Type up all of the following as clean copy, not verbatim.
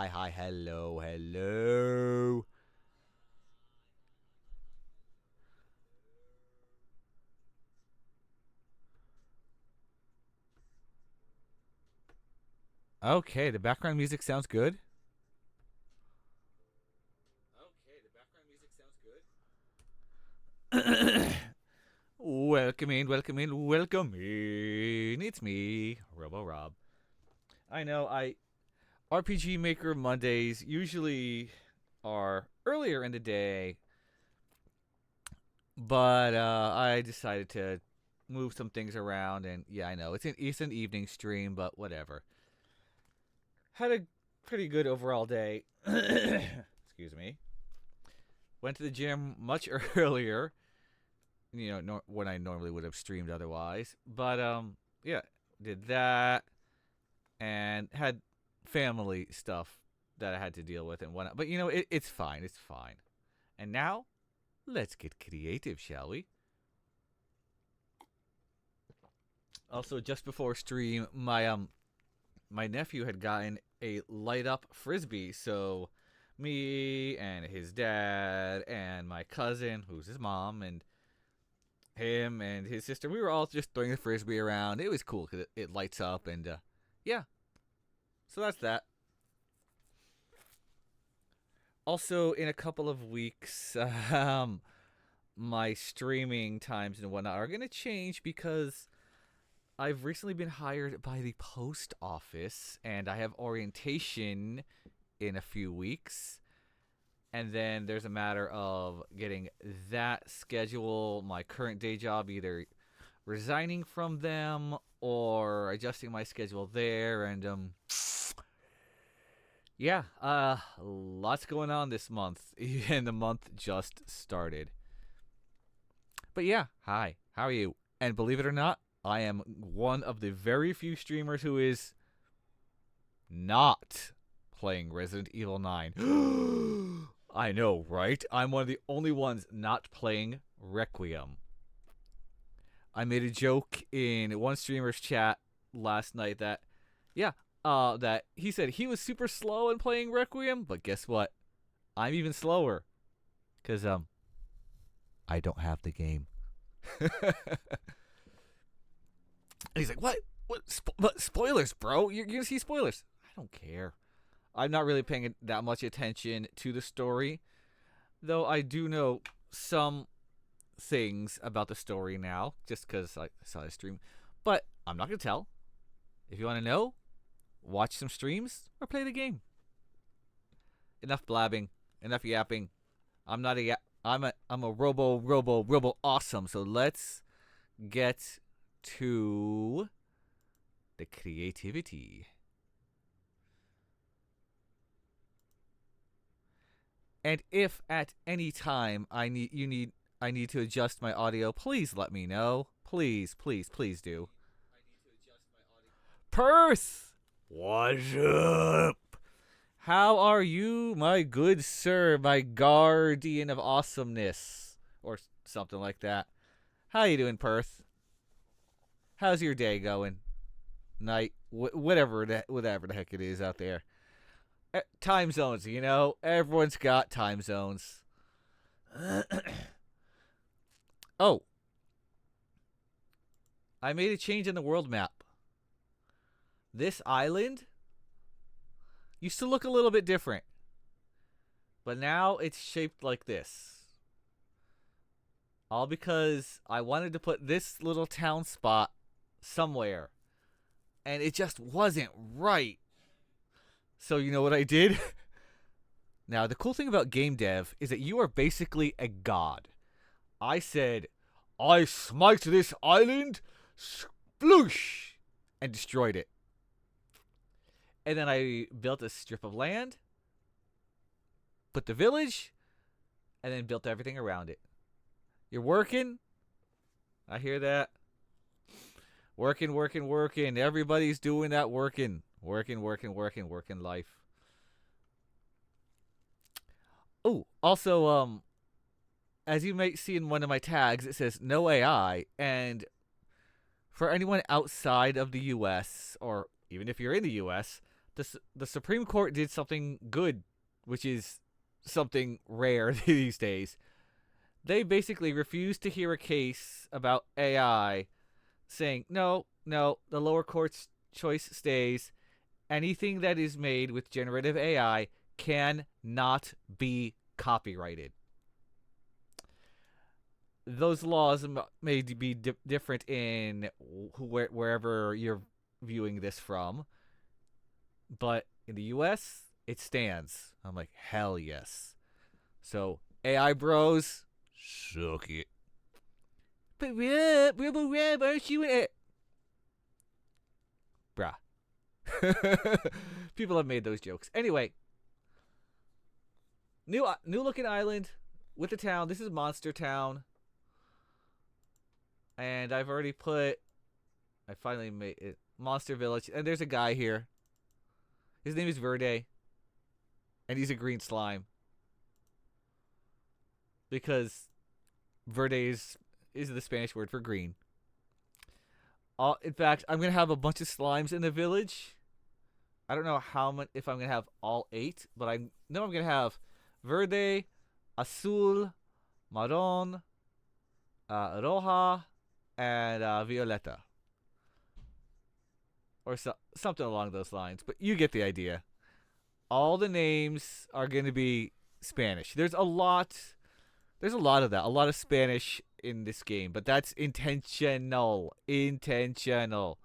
hi, hello, hello. Okay, the background music sounds good. Welcome in, welcome in, welcome in. It's me, Robo Rob. I know I RPG Maker Mondays usually are earlier in the day, but I decided to move some things around, and yeah, I know it's an evening stream, but whatever. Had a pretty good overall day. Excuse me. Went to the gym much earlier, when I normally would have streamed otherwise. But yeah, did that and had family stuff that I had to deal with and whatnot. But it's fine. It's fine. And now, let's get creative, shall we? Also, just before stream, my nephew had gotten a light up frisbee, so me and his dad and my cousin, who's his mom, and him and his sister, we were all just throwing the frisbee around. It was cool because it lights up, and yeah. So that's that. Also, in a couple of weeks, my streaming times and whatnot are gonna change because I've recently been hired by the post office, and I have orientation in a few weeks. And then there's a matter of getting that schedule, my current day job, either resigning from them or adjusting my schedule there. And yeah, lots going on this month, and the month just started. But yeah, hi, how are you? And believe it or not, I am one of the very few streamers who is not playing Resident Evil 9. I know, right? I'm one of the only ones not playing Requiem. I made a joke in one streamer's chat last night that he said he was super slow in playing Requiem, but guess what? I'm even slower cuz I don't have the game. And he's like, "What? What spoilers, bro? You're going to see spoilers." I don't care. I'm not really paying that much attention to the story, though I do know some things about the story now, just because I saw the stream. But I'm not gonna tell. If you want to know, watch some streams or play the game. Enough blabbing, enough yapping. I'm not a I'm a robo awesome. So let's get to the creativity. And if at any time I need to adjust my audio, please let me know. Please, please, please do. Perth! What's up? How are you, my good sir, my guardian of awesomeness? Or something like that. How you doing, Perth? How's your day going? Night? Whatever the heck it is out there. Time zones, Everyone's got time zones. Oh, I made a change in the world map. This island used to look a little bit different, but now it's shaped like this. All because I wanted to put this little town spot somewhere, and it just wasn't right. So, you know what I did? Now, the cool thing about game dev is that you are basically a god. I said, I smite this island, sploosh, and destroyed it. And then I built a strip of land, put the village, and then built everything around it. You're working? I hear that. Working, working, working. Everybody's doing that working. Working, working, working, working life. Oh, also, as you might see in one of my tags, it says no AI. And for anyone outside of the US, or even if you're in the US, the Supreme Court did something good, which is something rare these days. They basically refused to hear a case about AI, saying no, no, the lower court's choice stays. Anything that is made with generative AI cannot be copyrighted. Those laws may be different in wherever you're viewing this from, but in the US, it stands. I'm like, hell yes. So, AI bros, suck it. But Rob, aren't you it? Bruh. People have made those jokes. Anyway, new looking island with a town. This is Monster Town. And I've already put... I finally made it. Monster Village. And there's a guy here. His name is Verde. And he's a green slime. Because Verde is the Spanish word for green. In fact, I'm going to have a bunch of slimes in the village. I don't know how much, if I'm going to have all 8. But I know I'm going to have Verde, Azul, Marron, Roja, and Violeta. Or something along those lines. But you get the idea. All the names are going to be Spanish. There's a lot of that. A lot of Spanish in this game. But that's intentional. Intentional.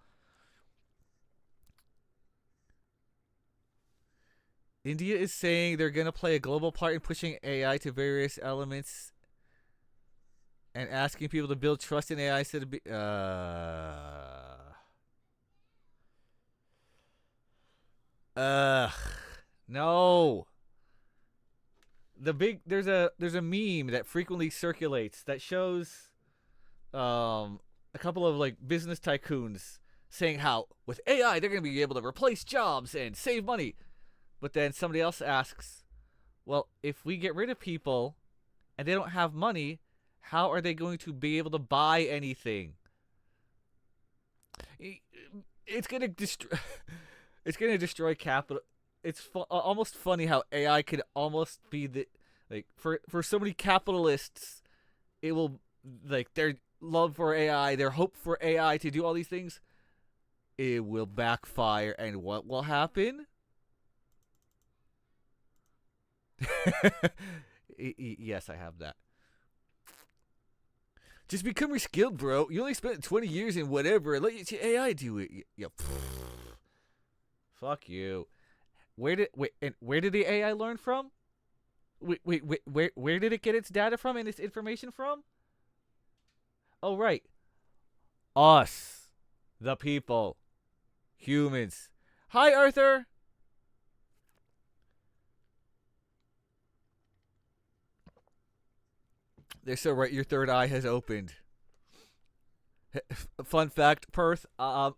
India is saying they're going to play a global part in pushing AI to various elements and asking people to build trust in AI instead of no. There's a meme that frequently circulates that shows a couple of like business tycoons saying how with AI they're going to be able to replace jobs and save money. But then somebody else asks, well, if we get rid of people and they don't have money, how are they going to be able to buy anything? It's going to destroy. It's going to destroy capital. It's almost funny how AI could almost be the for so many capitalists, it will their love for AI, their hope for AI to do all these things, it will backfire, and what will happen? Yes, I have that. Just become skilled, bro. You only spent 20 years in whatever. Let your AI do it. Yeah. Fuck you. Where did the AI learn from? Where did it get its data from and its information from? Oh, right. Us. The people. Humans. Hi, Arthur. They're so right. Your third eye has opened. Fun fact, Perth. I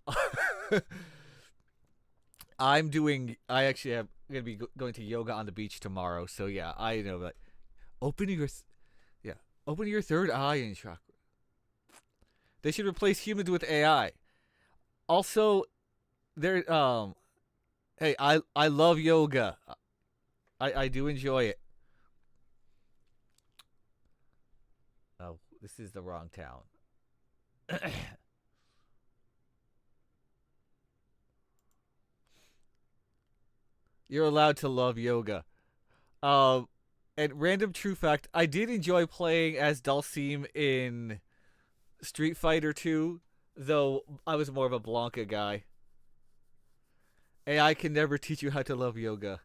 actually am gonna be going to yoga on the beach tomorrow. So yeah, I know that. Opening your third eye in chakra. They should replace humans with AI. Also, there. Hey, I love yoga. I do enjoy it. Oh, this is the wrong town. You're allowed to love yoga. And random true fact, I did enjoy playing as Dhalsim in Street Fighter 2, though I was more of a Blanca guy. AI can never teach you how to love yoga.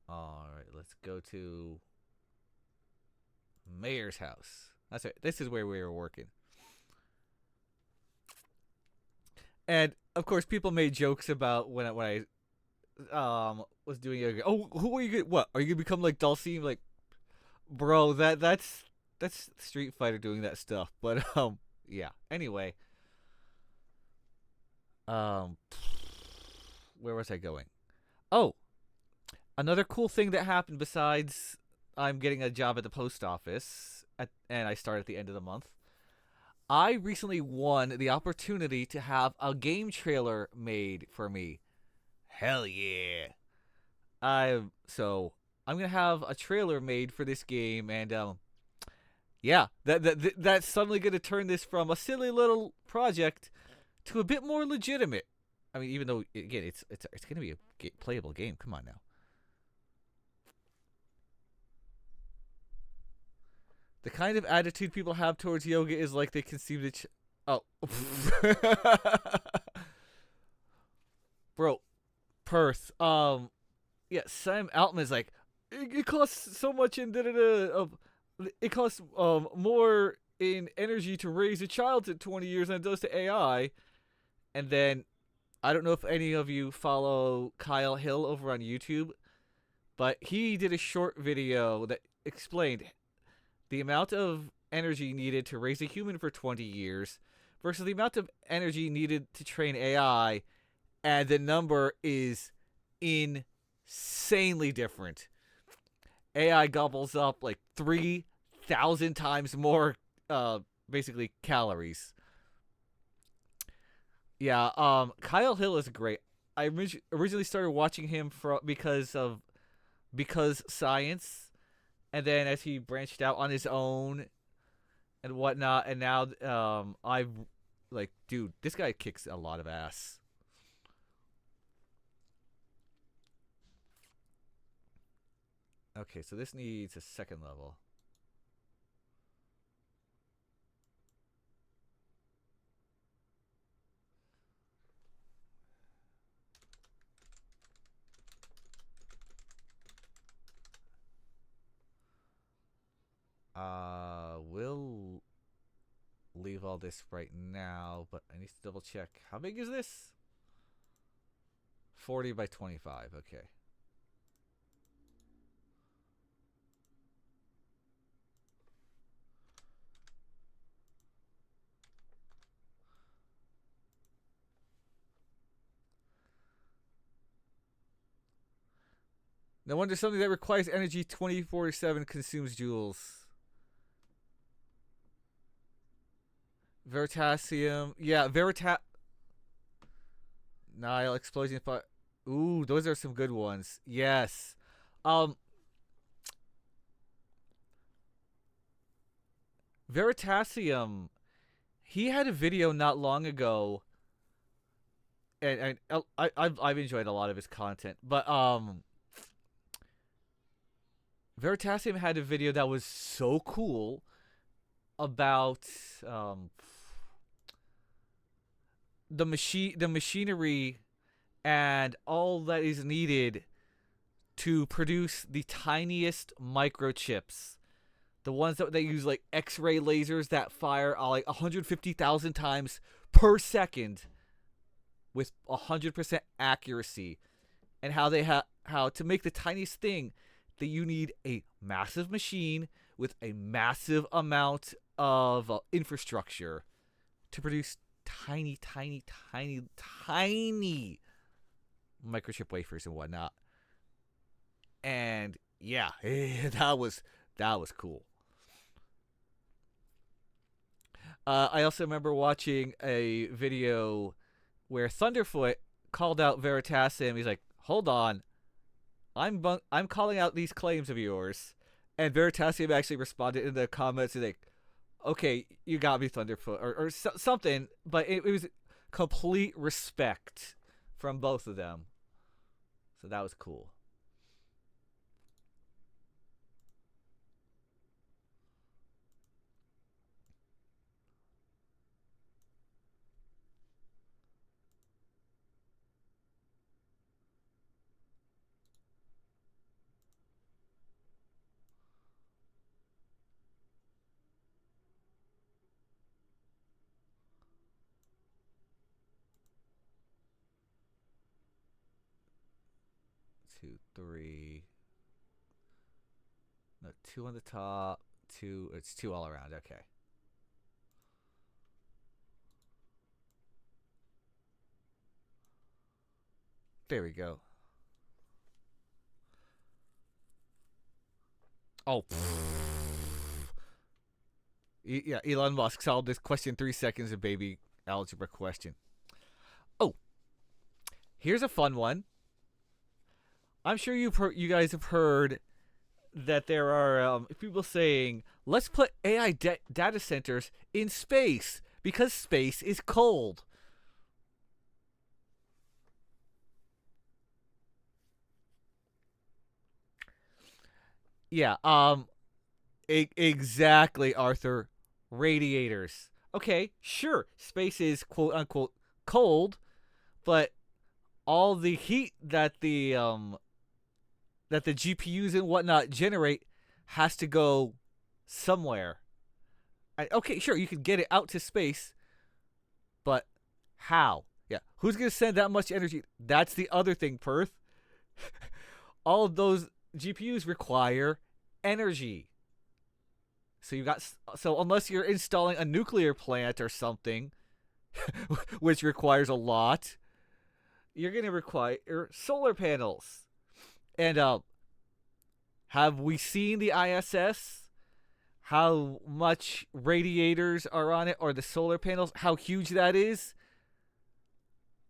Alright, let's go to Mayor's house. That's right. This is where we were working. And of course, people made jokes about when I was doing yoga. Oh, who are you? What are you gonna become like Dhalsim? Like, bro, that's Street Fighter doing that stuff. But yeah. Anyway, um, where was I going? Oh, another cool thing that happened besides I'm getting a job at the post office and I start at the end of the month. I recently won the opportunity to have a game trailer made for me. Hell yeah! I'm gonna have a trailer made for this game, and yeah, that's suddenly gonna turn this from a silly little project to a bit more legitimate. I mean, even though again, it's gonna be a playable game. Come on now. The kind of attitude people have towards yoga is like they conceived it. Oh, bro, Perth. Yeah, Sam Altman is like, it costs so much in it costs more in energy to raise a child to 20 years than it does to AI. And then I don't know if any of you follow Kyle Hill over on YouTube, but he did a short video that explained the amount of energy needed to raise a human for 20 years versus the amount of energy needed to train AI, and the number is insanely different. AI gobbles up like 3,000 times more, basically calories. Yeah, Kyle Hill is great. I originally started watching him because science, and then as he branched out on his own and whatnot, and now I've like, dude, this guy kicks a lot of ass. Okay, so this needs a second level. We'll leave all this right now, but I need to double check. How big is this? 40 by 25. Okay. No wonder something that requires energy 24/7 consumes joules. Veritasium. Yeah, Nile explosion. Ooh, those are some good ones. Yes. Um, Veritasium. He had a video not long ago, and I've enjoyed a lot of his content. But Veritasium had a video that was so cool about um the machinery and all that is needed to produce the tiniest microchips. The ones that they use like X-ray lasers that fire like 150,000 times per second with 100% accuracy, and how to make the tiniest thing that you need a massive machine with a massive amount of infrastructure to produce tiny, tiny, tiny, tiny microchip wafers and whatnot. And yeah, that was cool. I also remember watching a video where Thunderfoot called out Veritasium. He's like, "Hold on, I'm calling out these claims of yours," and Veritasium actually responded in the comments. He's like, "Okay, you got me, Thunderfoot," or something. But it was complete respect from both of them, so that was cool. 2, 3. No, two on the top. Two. It's two all around. Okay. There we go. Oh. Yeah, Elon Musk solved this question in 3 seconds. A baby algebra question. Oh, here's a fun one. I'm sure you guys have heard that there are people saying, let's put AI data centers in space because space is cold. Yeah, exactly, Arthur. Radiators. Okay, sure, space is quote unquote cold, but all the heat that the GPUs and whatnot generate has to go somewhere. Okay, sure, you can get it out to space, but how? Yeah, who's gonna send that much energy? That's the other thing, Perth. All of those GPUs require energy. So you got so unless you're installing a nuclear plant or something, which requires a lot, you're gonna require solar panels. And have we seen the ISS? How much radiators are on it, or the solar panels? How huge that is,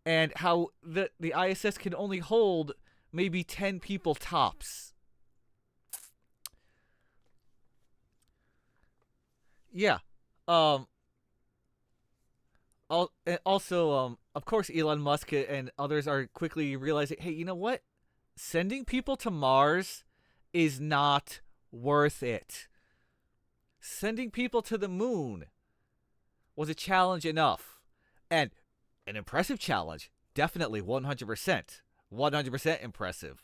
and how the ISS can only hold maybe 10 people tops. Yeah. Um. Also, of course, Elon Musk and others are quickly realizing, hey, you know what? Sending people to Mars is not worth it. Sending people to the moon was a challenge enough, and an impressive challenge. Definitely 100%. 100% impressive.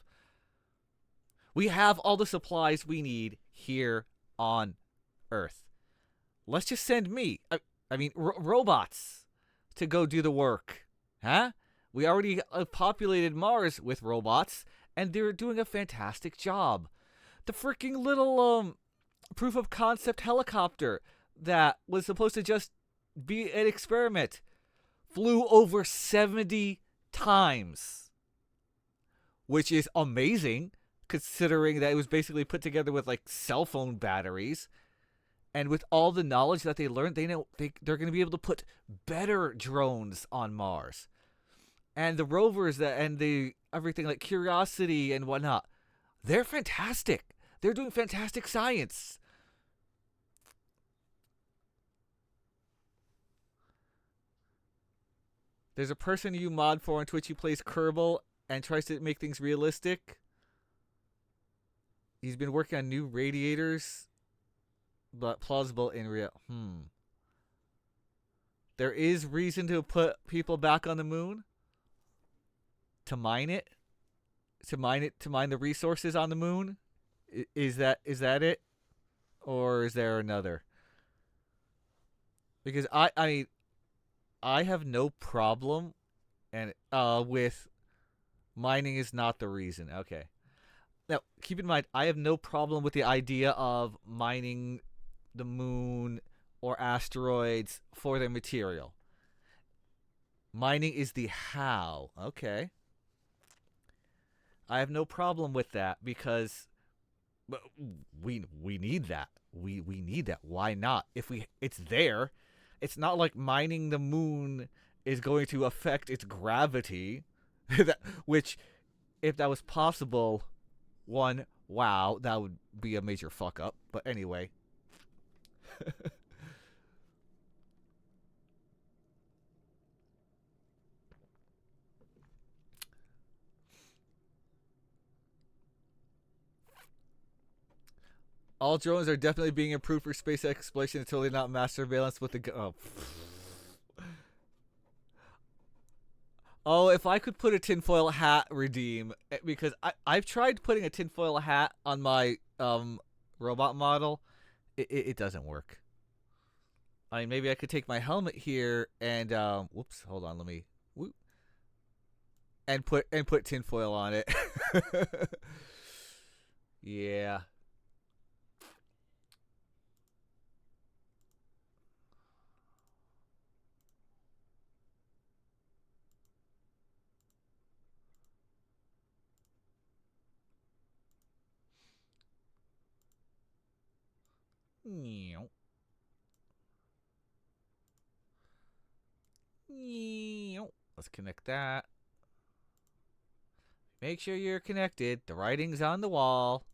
We have all the supplies we need here on Earth. Let's just send robots to go do the work. Huh? We already populated Mars with robots, and they're doing a fantastic job. The freaking little proof of concept helicopter that was supposed to just be an experiment flew over 70 times, which is amazing considering that it was basically put together with like cell phone batteries. And with all the knowledge that they learned, they know they're going to be able to put better drones on Mars. And the rovers and the everything like Curiosity and whatnot, they're fantastic. They're doing fantastic science. There's a person you mod for on Twitch who plays Kerbal and tries to make things realistic. He's been working on new radiators, but plausible in real. There is reason to put people back on the moon to mine it, to mine the resources on the moon. Is that it, or is there another? Because I mean I have no problem and with mining is not the reason. Okay. Now, keep in mind, I have no problem with the idea of mining the moon or asteroids for their material. Mining is the how. Okay. I have no problem with that because we need that. We need that. Why not? If it's there, it's not like mining the moon is going to affect its gravity, which if that was possible, wow, that would be a major fuck up. But anyway, all drones are definitely being improved for space exploration until they're not mass surveillance with the. Oh, if I could put a tinfoil hat redeem, because I've tried putting a tinfoil hat on my robot model, it doesn't work. I mean, maybe I could take my helmet here and whoops, hold on, let me whoop, and put tinfoil on it. Yeah. Let's connect that. Make sure you're connected. The writing's on the wall.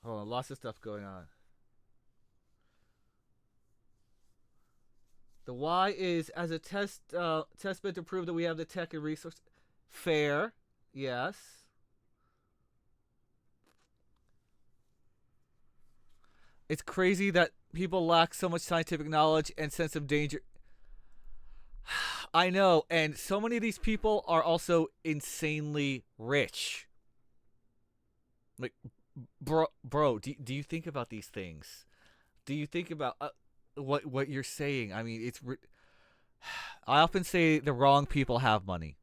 Hold on, lots of stuff going on. The why is as a test bed to prove that we have the tech and resource. Fair, yes. It's crazy that people lack so much scientific knowledge and sense of danger. I know, and so many of these people are also insanely rich. Like, bro, do you think about these things? Do you think about what you're saying? I mean, I often say the wrong people have money.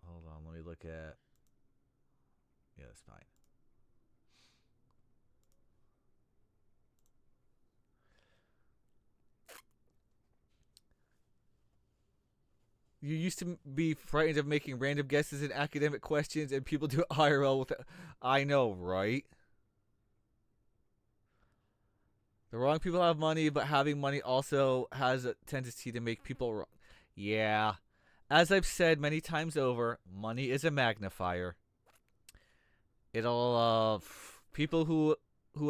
Hold on, let me look at. Yeah, that's fine. You used to be frightened of making random guesses in academic questions, and people do it IRL with it. I know, right? The wrong people have money, but having money also has a tendency to make people wrong. Yeah. As I've said many times over, money is a magnifier. It'll people who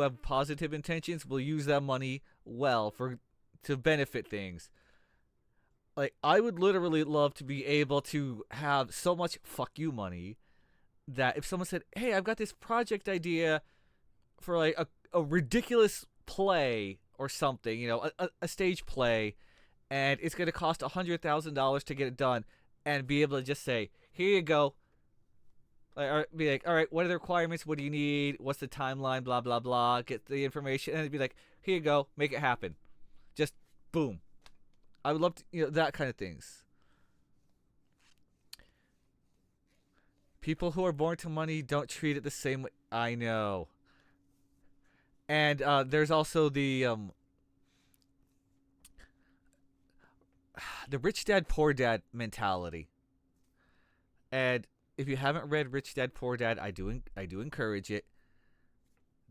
have positive intentions will use that money well for to benefit things. Like I would literally love to be able to have so much fuck you money that if someone said, "Hey, I've got this project idea for like a ridiculous play or something, you know, a stage play, and it's going to cost $100,000 to get it done," and be able to just say, "Here you go." Or be like, "All right, what are the requirements? What do you need? What's the timeline? Blah blah blah." Get the information, and it'd be like, "Here you go, make it happen." Just boom. I would love to, that kind of things. People who are born to money don't treat it the same way. I know. And there's also the rich dad poor dad mentality. And if you haven't read Rich Dad Poor Dad, I do encourage it.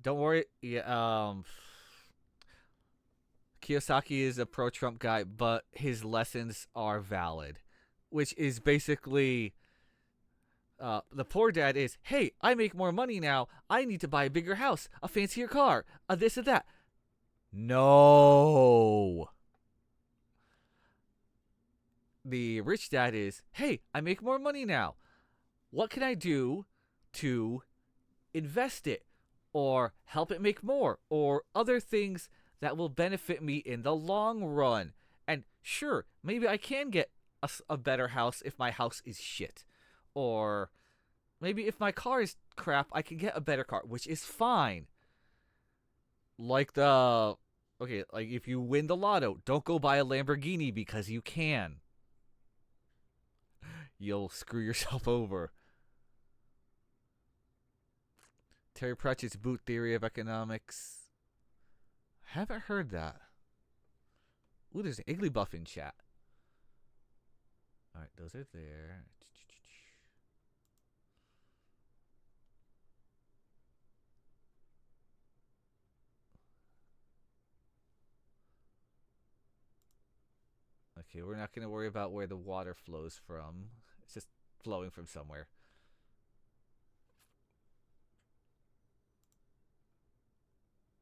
Don't worry. Yeah, Kiyosaki is a pro Trump guy, but his lessons are valid, which is basically the poor dad is, hey, I make more money now. I need to buy a bigger house, a fancier car, a this and that. No. The rich dad is, hey, I make more money now. What can I do to invest it or help it make more or other things that will benefit me in the long run? And sure, maybe I can get a better house if my house is shit. Or maybe if my car is crap, I can get a better car, which is fine. Like like if you win the lotto, don't go buy a Lamborghini because you can. You'll screw yourself over. Terry Pratchett's boot theory of economics. Haven't heard that. Ooh, there's an Igglybuff in chat. Alright, those are there. Okay, we're not going to worry about where the water flows from. It's just flowing from somewhere.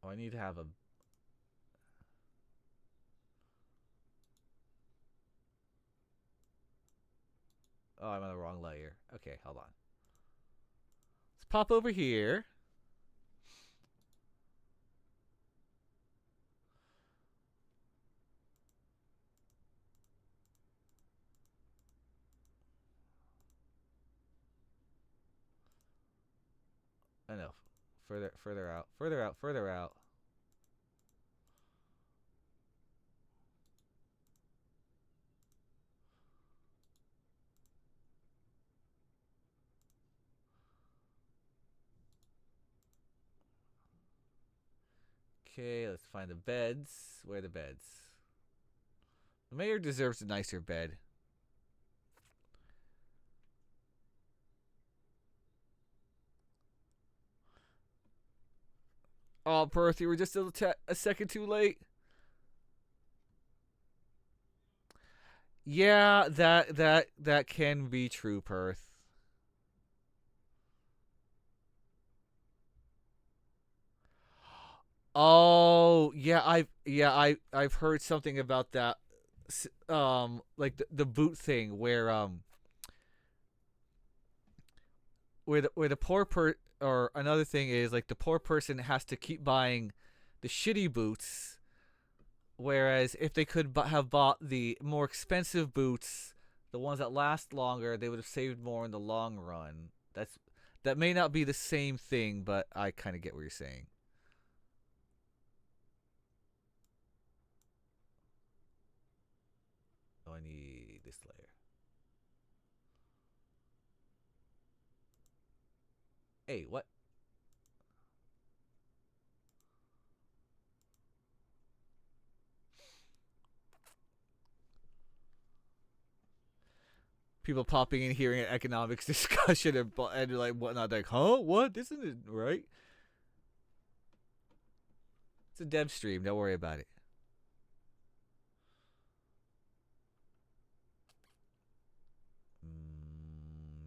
Oh, I need to have a... Oh, I'm on the wrong layer. Okay, hold on. Let's pop over here. I know. Further out. Further out. Further out. Okay, let's find the beds. Where are the beds? The mayor deserves a nicer bed. Oh, Perth, you were just a second too late. Yeah, that can be true, Perth. Oh, I've heard something about that. Like the boot thing where the poor or another thing is like the poor person has to keep buying the shitty boots, whereas if they could have bought the more expensive boots, the ones that last longer, they would have saved more in the long run. That may not be the same thing, but I kind of get what you're saying. Oh, I need this layer. Hey, what? People popping in hearing an economics discussion and like whatnot, like, huh? What? This isn't right. It's a dev stream. Don't worry about it.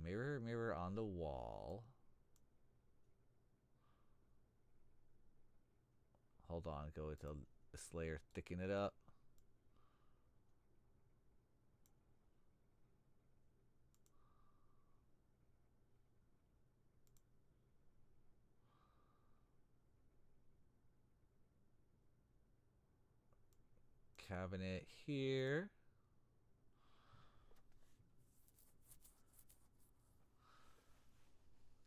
Mirror, mirror on the wall. Hold on. Go with this layer. Thicken it up. Cabinet here.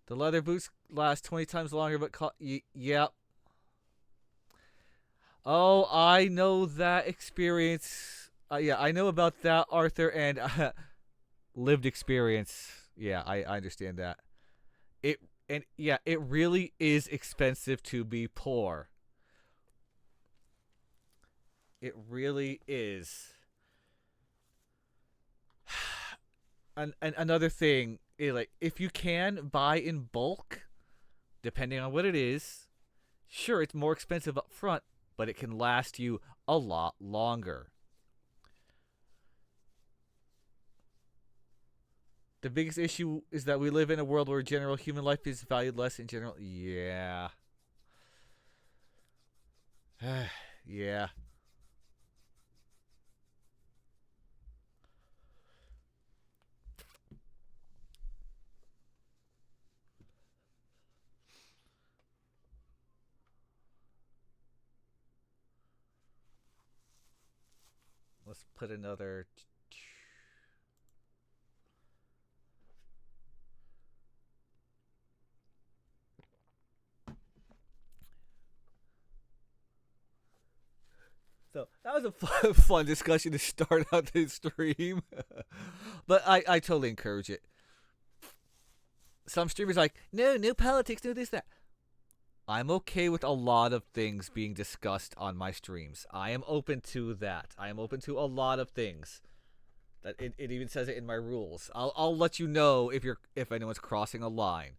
The leather boots last 20 times longer, but yep. Oh, I know that experience. Yeah, I know about that, Arthur, and lived experience. Yeah, I understand that. It and yeah, it really is expensive to be poor. It really is. And another thing, like if you can buy in bulk, depending on what it is, sure it's more expensive up front, but it can last you a lot longer. The biggest issue is that we live in a world where general human life is valued less in general. Yeah. Yeah. Let's put another. So that was a fun discussion to start out the stream. But I totally encourage it. Some streamers are like, no politics, no this, that. I'm okay with a lot of things being discussed on my streams. I am open to that. I am open to a lot of things. That it even says it in my rules. I'll let you know if anyone's crossing a line.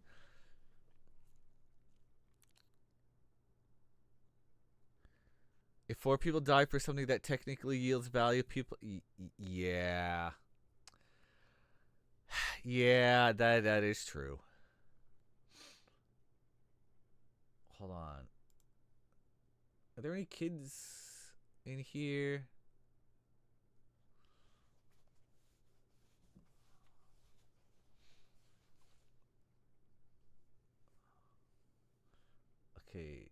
If 4 people die for something that technically yields value, people, yeah, yeah, that is true. Hold on. Are there any kids in here? Okay.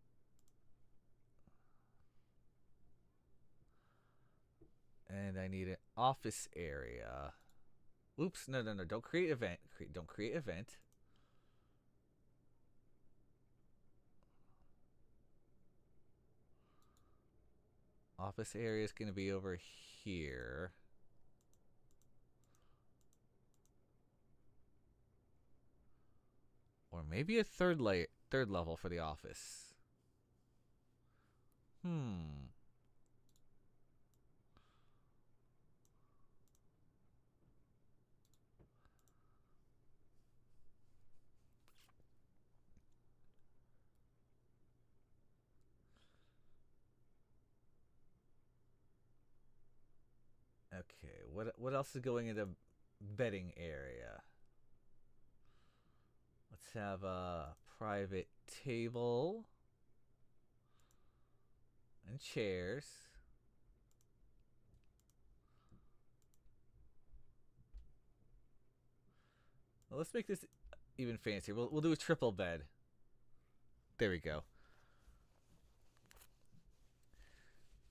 And I need an office area. Oops, no. Don't create event. Don't create event. Office area is going to be over here. Or maybe a third level for the office. Okay, what else is going in the bedding area? Let's have a private table and chairs. Well, let's make this even fancier. We'll do a triple bed. There we go.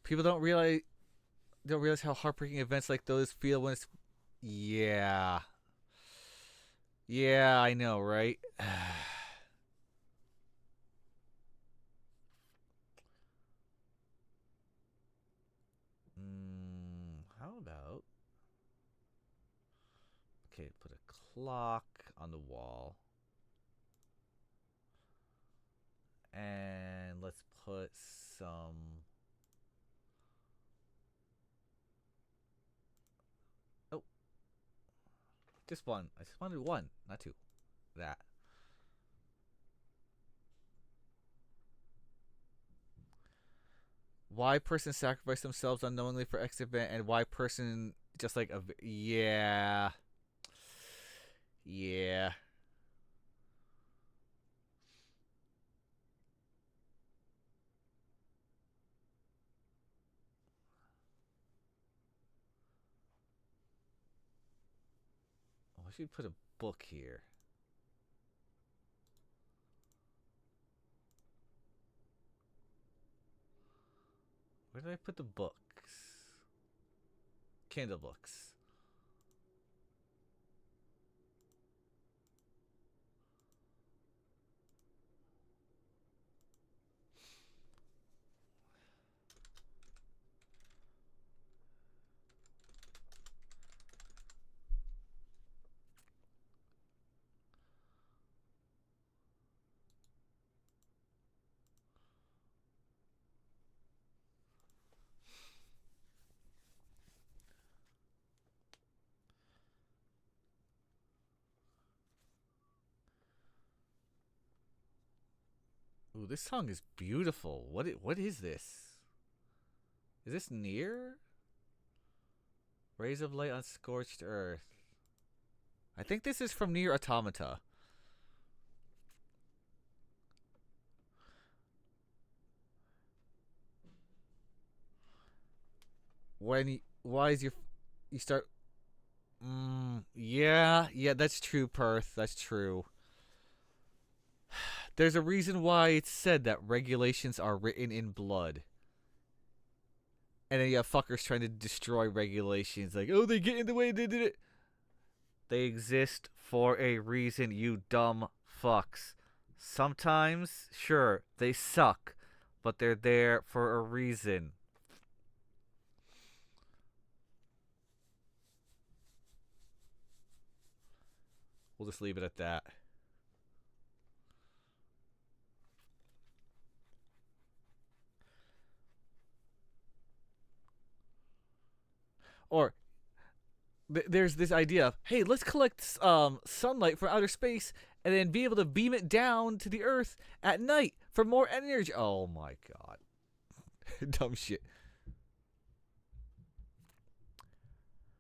People don't realize how heartbreaking events like those feel when it's. Yeah. Yeah, I know, right? How about. Okay, put a clock on the wall. And let's put some. Oh, just one. I just wanted one, not two. That. Why person sacrifice themselves unknowingly for X event, and why person just like a. Yeah. Yeah. Oh, I should put a book here. Where did I put the books? Candle books. Ooh, this song is beautiful. What is this? Is this Near? Rays of light on scorched earth. I think this is from Near Automata. Why is your you start yeah, that's true, Perth. That's true. There's a reason why it's said that regulations are written in blood. And then you have fuckers trying to destroy regulations like, "Oh, they get in the way, they did it." They exist for a reason, you dumb fucks. Sometimes, sure, they suck, but they're there for a reason. We'll just leave it at that. Or there's this idea of, hey, let's collect sunlight from outer space and then be able to beam it down to the Earth at night for more energy. Oh my god. Dumb shit.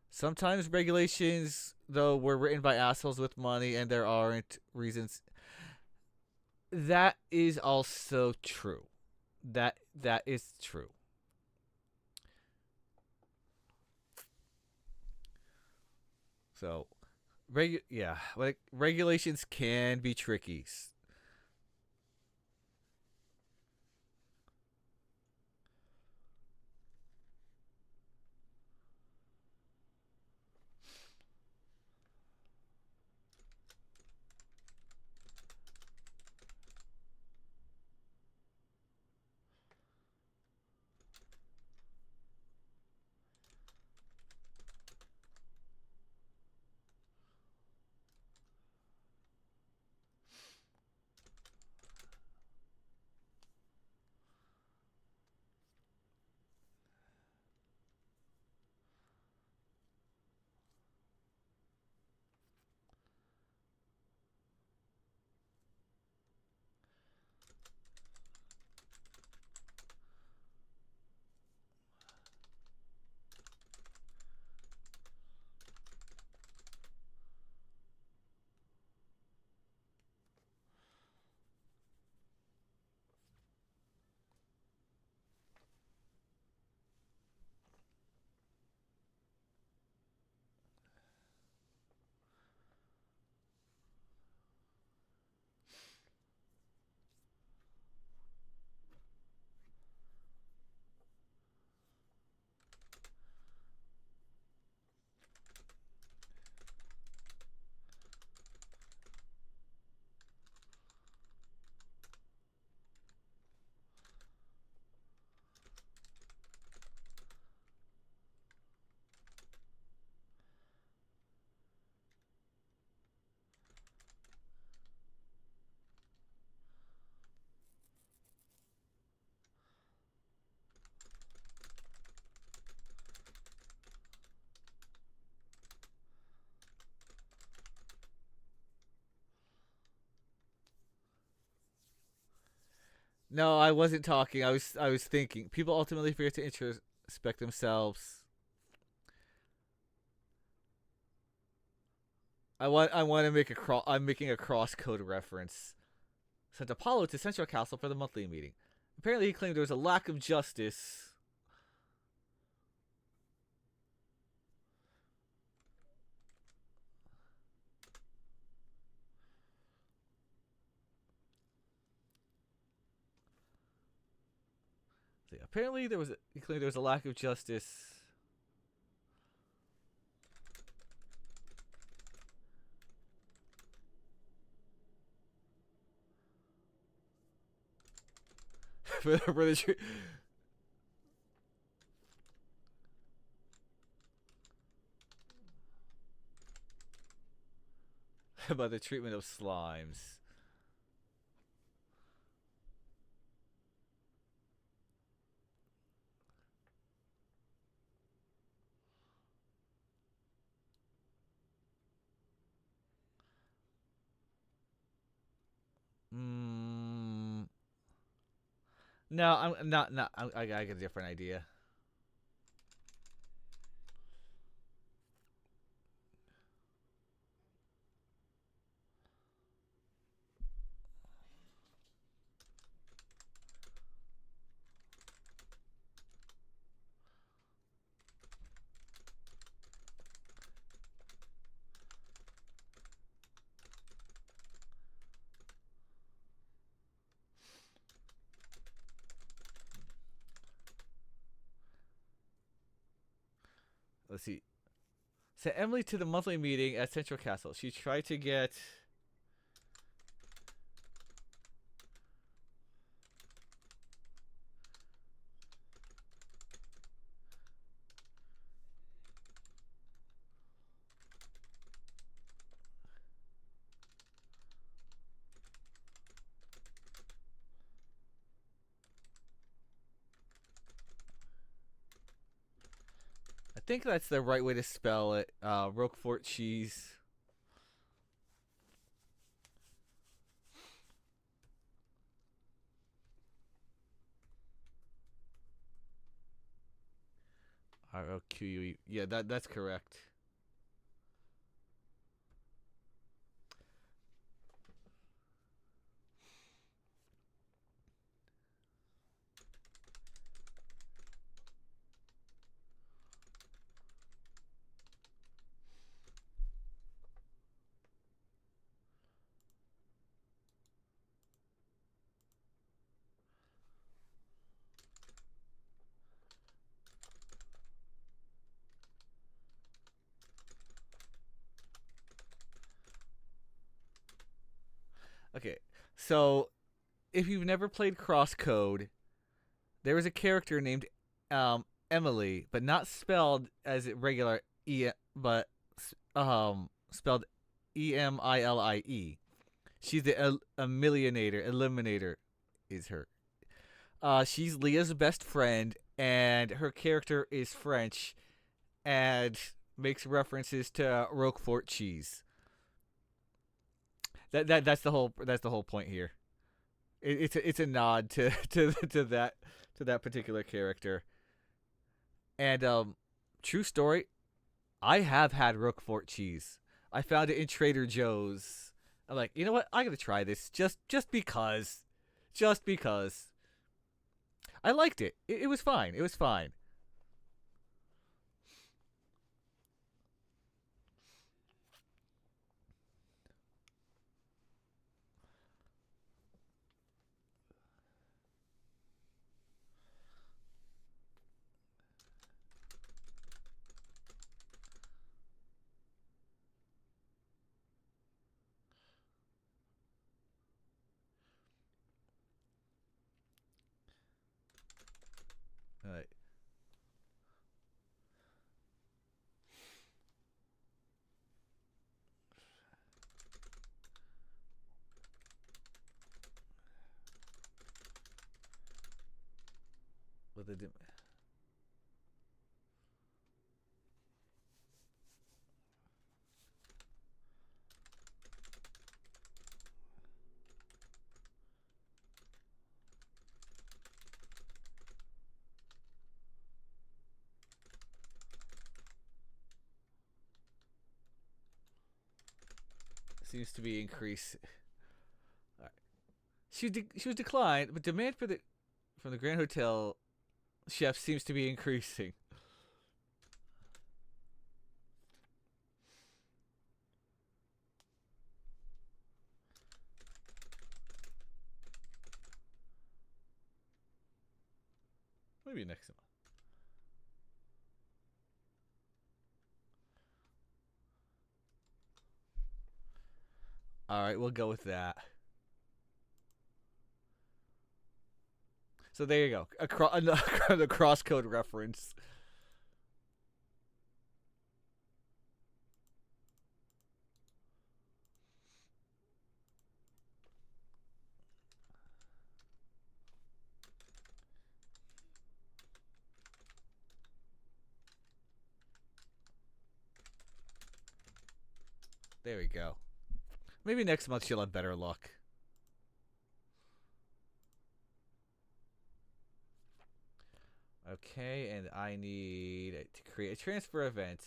Sometimes regulations, though, were written by assholes with money and there aren't reasons. That is also true. That is true. So, yeah, like regulations can be tricky. No, I wasn't talking. I was thinking. People ultimately fear to introspect themselves. I want to make a cross. I'm making a cross code reference. Sent Apollo to Central Castle for the monthly meeting. Apparently, he claimed there was a lack of justice. Apparently, he claimed there was a lack of justice. for the about the treatment of slimes. Mm, no, I'm not. Not. I got a different idea. Let's see. Sent Emily to the monthly meeting at Central Castle. She tried to get. I think that's the right way to spell it. Roquefort cheese. ROQUE. Yeah, that's correct. Okay, so if you've never played Crosscode, there was a character named Emily, but not spelled as regular but spelled Emilie. She's the Eliminator is her. She's Leah's best friend, and her character is French, and makes references to Roquefort cheese. That's the whole point here. It's a nod to to that particular character. And true story, I have had Roquefort cheese. I found it in Trader Joe's. I'm like, you know what? I gotta try this just because, just because. I liked it. It was fine. It was fine. All right. With the seems to be increasing. Right. She was declined, but demand from the Grand Hotel chef seems to be increasing. Maybe next month. All right, we'll go with that. So there you go. The crosscode reference. There we go. Maybe next month she'll have better luck. Okay, and I need to create a transfer event.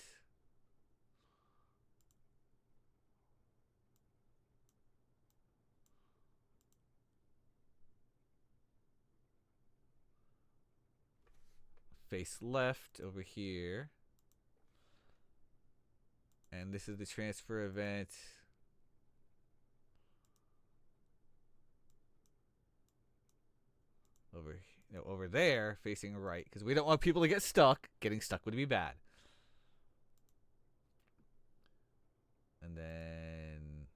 Face left over here. And this is the transfer event. Over there, facing right, because we don't want people to get stuck. Getting stuck would be bad. And then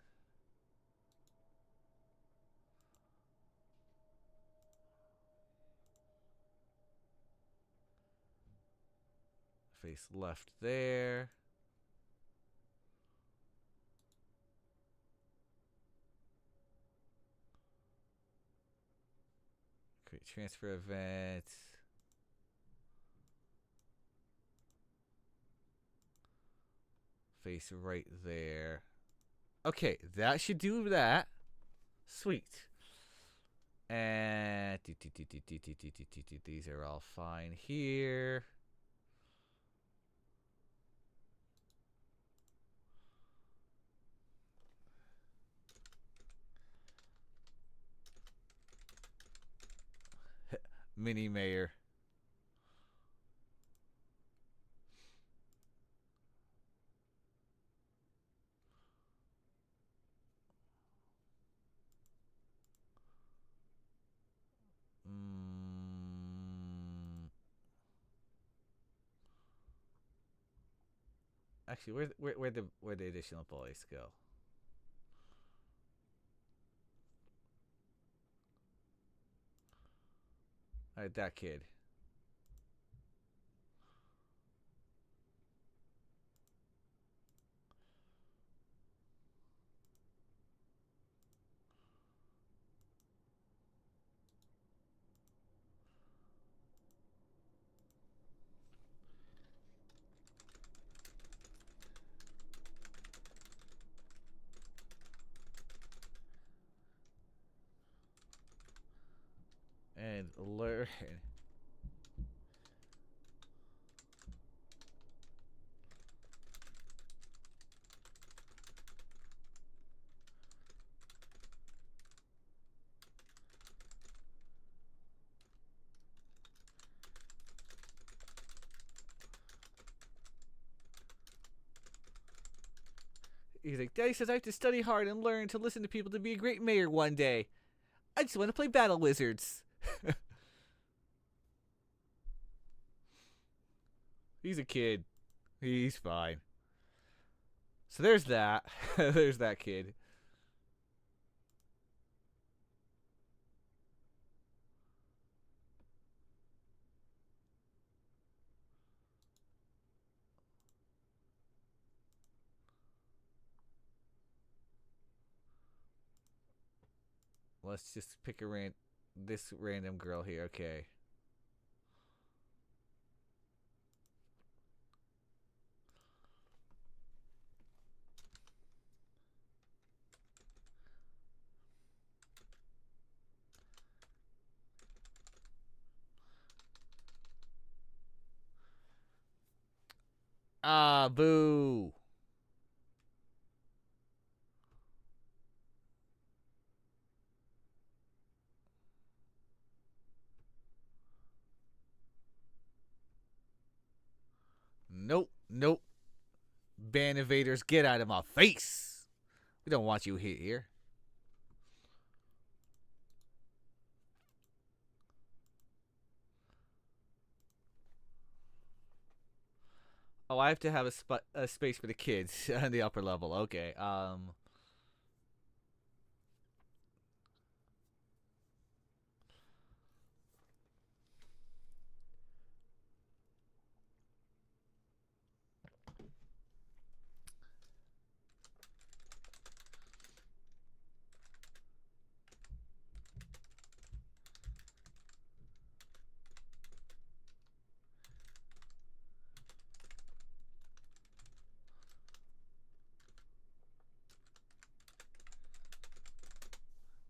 face left there. Create transfer event. Face right there. Okay, that should do that. Sweet. And these are all fine here. Mini mayor. Actually, where the additional boys go? All right, that kid. And learn. He's like, Daddy says I have to study hard and learn to listen to people to be a great mayor one day. I just want to play Battle Wizards. He's a kid. He's fine. So there's that. There's that kid. Let's just pick this random girl here. Okay. Ah, boo. nope, nope. Ban invaders, get out of my face. We don't want you here. Oh, I have to have a space for the kids on the upper level. Okay.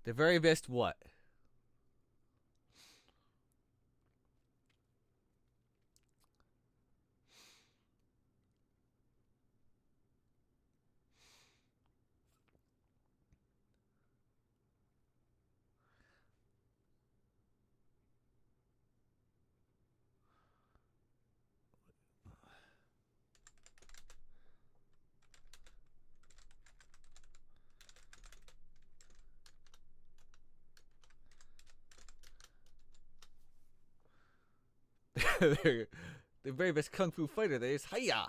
The very best what? The very best kung fu fighter there is Hiya.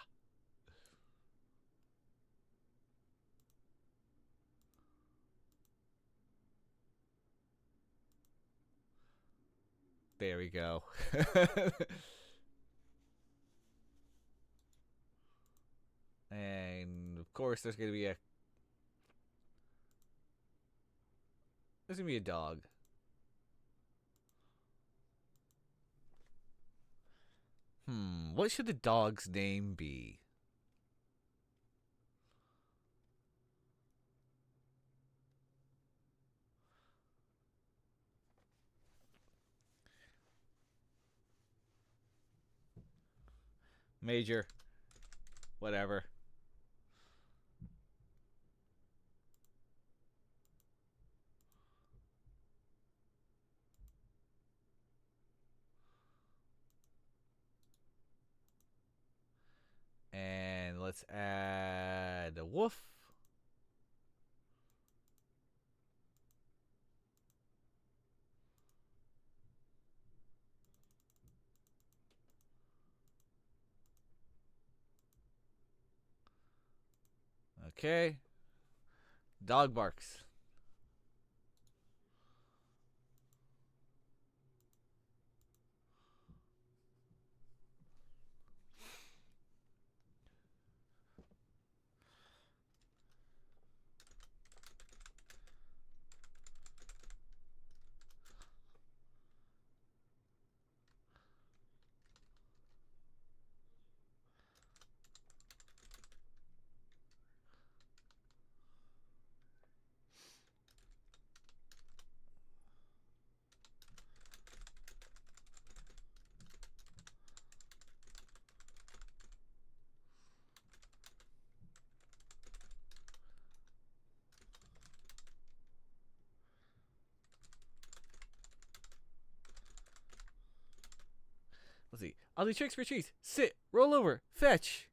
There we go. And of course, there's gonna be a dog. What should the dog's name be? Major. Whatever. And let's add a wolf. Okay. Dog barks. Let's see. I'll do tricks for treats. Sit. Roll over. Fetch.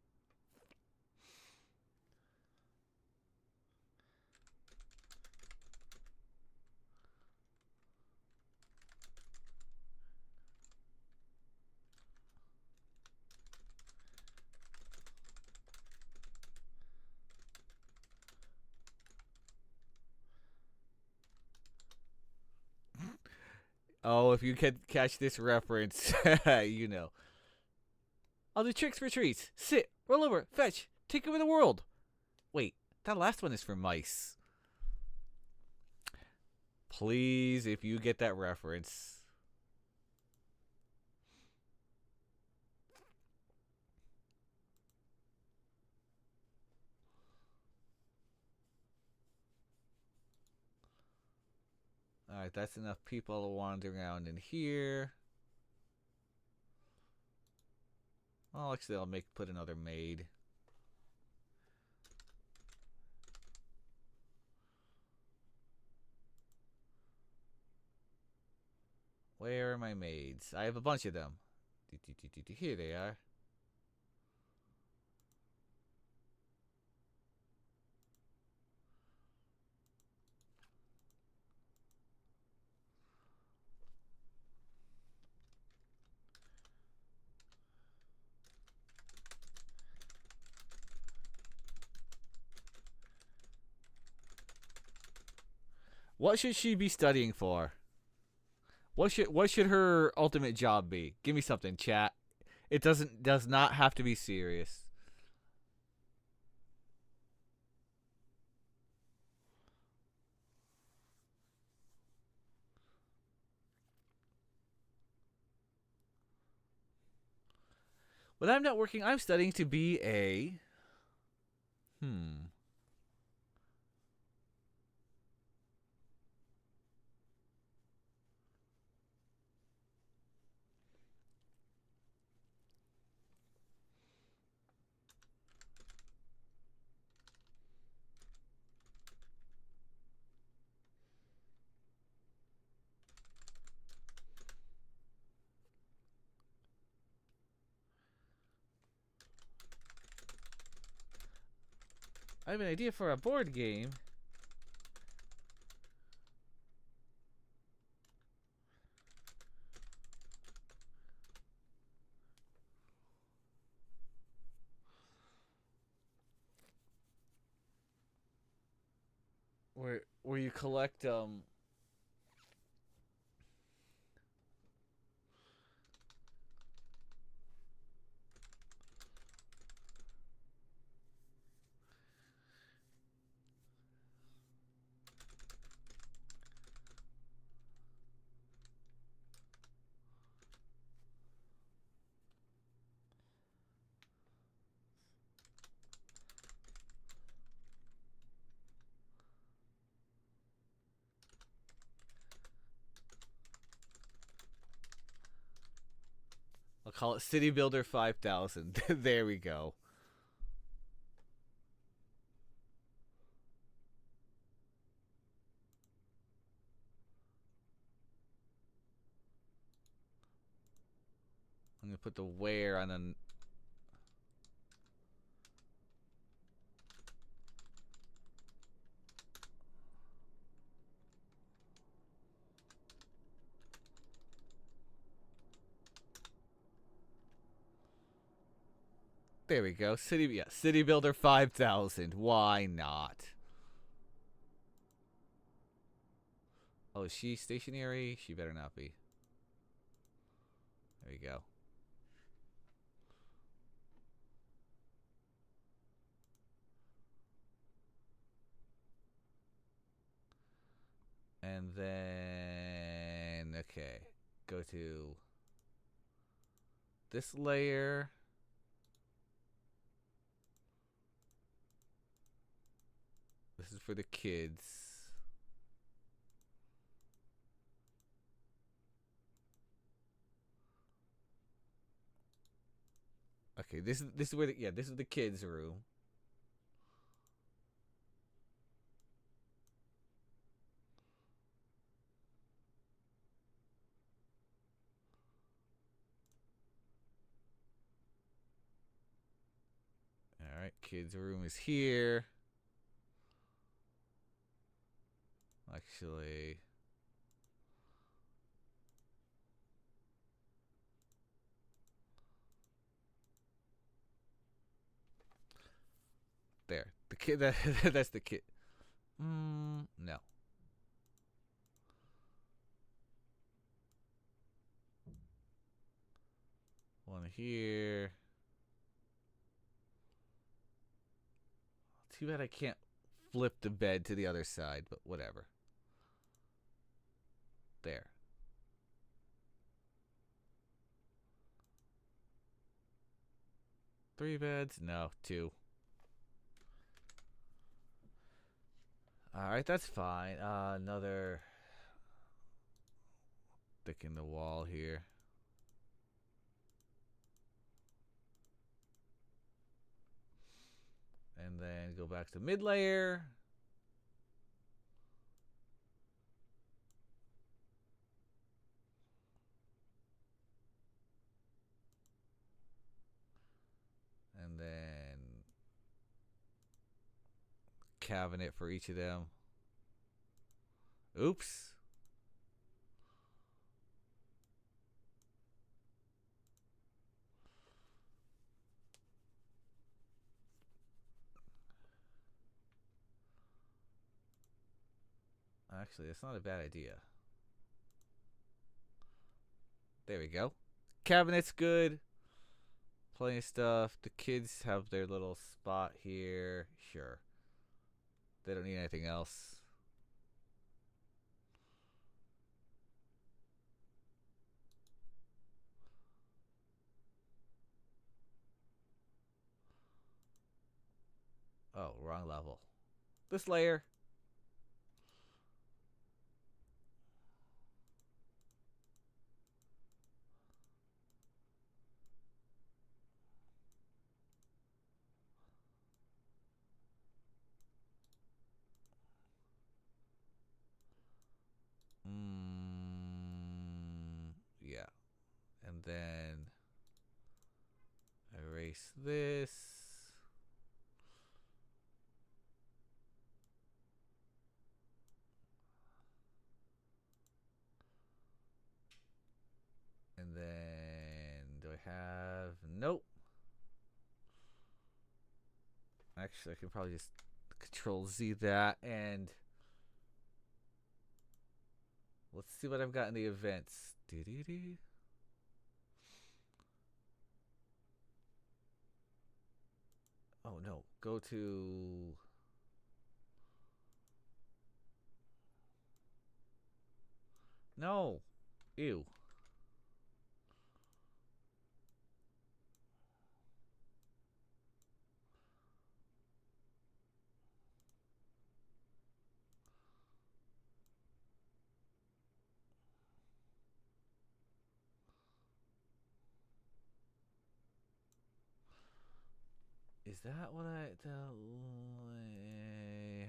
Oh, if you can catch this reference, you know. I'll do tricks for treats. Sit. Roll over. Fetch. Take over the world. Wait, that last one is for mice. Please, if you get that reference. Alright, that's enough people wandering around in here. Well, actually, I'll put another maid. Where are my maids? I have a bunch of them. Here they are. What should she be studying for? What should her ultimate job be? Give me something, chat. It does not have to be serious. When I'm not working, I'm studying to be a hmm. I have an idea for a board game. Where you collect I'll call it City Builder 5000. There we go. I'm gonna put the where on an. There we go. City Builder 5000. Why not? Oh, is she stationary? She better not be. There you go. And then okay, go to this layer. This is for the kids. Okay, this is where this is the kids' room. All right, kids' room is here. Actually, there. The kid that's the kid. No. One here. Too bad I can't flip the bed to the other side, but whatever. There. Three beds? No, two. Alright, that's fine. Another thicken the wall here. And then go back to mid layer. And then cabinet for each of them. Oops. Actually, that's not a bad idea. There we go. Cabinet's good. Plenty of stuff. The kids have their little spot here. Sure. They don't need anything else. Oh, wrong level. This layer. Yeah. And then erase this. And then do I have nope. Actually, I can probably just Control Z that and let's see what I've got in the events. Doo-doo-doo. Oh no, go to no. Ew. Is that what I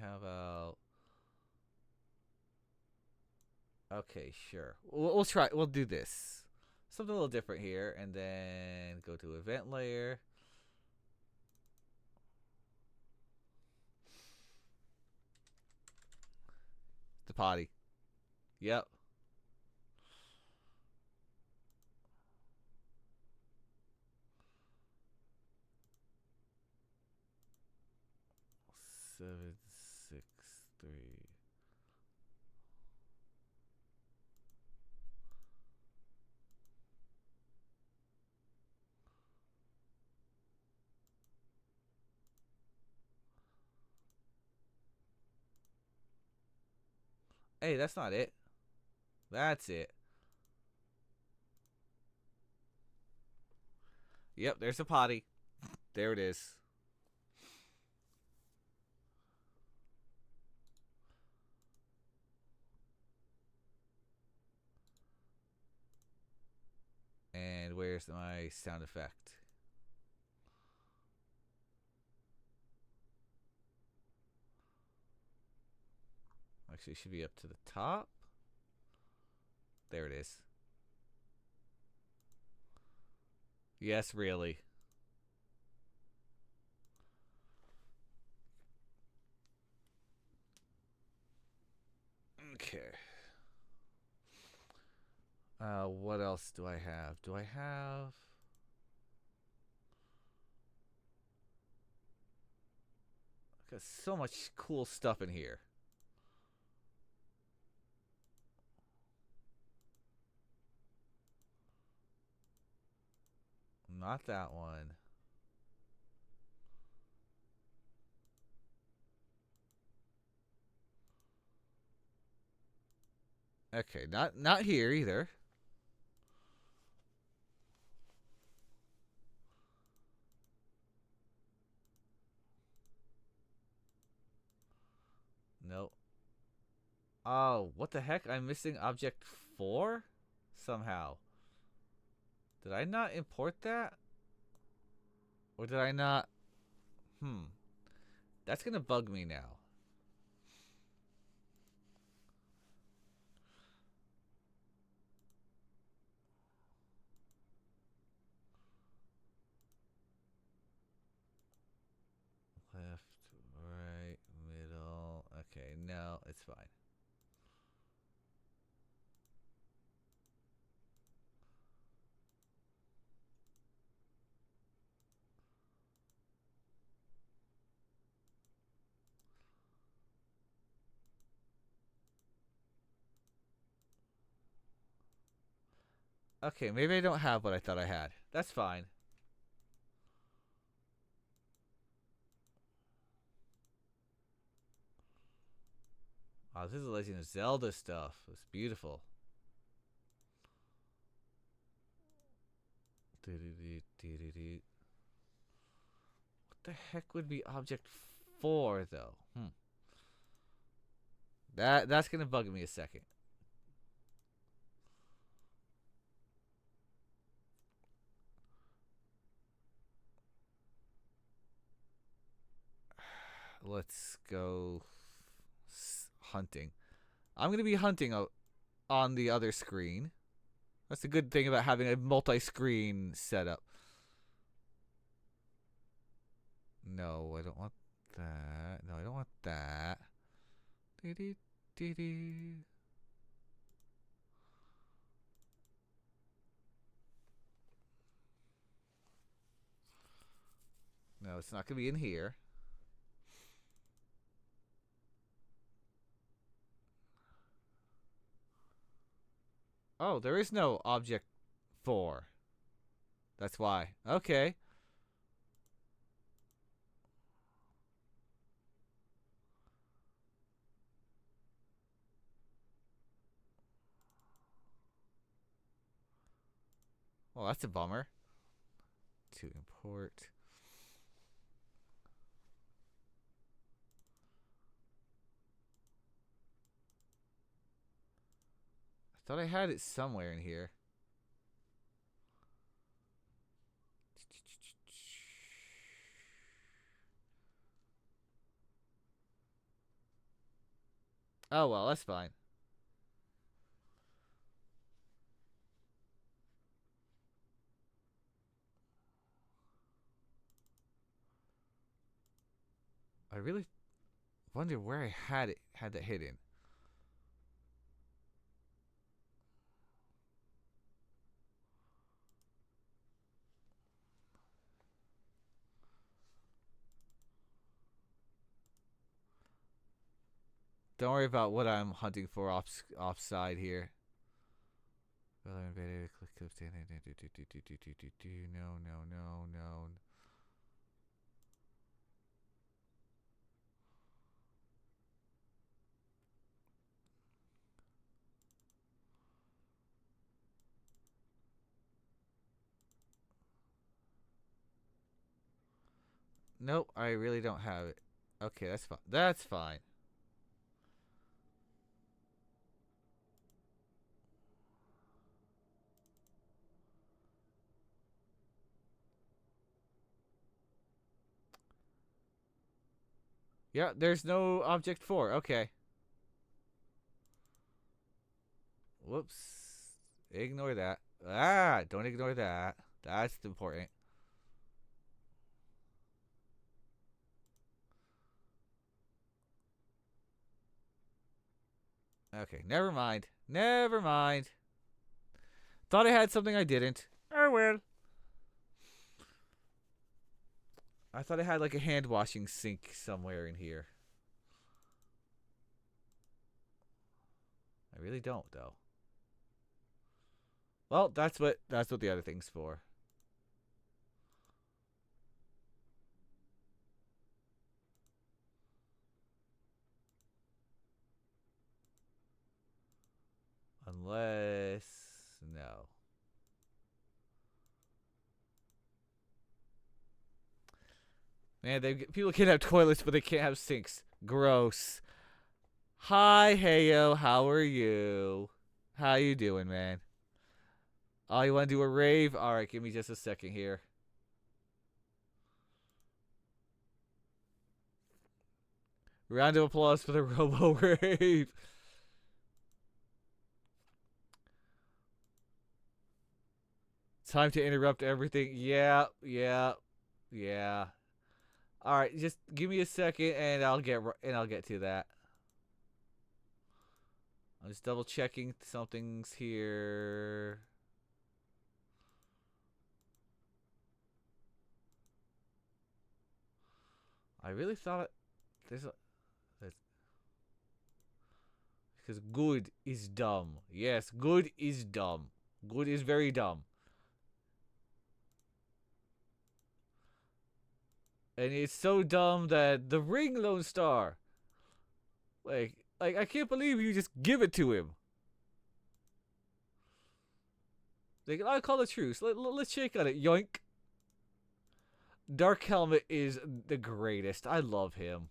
how about okay, sure. We'll try. We'll do this. Something a little different here, and then go to event layer. The potty. Yep. Seven, 6, 3. Hey, that's not it. That's it. Yep, there's a potty. There it is. And where's my sound effect? Actually, it should be up to the top. There it is. Yes, really. Okay. What else do I have? Do I have? Got so much cool stuff in here. Not that one. Okay, not here either. Nope. Oh, what the heck? I'm missing object 4? Somehow. Did I not import that? Or did I not? That's gonna bug me now. Left, right, middle. Okay, no, it's fine. Okay, maybe I don't have what I thought I had. That's fine. Oh, this is Legend of Zelda stuff. It's beautiful. What the heck would be Object 4 though? That's gonna bug me a second. Let's go hunting. I'm gonna be hunting on the other screen. That's the good thing about having a multi-screen setup. No, I don't want that. No, I don't want that. No, it's not gonna be in here. Oh, there is no object 4. That's why. Okay. Well, that's a bummer. To import. I thought I had it somewhere in here. Oh, well, that's fine. I really wonder where I had that hidden. Don't worry about what I'm hunting for offside here. No, no. Nope, I really don't have it. Okay, that's fine. That's fine. Yeah, there's no object 4. Okay. Whoops. Ignore that. Ah, don't ignore that. That's important. Okay, never mind. Never mind. Thought I had something I didn't. Oh well. I thought I had like a hand washing sink somewhere in here. I really don't though. Well, that's what the other thing's for. Unless no. Man, people can have toilets, but they can't have sinks. Gross. Hi, Heyo. How are you? How you doing, man? Oh, you want to do a rave? All right, give me just a second here. Round of applause for the Robo Rave. Time to interrupt everything. Yeah. All right, just give me a second, and I'll get to that. I'm just double checking something's here. I really thought there's a because good is dumb. Yes, good is dumb. Good is very dumb. And it's so dumb that the ring, Lone Star. Like I can't believe you just give it to him. Like, I'll call a truce. Let's shake on it. Yoink. Dark Helmet is the greatest. I love him.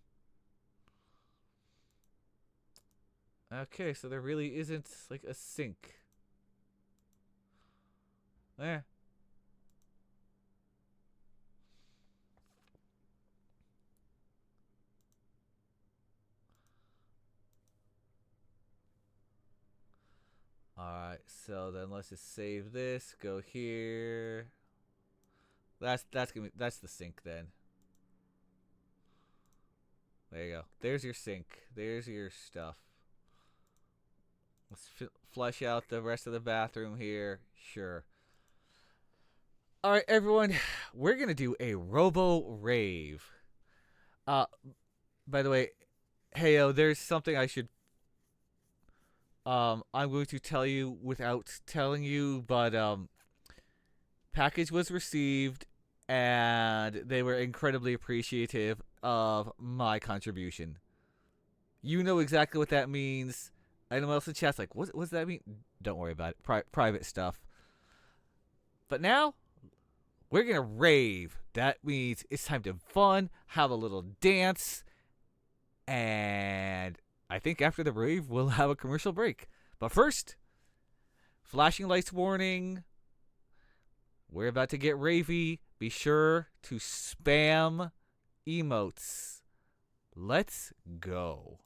Okay, so there really isn't like a sink. Eh. Alright, so then let's just save this. Go here. That's the sink then. There you go. There's your sink. There's your stuff. Let's flush out the rest of the bathroom here. Sure. All right, everyone. We're gonna do a Robo Rave. Uh, by the way, heyo, there's something I should. I'm going to tell you without telling you, but package was received, and they were incredibly appreciative of my contribution. You know exactly what that means. Anyone else in chat's like, what does that mean? Don't worry about it. Private stuff. But now, we're going to rave. That means it's time to have fun, have a little dance, and I think after the rave, we'll have a commercial break. But first, flashing lights warning. We're about to get ravey. Be sure to spam emotes. Let's go.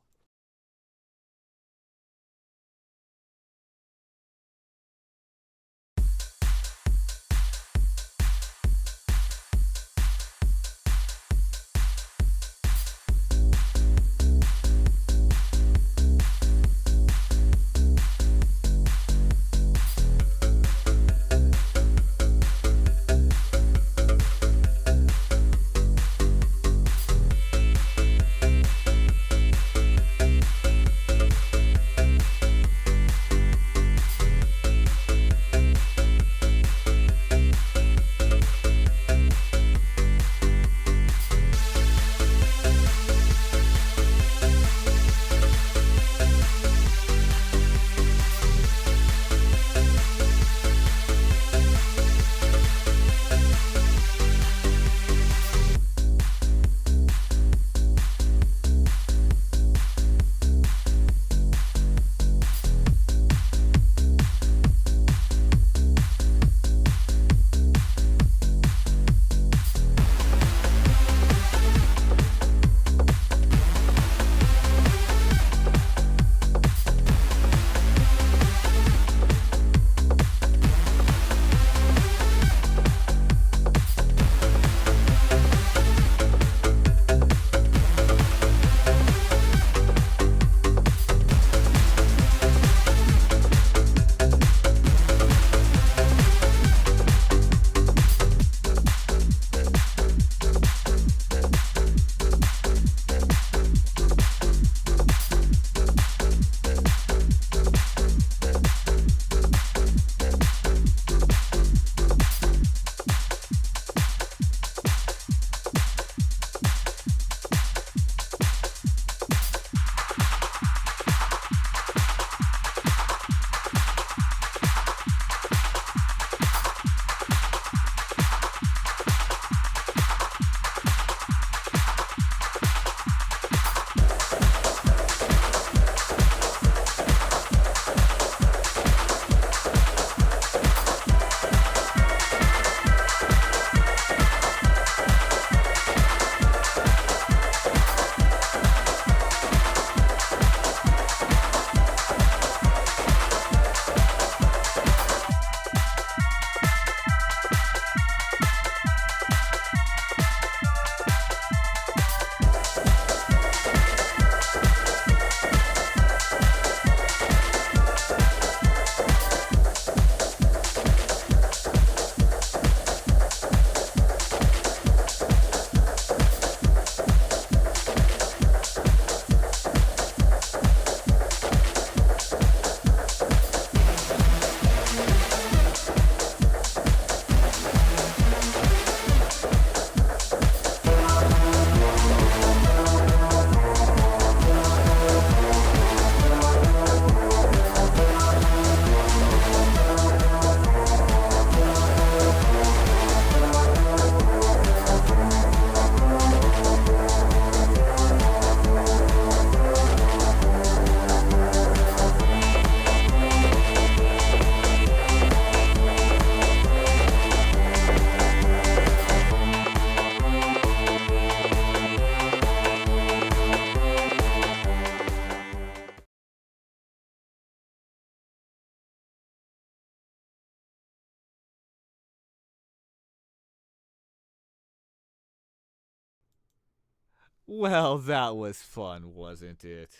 Well, that was fun, wasn't it?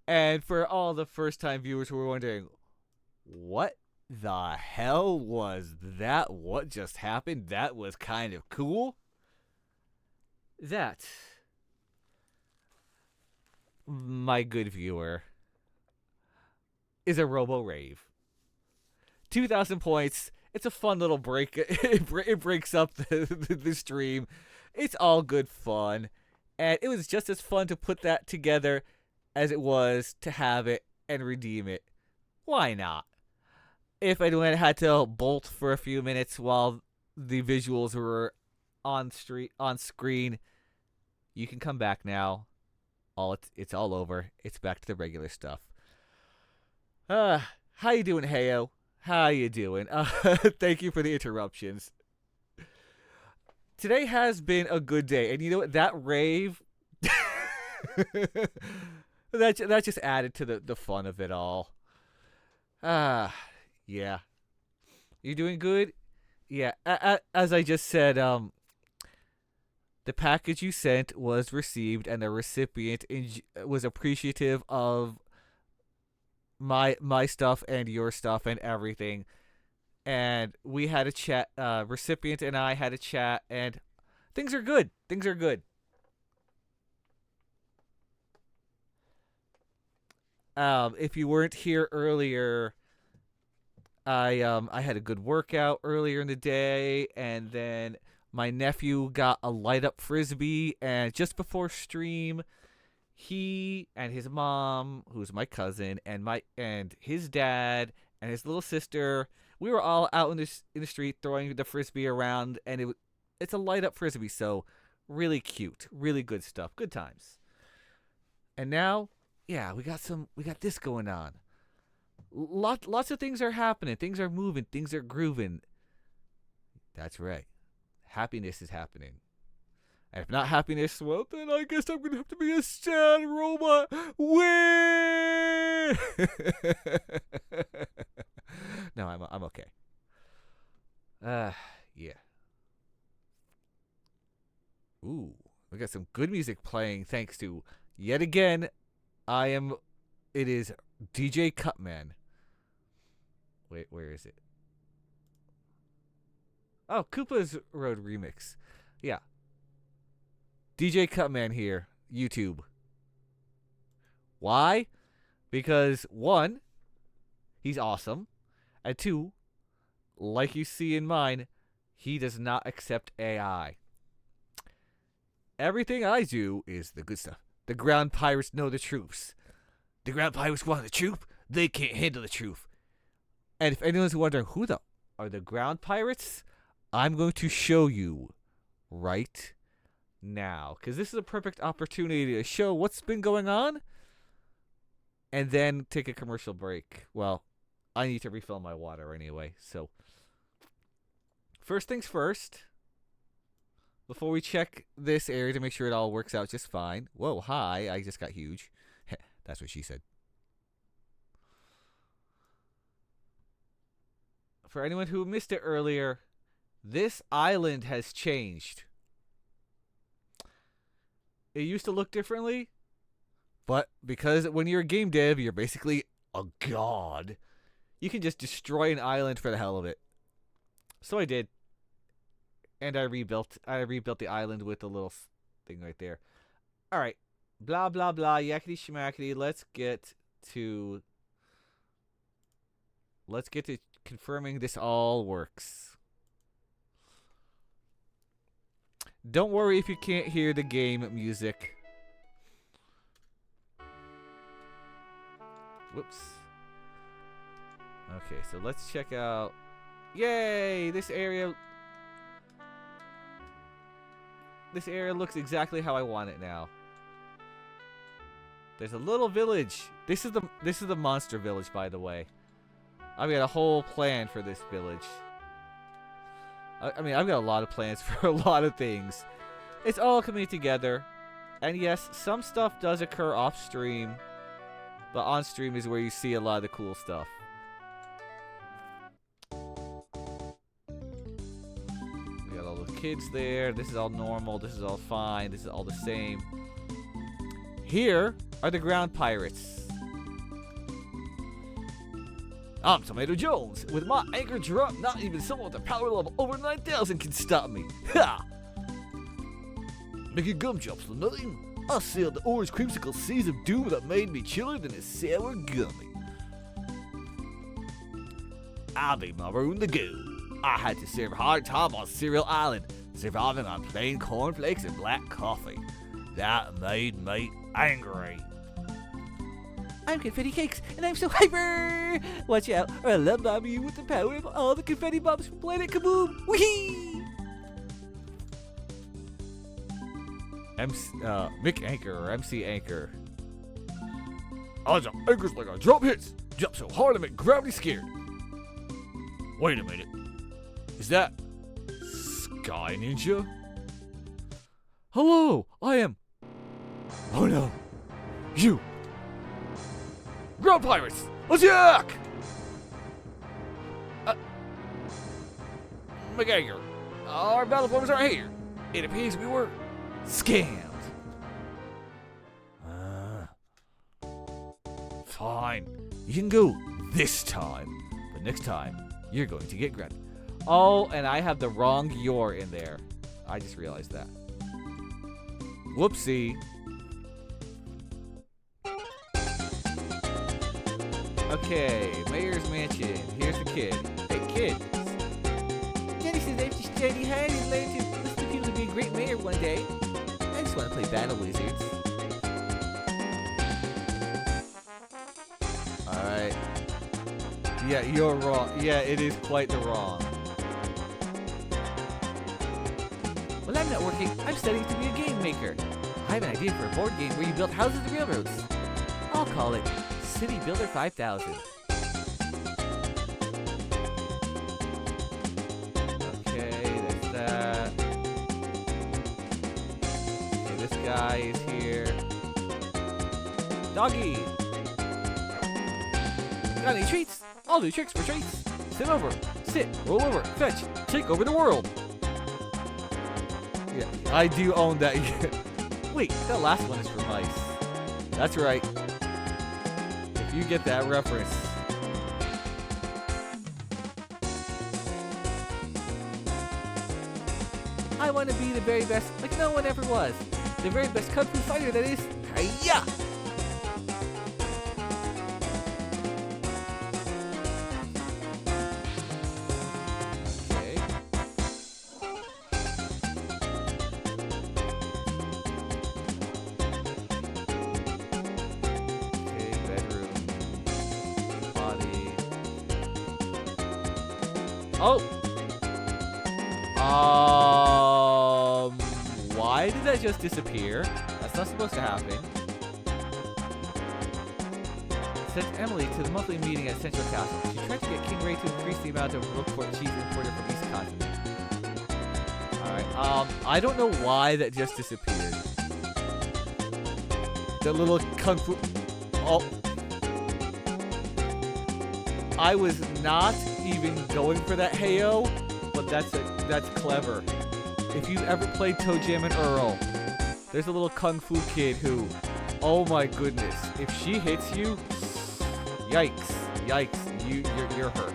And for all the first time viewers who were wondering, what the hell was that? What just happened? That was kind of cool. That, my good viewer, is a Robo Rave. 2,000 points. It's a fun little break. It breaks up the stream. It's all good fun. And it was just as fun to put that together as it was to have it and redeem it. Why not? If anyone had to bolt for a few minutes while the visuals were on screen, you can come back now. It's all over. It's back to the regular stuff. How you doing, Heyo? How you doing? Thank you for the interruptions. Today has been a good day, and you know what? That rave, that just added to the fun of it all. Yeah. You doing good? Yeah. As I just said, the package you sent was received, and the recipient was appreciative of my stuff and your stuff and everything. And we had a chat. Recipient and I had a chat, and things are good. Things are good. If you weren't here earlier, I had a good workout earlier in the day, and then my nephew got a light up frisbee, and just before stream, he and his mom, who's my cousin, and his dad and his little sister, we were all out in the street throwing the frisbee around, and it's a light up frisbee, so really cute, really good stuff, good times. And now, yeah, we got this going on. Lots of things are happening, things are moving, things are grooving. That's right, happiness is happening. And if not happiness, well, then I guess I'm gonna have to be a sad robot. Wait. No, I'm okay. Yeah. Ooh, we got some good music playing. Thanks to yet again, It is DJ Cutman. Wait, where is it? Oh, Koopa's Road remix. Yeah. DJ Cutman here, YouTube. Why? Because one, he's awesome, and two, like you see in mine, he does not accept AI. Everything I do is the good stuff. The ground pirates know the truth. The ground pirates want the truth. They can't handle the truth. And if anyone's wondering who are the ground pirates, I'm going to show you right now, because this is a perfect opportunity to show what's been going on and then take a commercial break. Well, I need to refill my water anyway, so first things first, before we check this area to make sure it all works out just fine. Whoa, hi, I just got huge. That's what she said. For anyone who missed it earlier, this island has changed. It used to look differently, but because when you're a game dev, you're basically a god. You can just destroy an island for the hell of it. So I did, and I rebuilt the island with the little thing right there. All right, blah blah blah, yakety schmackety. Let's get to confirming this all works. Don't worry if you can't hear the game music. Whoops. Okay, so let's check out. Yay! This area looks exactly how I want it now. There's a little village. This is the monster village, by the way. I've got a whole plan for this village. I mean, I've got a lot of plans for a lot of things. It's all coming together. And yes, some stuff does occur off stream, but on stream is where you see a lot of the cool stuff. We got all little kids there. This is all normal. This is all fine. This is all the same. Here are the ground pirates. I'm Tomato Jones. With my anchor drop, not even someone with a power level over 9,000 can stop me. Ha! Making gum jumps for nothing. I sailed the orange creamsicle seas of doom that made me chiller than a sour gummy. I be Maroon the Goon. I had to serve hard time on Cereal Island, surviving on plain cornflakes and black coffee. That made me angry. I'm Confetti Cakes, and I'm so hyper! Watch out, or I'll love bomb you with the power of all the confetti bombs from Planet Kaboom! Whee! Mick Anchor, or MC Anchor. I jump anchors like I drop hits. Jump so hard I make gravity scared. Wait a minute. Is that Sky Ninja? Hello, I am... Oh no. You. Ground pirates! Attack! McGregor, our battle forms are here. It appears we were scammed. Fine. You can go this time. But next time, you're going to get grounded. Oh, and I have the wrong "you're" in there. I just realized that. Whoopsie. Okay, Mayor's Mansion. Here's the kid. Hey, kid. Daddy says I have to study hard and learn to listen to people to be a great mayor one day. I just want to play Battle Wizards. Alright. Yeah, you're wrong. Yeah, it is quite the wrong. Well, I'm not working. I'm studying to be a game maker. I have an idea for a board game where you build houses and railroads. I'll call it City Builder 5000. Okay, that's that. Okay, this guy is here. Doggy! Got any treats? I'll do tricks for treats. Sit over, sit, roll over, fetch, take over the world. Yeah, I do own that. Wait, that last one is for mice. That's right. If you get that reference. I want to be the very best, like no one ever was. The very best kung fu fighter, that is. Hi-ya! Oh! Why did that just disappear? That's not supposed to happen. Sent Emily to the monthly meeting at Central Castle. She tried to get King Ray to increase the amount of Roquefort cheese imported from East Continent. Alright, I don't know why that just disappeared. The little kung fu... Oh. I was not even going for that Heyo, but that's clever. If you've ever played Toe Jam and Earl, there's a little kung fu kid who, oh my goodness, if she hits you, yikes, you're hurt.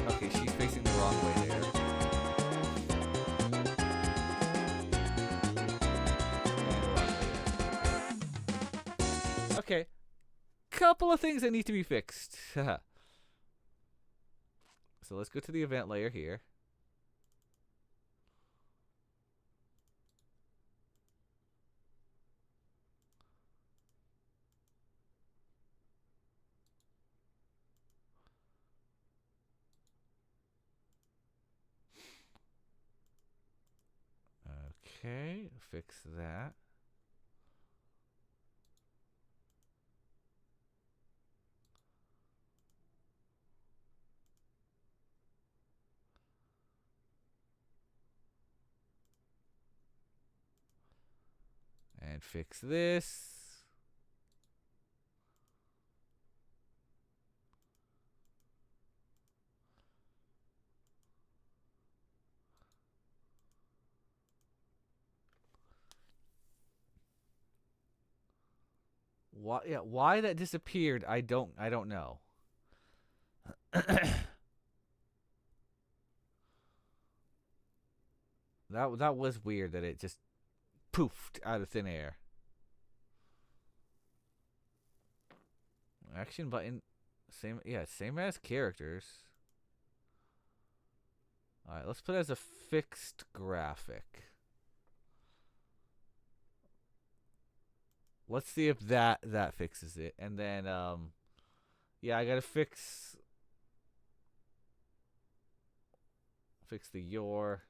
Okay, she's facing the wrong way there. And the wrong way there. Okay, couple of things that need to be fixed. So let's go to the event layer here. Okay, fix that. And fix this. Why? Yeah, why that disappeared? I don't know. That was weird that it just poofed out of thin air. Action button, same as characters. All right, let's put it as a fixed graphic. Let's see if that fixes it, and then yeah, I gotta fix the your.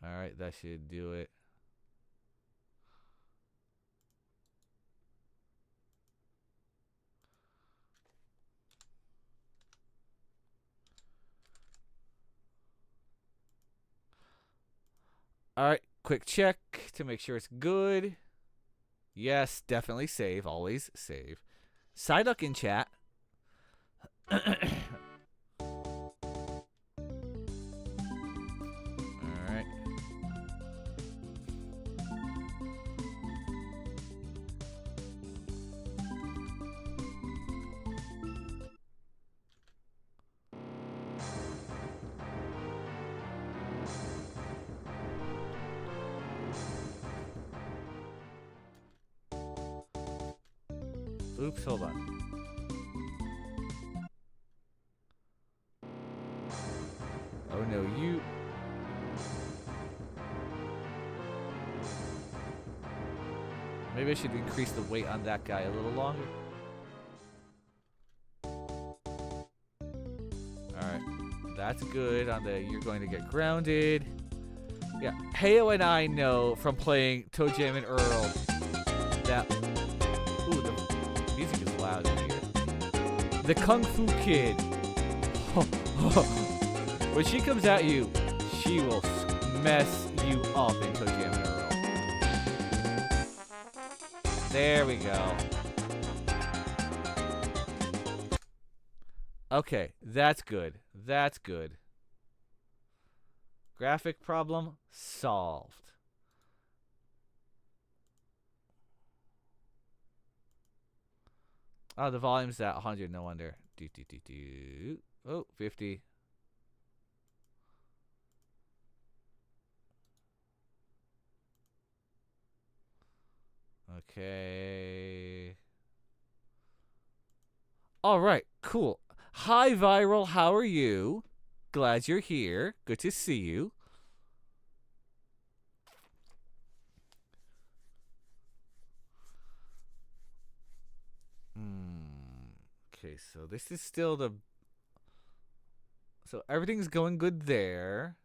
All right, that should do it. All right, quick check to make sure it's good. Yes, definitely save. Always save. Psyduck in chat. All right. Oops, hold on. Oh no, you. Maybe I should increase the weight on that guy a little longer. Alright. That's good on the you're going to get grounded. Yeah, Heyo and I know from playing ToeJam and Earl that. Ooh, the music is loud in here. The Kung Fu Kid. When she comes at you, she will mess you up in ToeJam and Earl. There we go. Okay, that's good. That's good. Graphic problem solved. Oh, the volume's at 100, no wonder. Oh, 50. Okay. All right, cool. Hi, Viral. How are you? Glad you're here. Good to see you. Okay, so this is still the. So everything's going good there.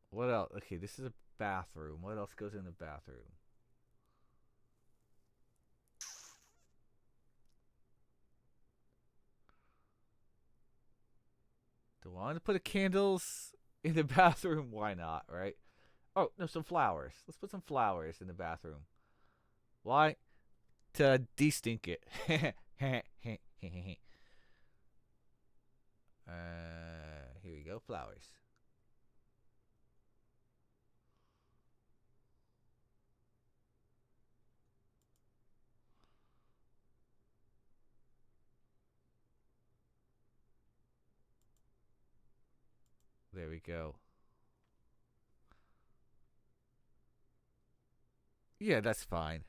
What else? Okay, this is a bathroom. What else goes in the bathroom? Do I want to put the candles in the bathroom? Why not, right? Oh, no, some flowers. Let's put some flowers in the bathroom. Why? To de-stink it. Here we go. Flowers. There we go. Yeah, that's fine.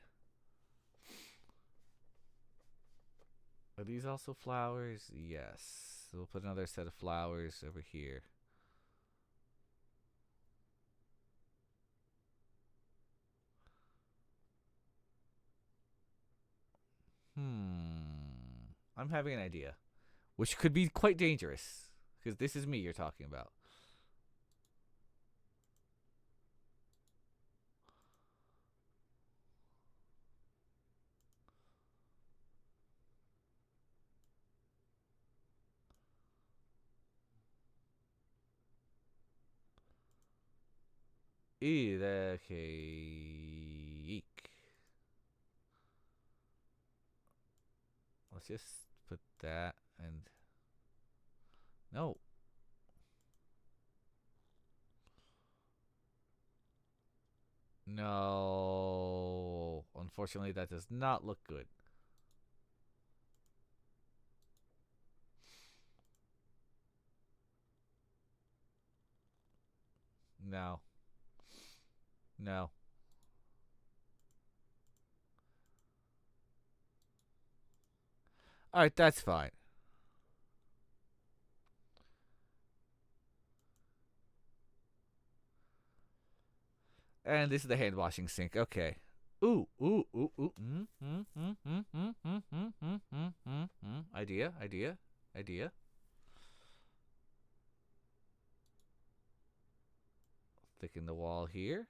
Are these also flowers? Yes. So we'll put another set of flowers over here. I'm having an idea. Which could be quite dangerous. Because this is me you're talking about. Okay. Let's just put that and no. No. Unfortunately, that does not look good. No. No. All right, that's fine. And this is the hand washing sink. Okay. Ooh, ooh, ooh, ooh. Idea, idea, idea. Thicken the wall here.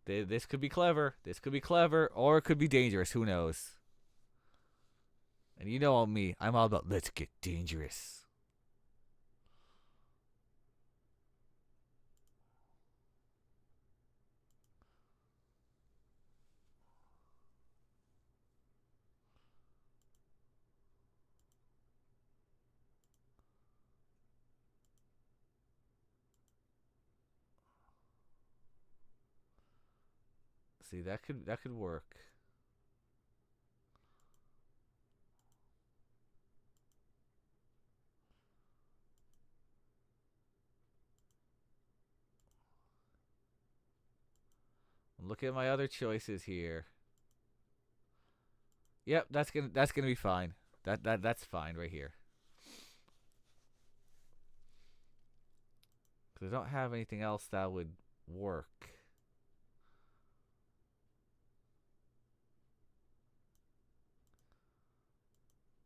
This could be clever. This could be clever, or it could be dangerous. Who knows? And you know me. I'm all about let's get dangerous. See, that could work. Look at my other choices here. Yep, that's gonna be fine. That's fine right here. Cause I don't have anything else that would work.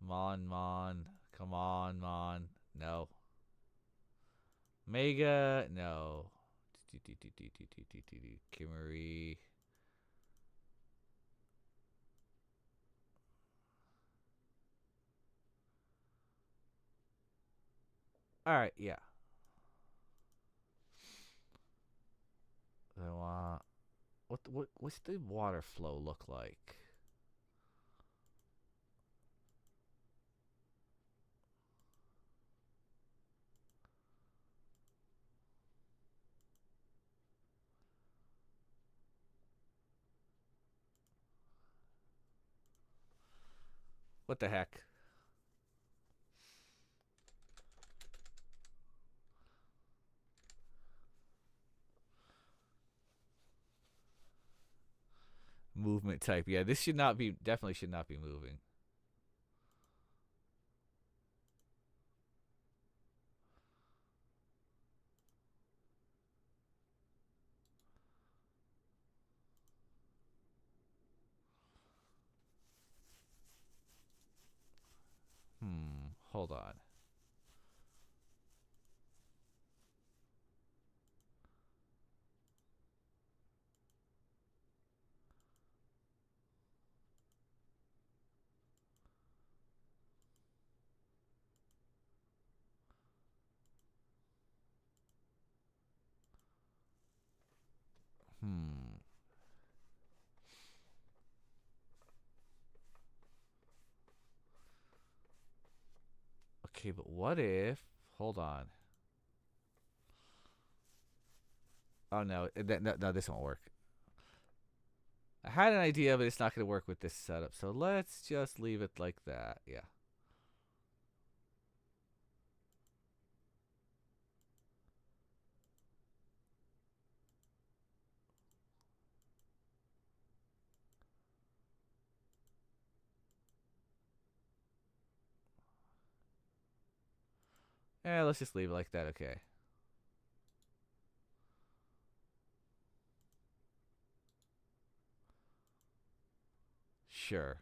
Mon. Come on, Mon. No. Mega, no. Kimmery. Alright, yeah. I want what's the water flow look like? What the heck? Movement type. Yeah, this should not be definitely should not be moving. Hold on. Hmm. Okay, but what if hold on. Oh no, no, this won't work. I had an idea, but it's not going to work with this setup. So let's just leave it like that. Yeah. Yeah, let's just leave it like that. Okay. Sure.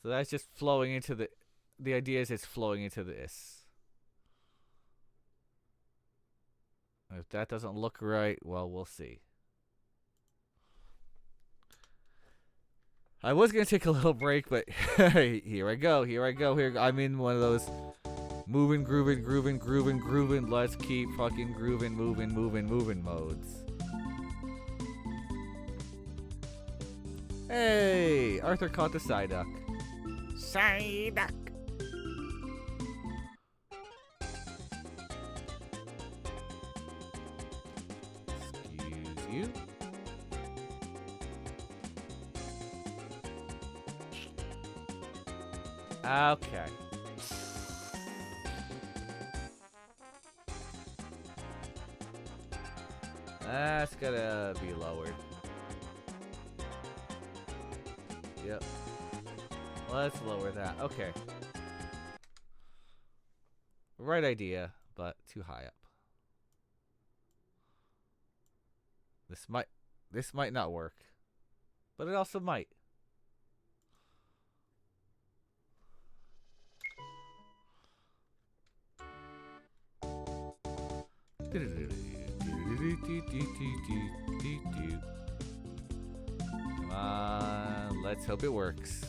So that's just flowing into the idea is it's flowing into this. If that doesn't look right, well, we'll see. I was gonna take a little break, but here I go. Here I go. Here I'm in one of those moving, grooving. Let's keep fucking grooving, moving modes. Hey, Arthur caught the Psyduck. Psyduck. Excuse you. Okay. That's gotta be lowered. Yep. Let's lower that. Okay. Right idea, but too high up. This might not work. But it also might. Come on, let's hope it works.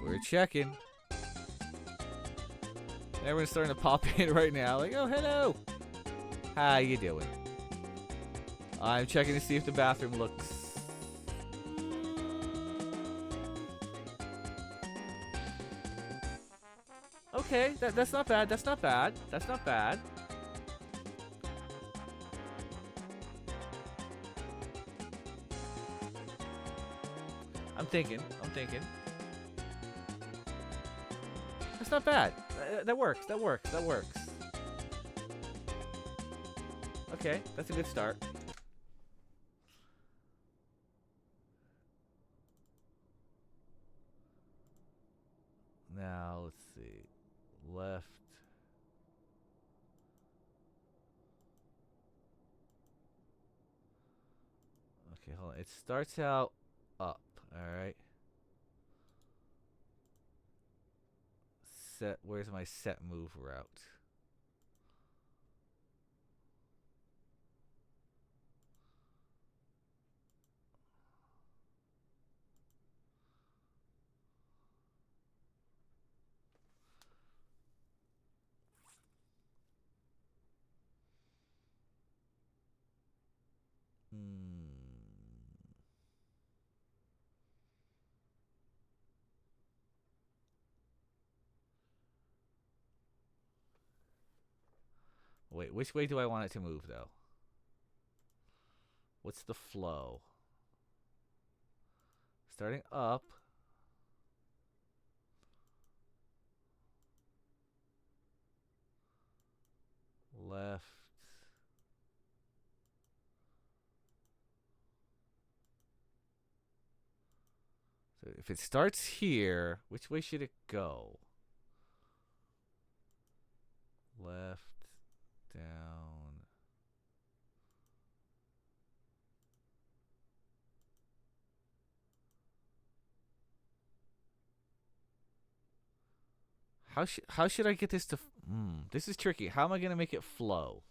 We're checking. Everyone's starting to pop in right now, like, oh, hello. How you doing? I'm checking to see if the bathroom looks... Okay, that's not bad, that's not bad, that's not bad. I'm thinking. That's not bad. That works. Okay, that's a good start. Now, let's see. Left. Okay, hold on. It starts out up, alright? Where's my set move route? Wait, which way do I want it to move, though? What's the flow? Starting up. Left. So if it starts here, which way should it go? Left, down. How should I get this to... this is tricky. How am I going to make it flow?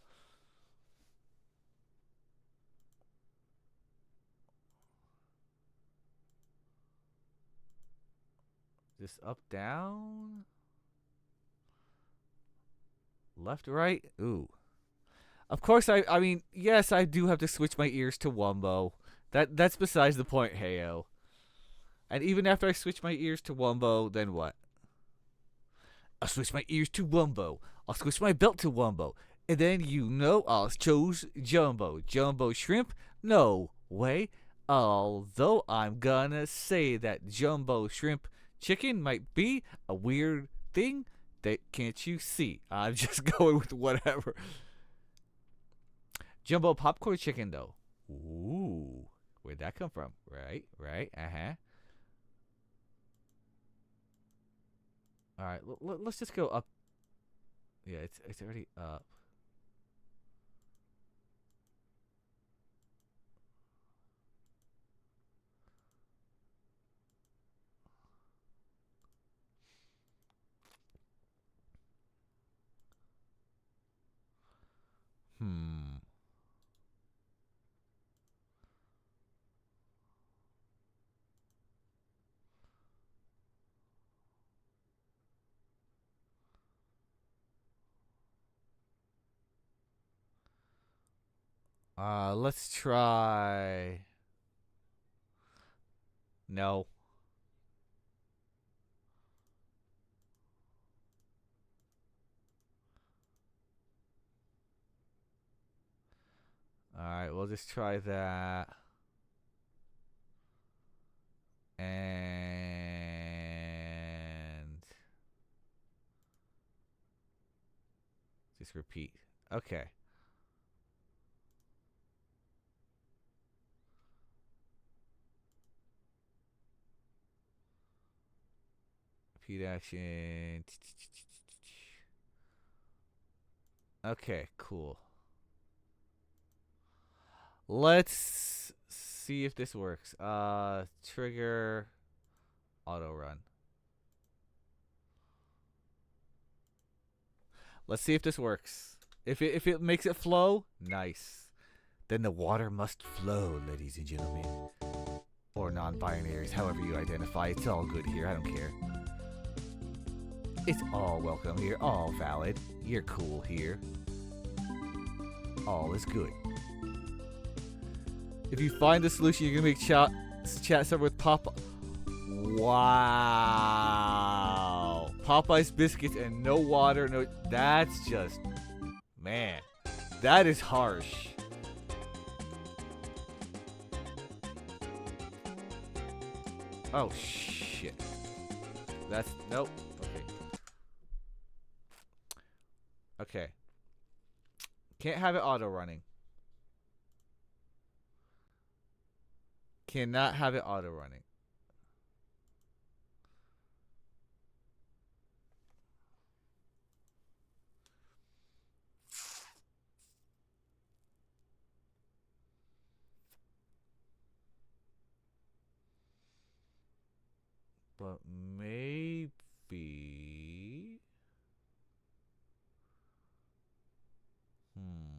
Just up, down? Left, right? Ooh. Of course, I mean, yes, I do have to switch my ears to Wumbo. That's besides the point, heyo. And even after I switch my ears to Wumbo, then what? I'll switch my ears to Wumbo. I'll switch my belt to Wumbo. And then I'll choose Jumbo. Jumbo shrimp? No way. Although I'm gonna say that Jumbo shrimp chicken might be a weird thing that can't you see. I'm just going with whatever. Jumbo popcorn chicken though. Ooh. Where'd that come from? Right. Uh-huh. Alright, let's just go up. Yeah, it's already up. Hmm. Let's try. No. Alright, we'll just try that. And just repeat. Okay. Repeat action. Okay, cool. Let's see if this works. Trigger auto run. Let's see if this works. If it makes it flow, nice. Then the water must flow, ladies and gentlemen. Or non-binaries, however you identify. It's all good here. I don't care. It's all welcome here. All valid. You're cool here. All is good. If you find the solution, you're gonna make chat server with Papa. Wow. Popeye's biscuits and no water. No. That's just, man. That is harsh. Oh shit. That's nope. Okay. Can't have it auto running. Cannot have it auto running. But maybe. Hmm.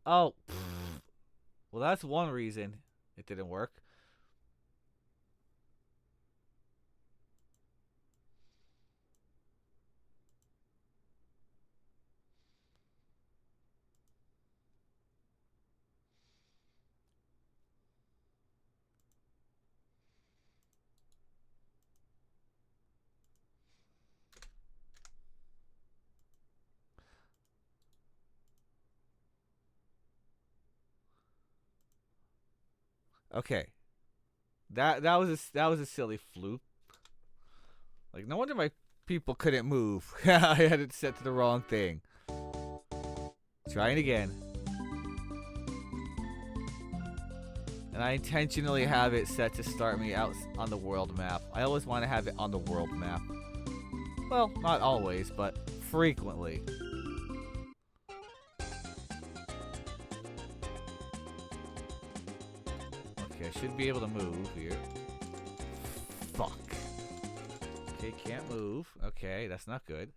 Oh. Well, that's one reason it didn't work. Okay. That was a silly fluke. Like, no wonder my people couldn't move. I had it set to the wrong thing. Trying again. And I intentionally have it set to start me out on the world map. I always want to have it on the world map. Well, not always, but frequently. Okay, I should be able to move here. Fuck. Okay, can't move. Okay, that's not good.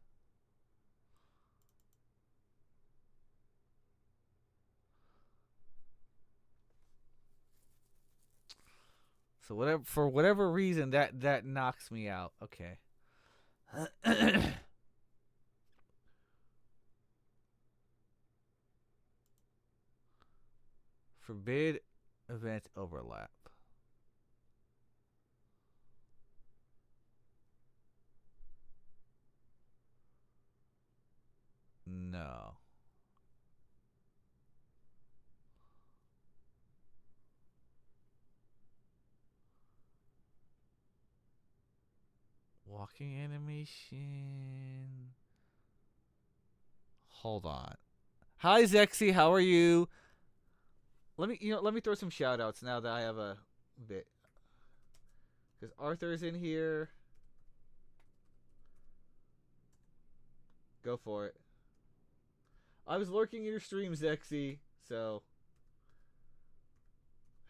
So whatever, for whatever reason, that knocks me out. Okay. Forbid event overlap. No. Walking animation. Hold on. Hi Zexy, how are you? Let me throw some shout outs now that I have a bit. Cuz Arthur's in here. Go for it. I was lurking in your stream, Zexy, so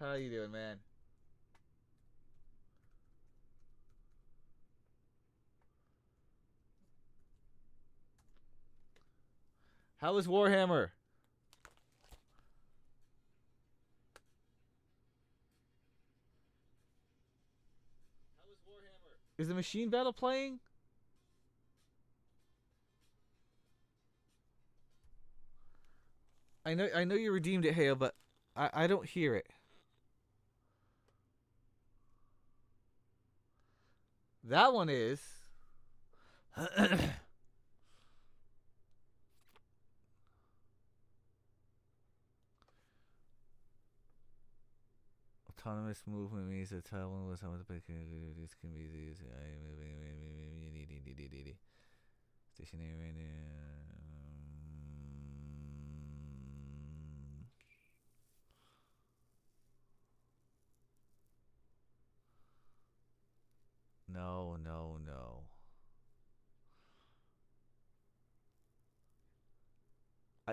how you doing, man? How is Warhammer? Is the machine battle playing? I know you redeemed it, Hale, but I don't hear it. That one is. Autonomous movement means that Taiwan was how to pick this can be used. Stationary. No, no, no.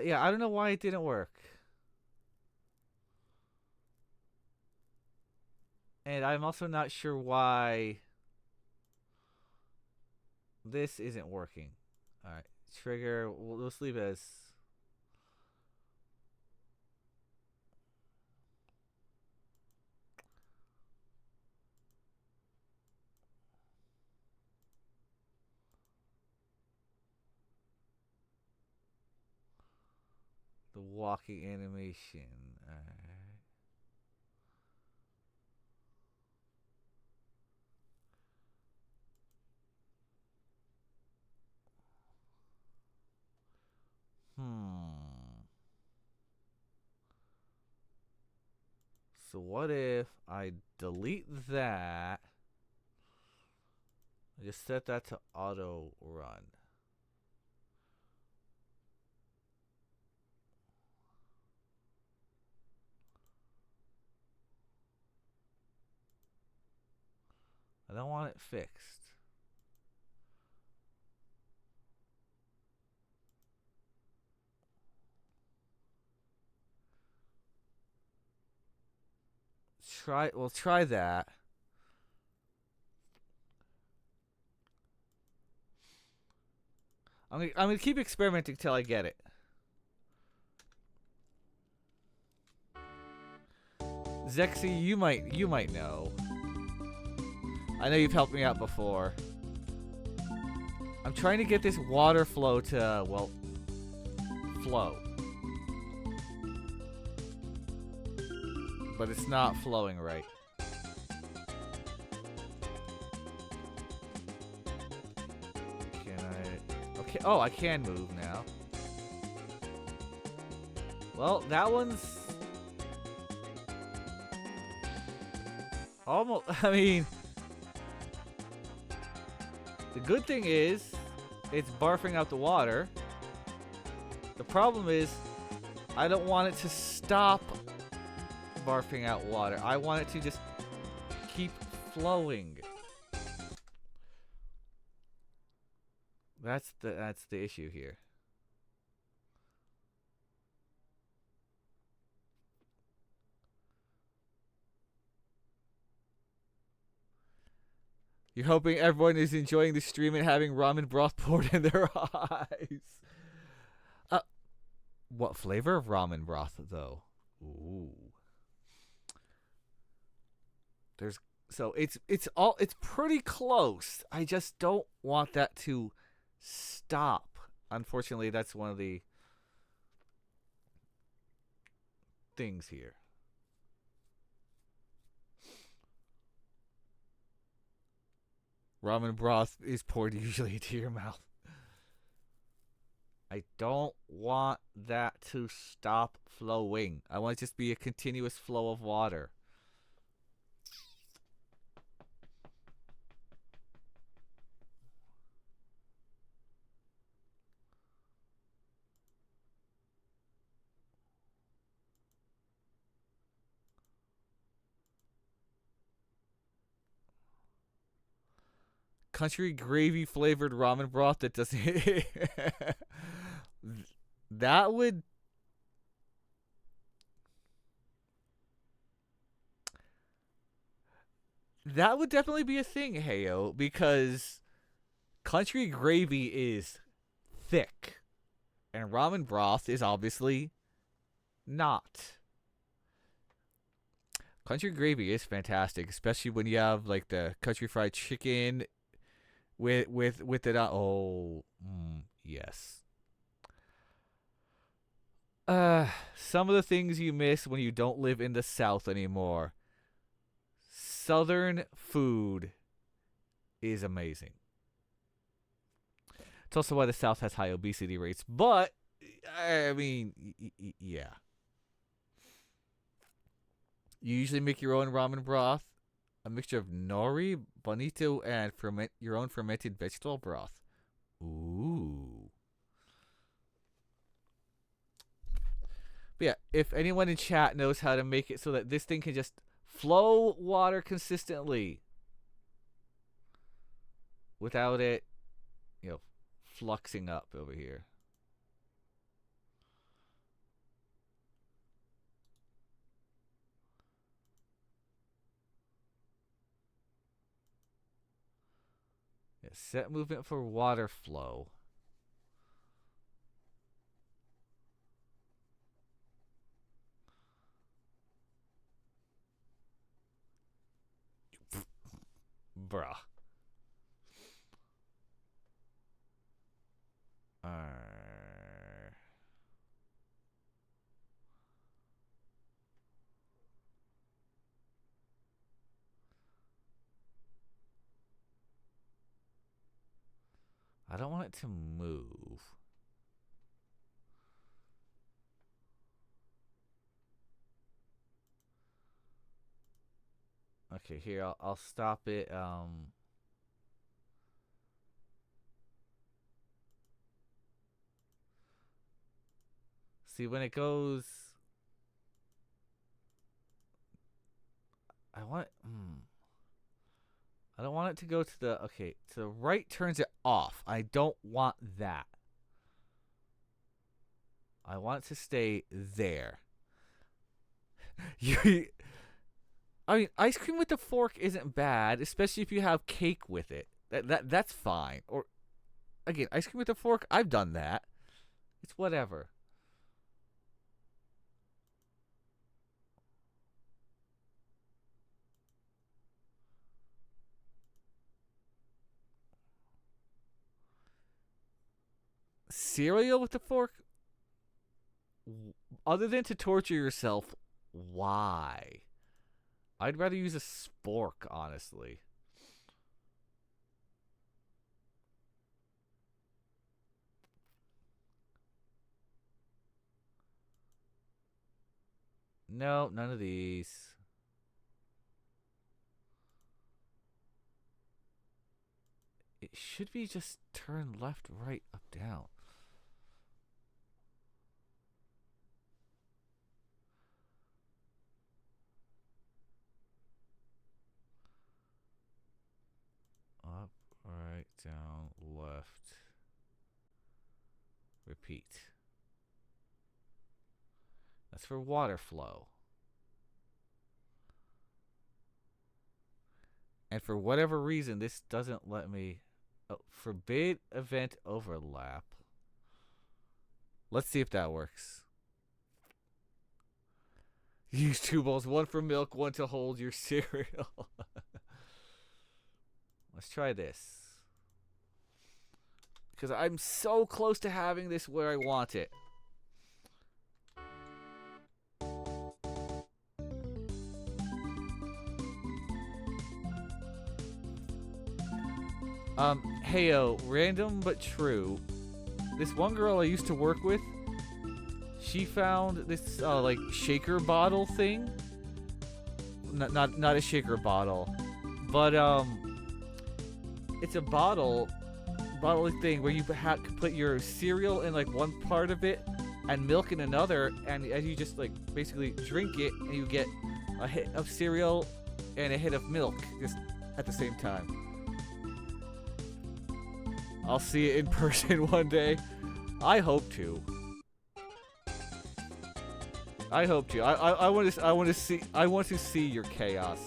Yeah, I don't know why it didn't work. And I'm also not sure why this isn't working. Alright, trigger. Let's leave it as. The walking animation. Alright. So what if I delete that? I just set that to auto run. I don't want it fixed. We'll try that. I'm gonna keep experimenting till I get it. Zexy, you might know. I know you've helped me out before. I'm trying to get this water flow to, well, flow. But it's not flowing right. Can I? Okay. Oh, I can move now. Well, that one's almost. I mean, the good thing is it's barfing out the water. The problem is I don't want it to stop barfing out water. I want it to just keep flowing. That's the issue here. You're hoping everyone is enjoying the stream and having ramen broth poured in their eyes. What flavor of ramen broth though? Ooh. It's pretty close. I just don't want that to stop. Unfortunately, that's one of the things here. Ramen broth is poured usually into your mouth. I don't want that to stop flowing. I want it to just be a continuous flow of water. Country gravy flavored ramen broth that doesn't. That would. That would definitely be a thing, Heyo, because country gravy is thick. And ramen broth is obviously not. Country gravy is fantastic, especially when you have like the country fried chicken with it on. Oh, yes. Some of the things you miss when you don't live in the South anymore. Southern food is amazing. It's also why the South has high obesity rates. But I mean, yeah. You usually make your own ramen broth, a mixture of nori, bonito, and your own fermented vegetable broth. Ooh. But yeah, if anyone in chat knows how to make it so that this thing can just flow water consistently without it, fluxing up over here. Yeah, set movement for water flow. Bruh. I don't want it to move. Okay, here, I'll stop it. See, when it goes... I don't want it to go to the... Okay, to the right turns it off. I don't want that. I want it to stay there. I mean, ice cream with a fork isn't bad, especially if you have cake with it. That's fine. Or, again, ice cream with a fork, I've done that. It's whatever. Cereal with a fork? Other than to torture yourself, why? I'd rather use a spork, honestly. No, none of these. It should be just turn left, right, up, down. Up, right, down, left. Repeat. That's for water flow. And for whatever reason, this doesn't let me... Oh, forbid event overlap. Let's see if that works. Use 2 bowls, 1 for milk, 1 to hold your cereal. Let's try this. Because I'm so close to having this where I want it. Heyo, random but true. This one girl I used to work with, she found this like shaker bottle thing. Not a shaker bottle, but it's a bottle thing where you put your cereal in like one part of it and milk in another, and as you just like basically drink it, and you get a hit of cereal and a hit of milk just at the same time. I'll see it in person one day. I hope to. I hope to. I want to see your chaos.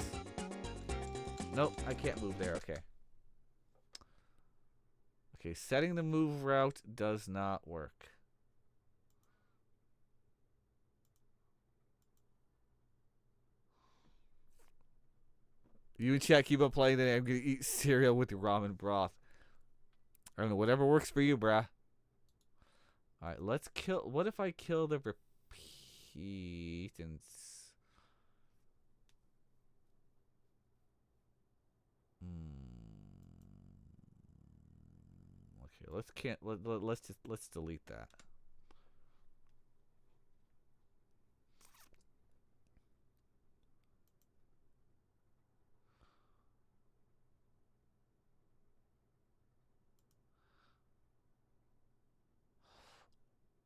Nope, I can't move there. Okay. Okay, setting the move route does not work. You and chat keep on playing, then I'm gonna eat cereal with your ramen broth. I don't know, whatever works for you, bruh. Alright, let's kill. What if I kill the repeat and. Okay, let's delete that.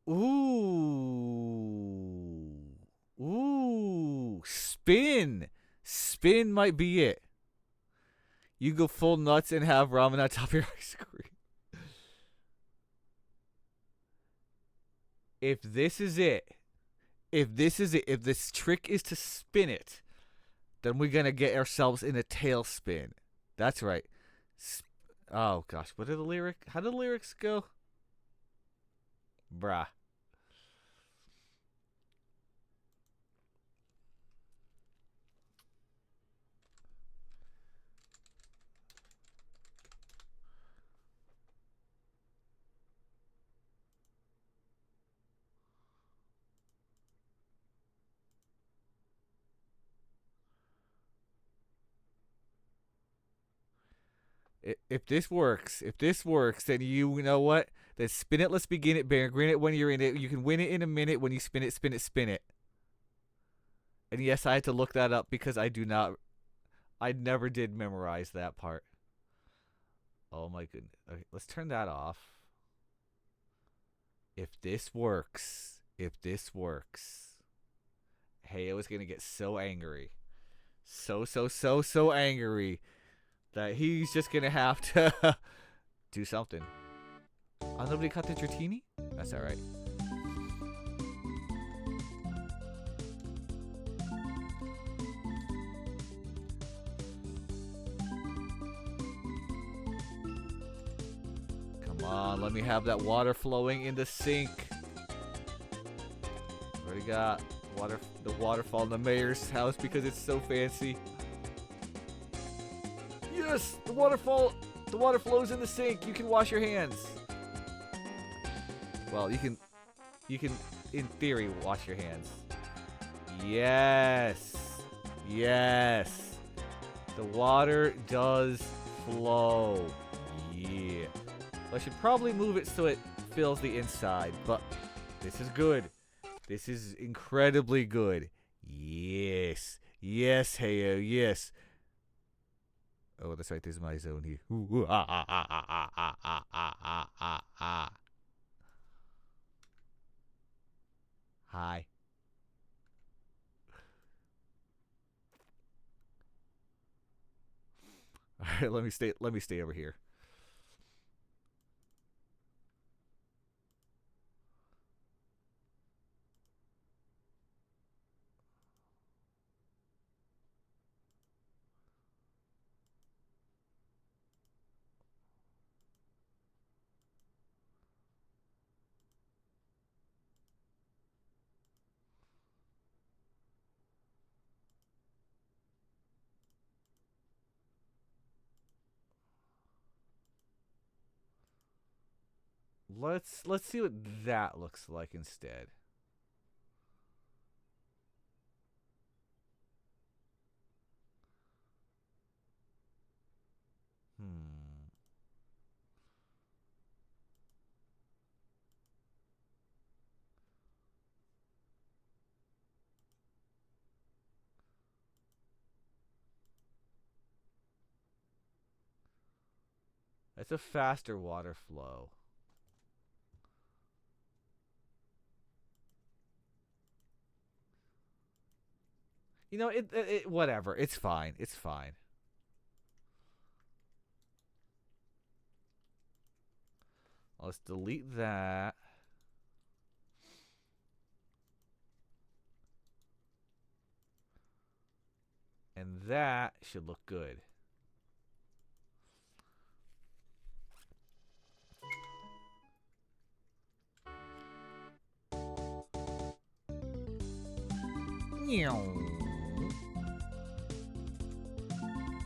Ooh, spin. Spin might be it. You go full nuts and have ramen on top of your ice cream. If this is it, if this trick is to spin it, then we're gonna get ourselves in a tailspin. That's right. Oh gosh, what are the lyrics? How do the lyrics go? Bruh. If this works, then you know what? Then spin it. Let's begin it. Bear grin it when you're in it. You can win it in a minute when you spin it. Spin it. Spin it. And yes, I had to look that up because I never did memorize that part. Oh my goodness. Okay, let's turn that off. If this works, Heyo is gonna get so angry, so angry that he's just gonna have to do something. Oh, nobody caught the Dratini? That's alright. Come on, let me have that water flowing in the sink. Already got the waterfall in the mayor's house because it's so fancy. Yes, the water flows in the sink. You can wash your hands. Well, you can in theory wash your hands. Yes. The water does flow. Yeah. I should probably move it so it fills the inside, but this is good. This is incredibly good. Yes, Heyo, yes. Oh, that's right. This is my zone here. Ooh, ah, ah, ah, ah, ah, ah, ah, ah, ah, ah. Hi. All right, let me stay over here. Let's see what that looks like instead. It's a faster water flow. You know, it whatever. It's fine. It's fine. Let's delete that. And that should look good.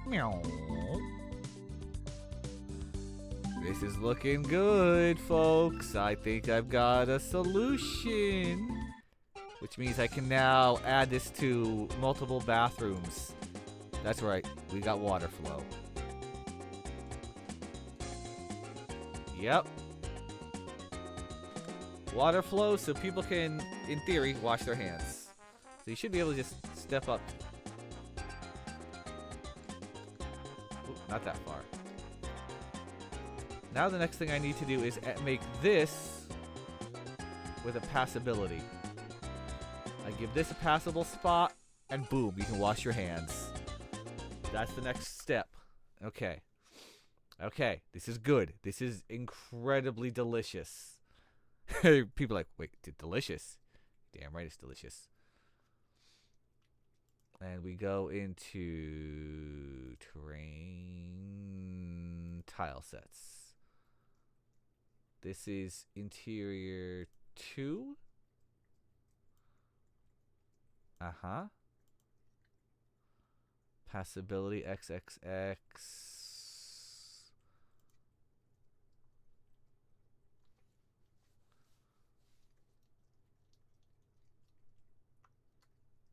Meow. This is looking good, folks. I think I've got a solution. Which means I can now add this to multiple bathrooms. That's right, we got water flow. Yep. Water flow so people can, in theory, wash their hands. So you should be able to just step up. Ooh, not that far. Now the next thing I need to do is make this with a passability. I give this a passable spot, and boom, you can wash your hands. That's the next step. Okay. Okay, this is good. This is incredibly delicious. People are like, wait, delicious? Damn right it's delicious. And we go into terrain tile sets. This is interior 2. Uh-huh. Passability XXX.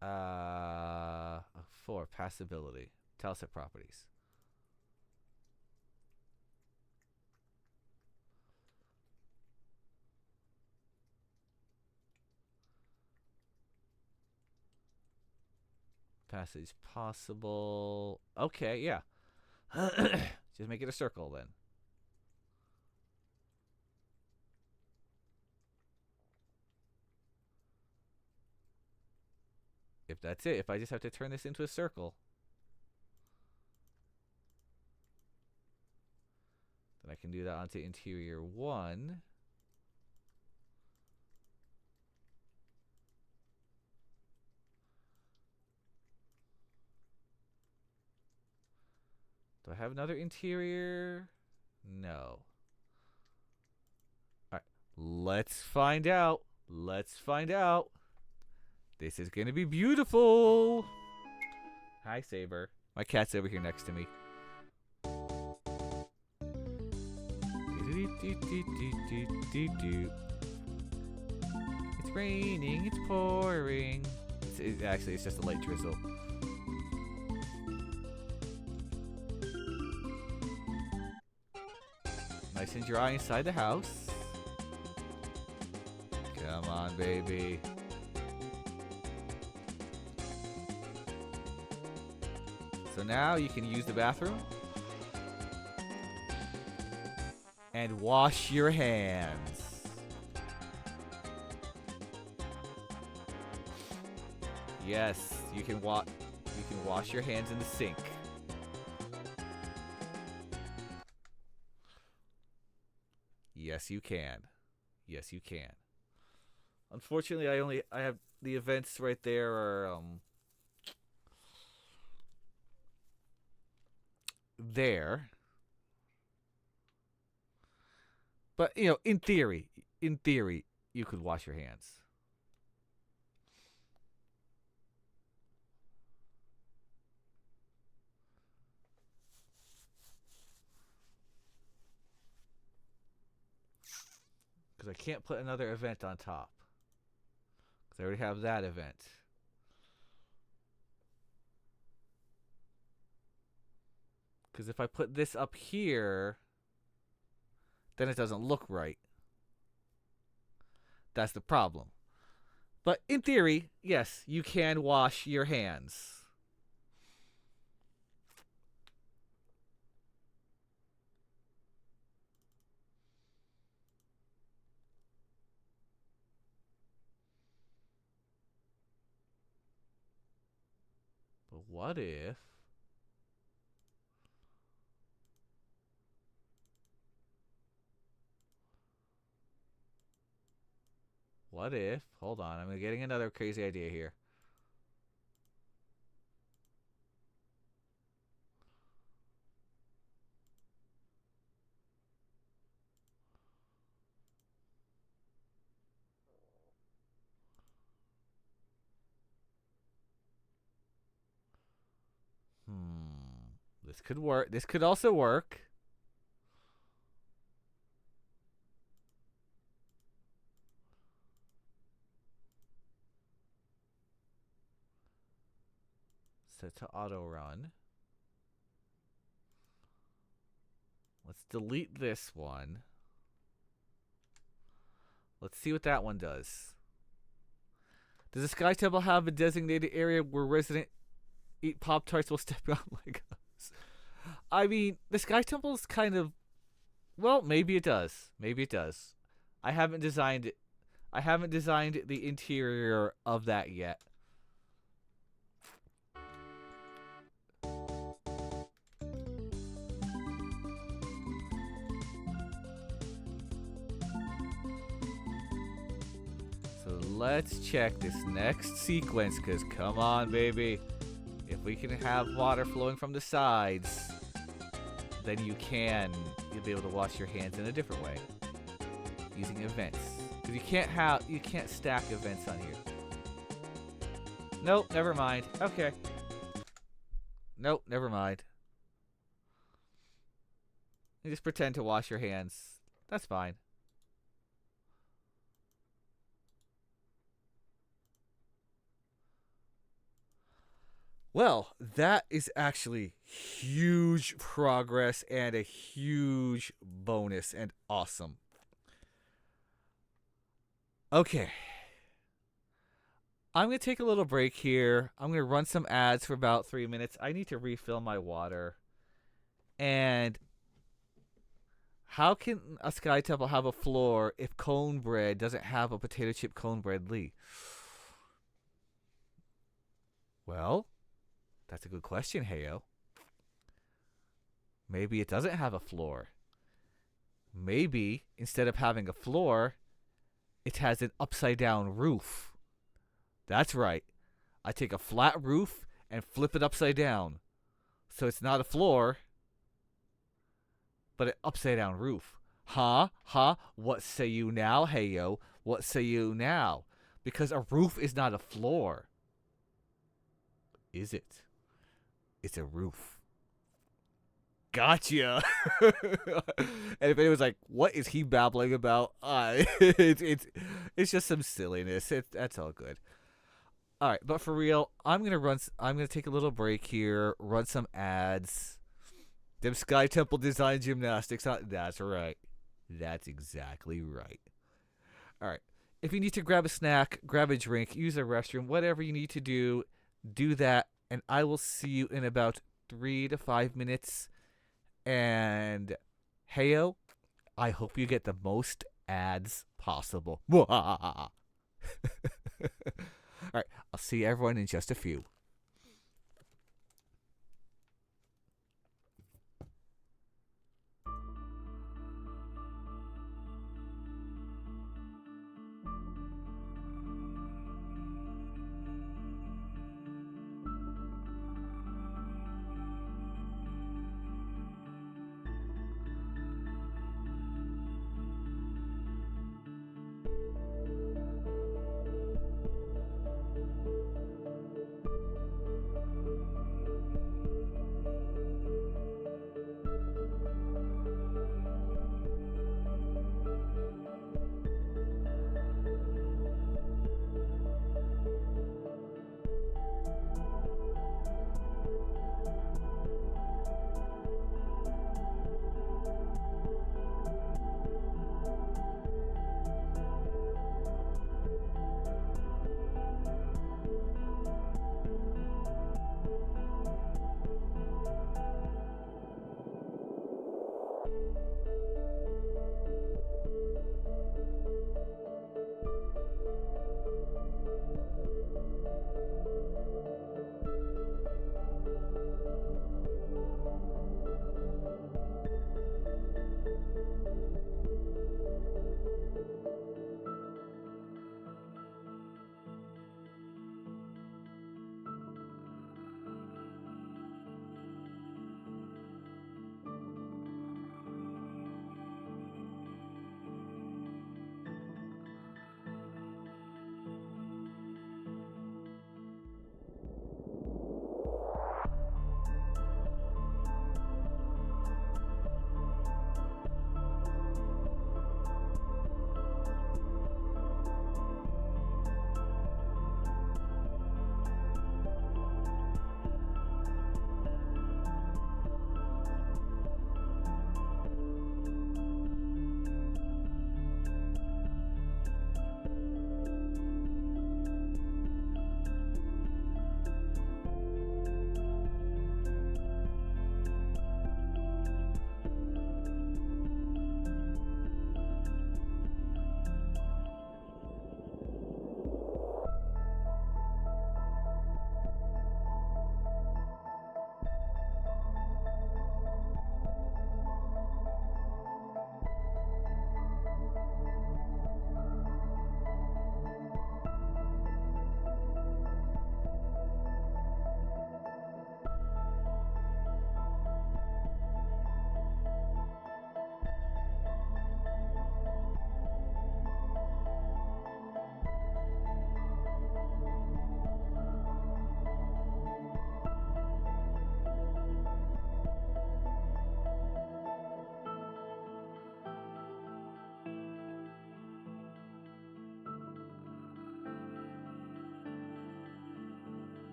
Uh, 4 passability. Tileset properties. Passage possible. Okay, yeah. Just make it a circle then. If that's it, if I just have to turn this into a circle, then I can do that onto interior 1. Do I have another interior? No. Alright, let's find out. Let's find out. This is gonna be beautiful. Hi, Saber. My cat's over here next to me. It's raining, it's pouring. Actually, it's just a light drizzle. Nice and dry inside the house. Come on, baby. So now you can use the bathroom and wash your hands. Yes, you can wash your hands in the sink. Yes, you can. Yes, you can. Unfortunately, I have the events right there are there. But, you know, in theory, you could wash your hands. Because I can't put another event on top. Because I already have that event. Because if I put this up here, then it doesn't look right. That's the problem. But in theory, yes, you can wash your hands. But what if... What if... Hold on, I'm getting another crazy idea here. This could work. This could also work. Set to auto run. Let's delete this one. Let's see what that one does. Does the Sky Temple have a designated area where residents eat Pop-Tarts while stepping on Legos? I mean, the Sky Temple's kind of... Well, maybe it does. Maybe it does. I haven't designed it. I haven't designed the interior of that yet. So let's check this next sequence, because come on, baby. If we can have water flowing from the sides, then you'll be able to wash your hands in a different way. Using events. Because you can't stack events on here. Nope, never mind. Okay. Nope, never mind. You just pretend to wash your hands. That's fine. Well, that is actually huge progress and a huge bonus and awesome. Okay. I'm going to take a little break here. I'm going to run some ads for about 3 minutes. I need to refill my water. And how can a Sky Temple have a floor if cone bread doesn't have a potato chip cone bread Lee? Well, that's a good question, Heyo. Maybe it doesn't have a floor. Maybe instead of having a floor, it has an upside down roof. That's right. I take a flat roof and flip it upside down. So it's not a floor, but an upside down roof. Huh? What say you now, Heyo? What say you now? Because a roof is not a floor. Is it? It's a roof. Gotcha. And if anyone's like, "What is he babbling about?" It's just some silliness. That's all good. All right, but for real, I'm gonna take a little break here, run some ads. Them Sky Temple Design Gymnastics. That's right. That's exactly right. All right. If you need to grab a snack, grab a drink, use a restroom, whatever you need to do that, and I will see you in about 3 to 5 minutes. And Heyo, I hope you get the most ads possible. All right, I'll see everyone in just a few.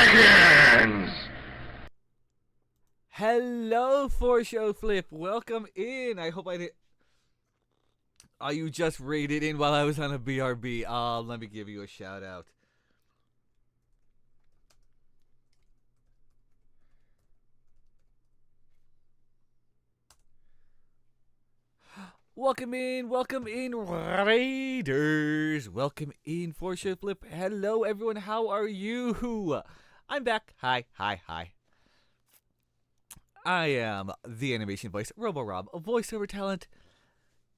Dragons! Hello, For Show Flip. Welcome in. I hope I didn't. Oh, you just raided in while I was on a BRB. Let me give you a shout out. Welcome in, Raiders. Welcome in, For Show Flip. Hello, everyone. How are you? I'm back. Hi. I am the animation voice, RoboRob, a voiceover talent,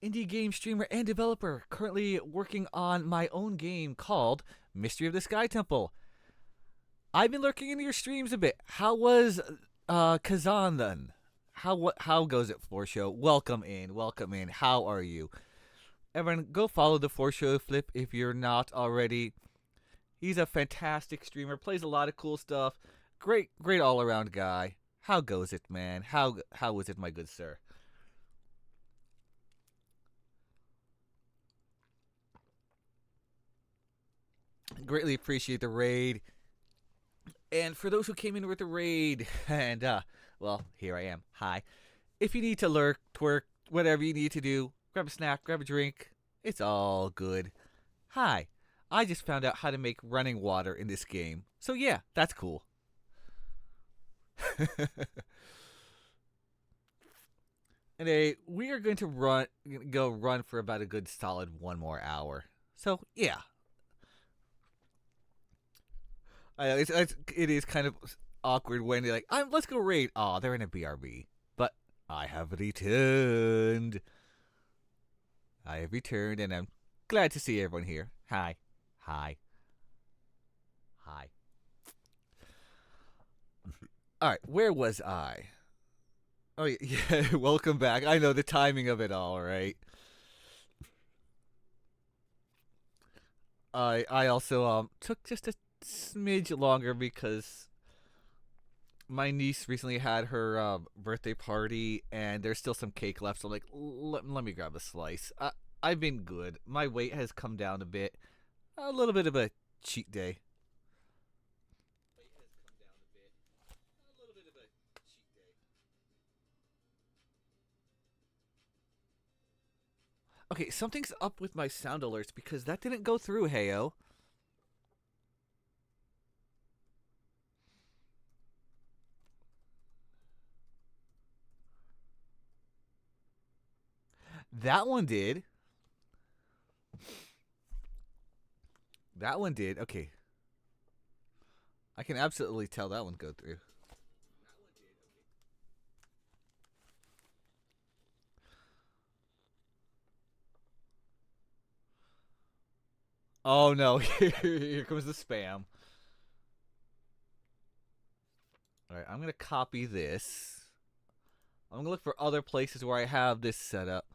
indie game streamer, and developer, currently working on my own game called Mystery of the Sky Temple. I've been lurking into your streams a bit. How was Kazan then? How goes it, For Show? Welcome in. How are you? Everyone, go follow the For Show Flip if you're not already. He's a fantastic streamer, plays a lot of cool stuff. Great all around guy. How goes it, man? How is it, my good sir? Greatly appreciate the raid. And for those who came in with the raid, and well, here I am. Hi. If you need to lurk, twerk, whatever you need to do, grab a snack, grab a drink. It's all good. Hi. I just found out how to make running water in this game. So yeah, that's cool. Anyway, we are going to run for about a good solid 1 more hour. So yeah, it is kind of awkward when they're like, let's go raid. Oh, they're in a BRB, but I have returned. And I'm glad to see everyone here. Hi. All right, where was I? Oh yeah, welcome back. I know the timing of it all, right? I also took just a smidge longer because my niece recently had her birthday party and there's still some cake left. So I'm like, let me grab a slice. I've been good. My weight has come down a bit. A little bit of a cheat day. Okay, something's up with my sound alerts because that didn't go through, Heyo. That one did. Okay. I can absolutely tell that one go through. Oh no, here comes the spam. Alright, I'm gonna copy this. I'm gonna look for other places where I have this set up.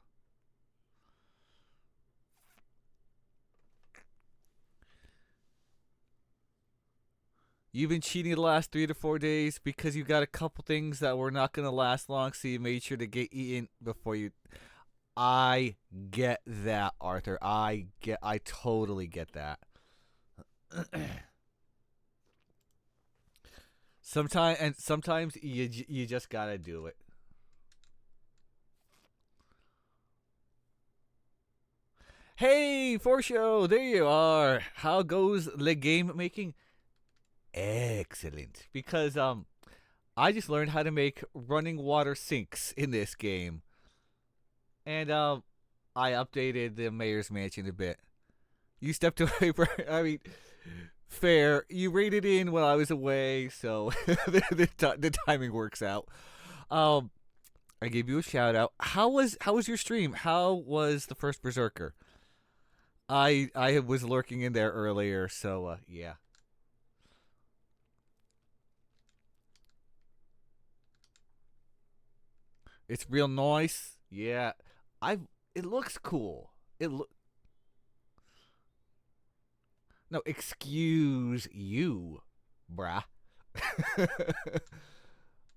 You've been cheating the last 3 to 4 days because you got a couple things that were not gonna last long, so you made sure to get eaten before you. I get that, Arthur. I totally get that. Sometimes you just gotta do it. Hey, For Show, there you are. How goes the game making? Excellent, because I just learned how to make running water sinks in this game, and I updated the mayor's mansion a bit. You stepped away for, I mean, fair. You raided in while I was away, so the timing works out. I gave you a shout out. How was your stream? How was the first Berserker? I was lurking in there earlier, so yeah. It's real nice. Yeah. It looks cool. No, excuse you, bruh.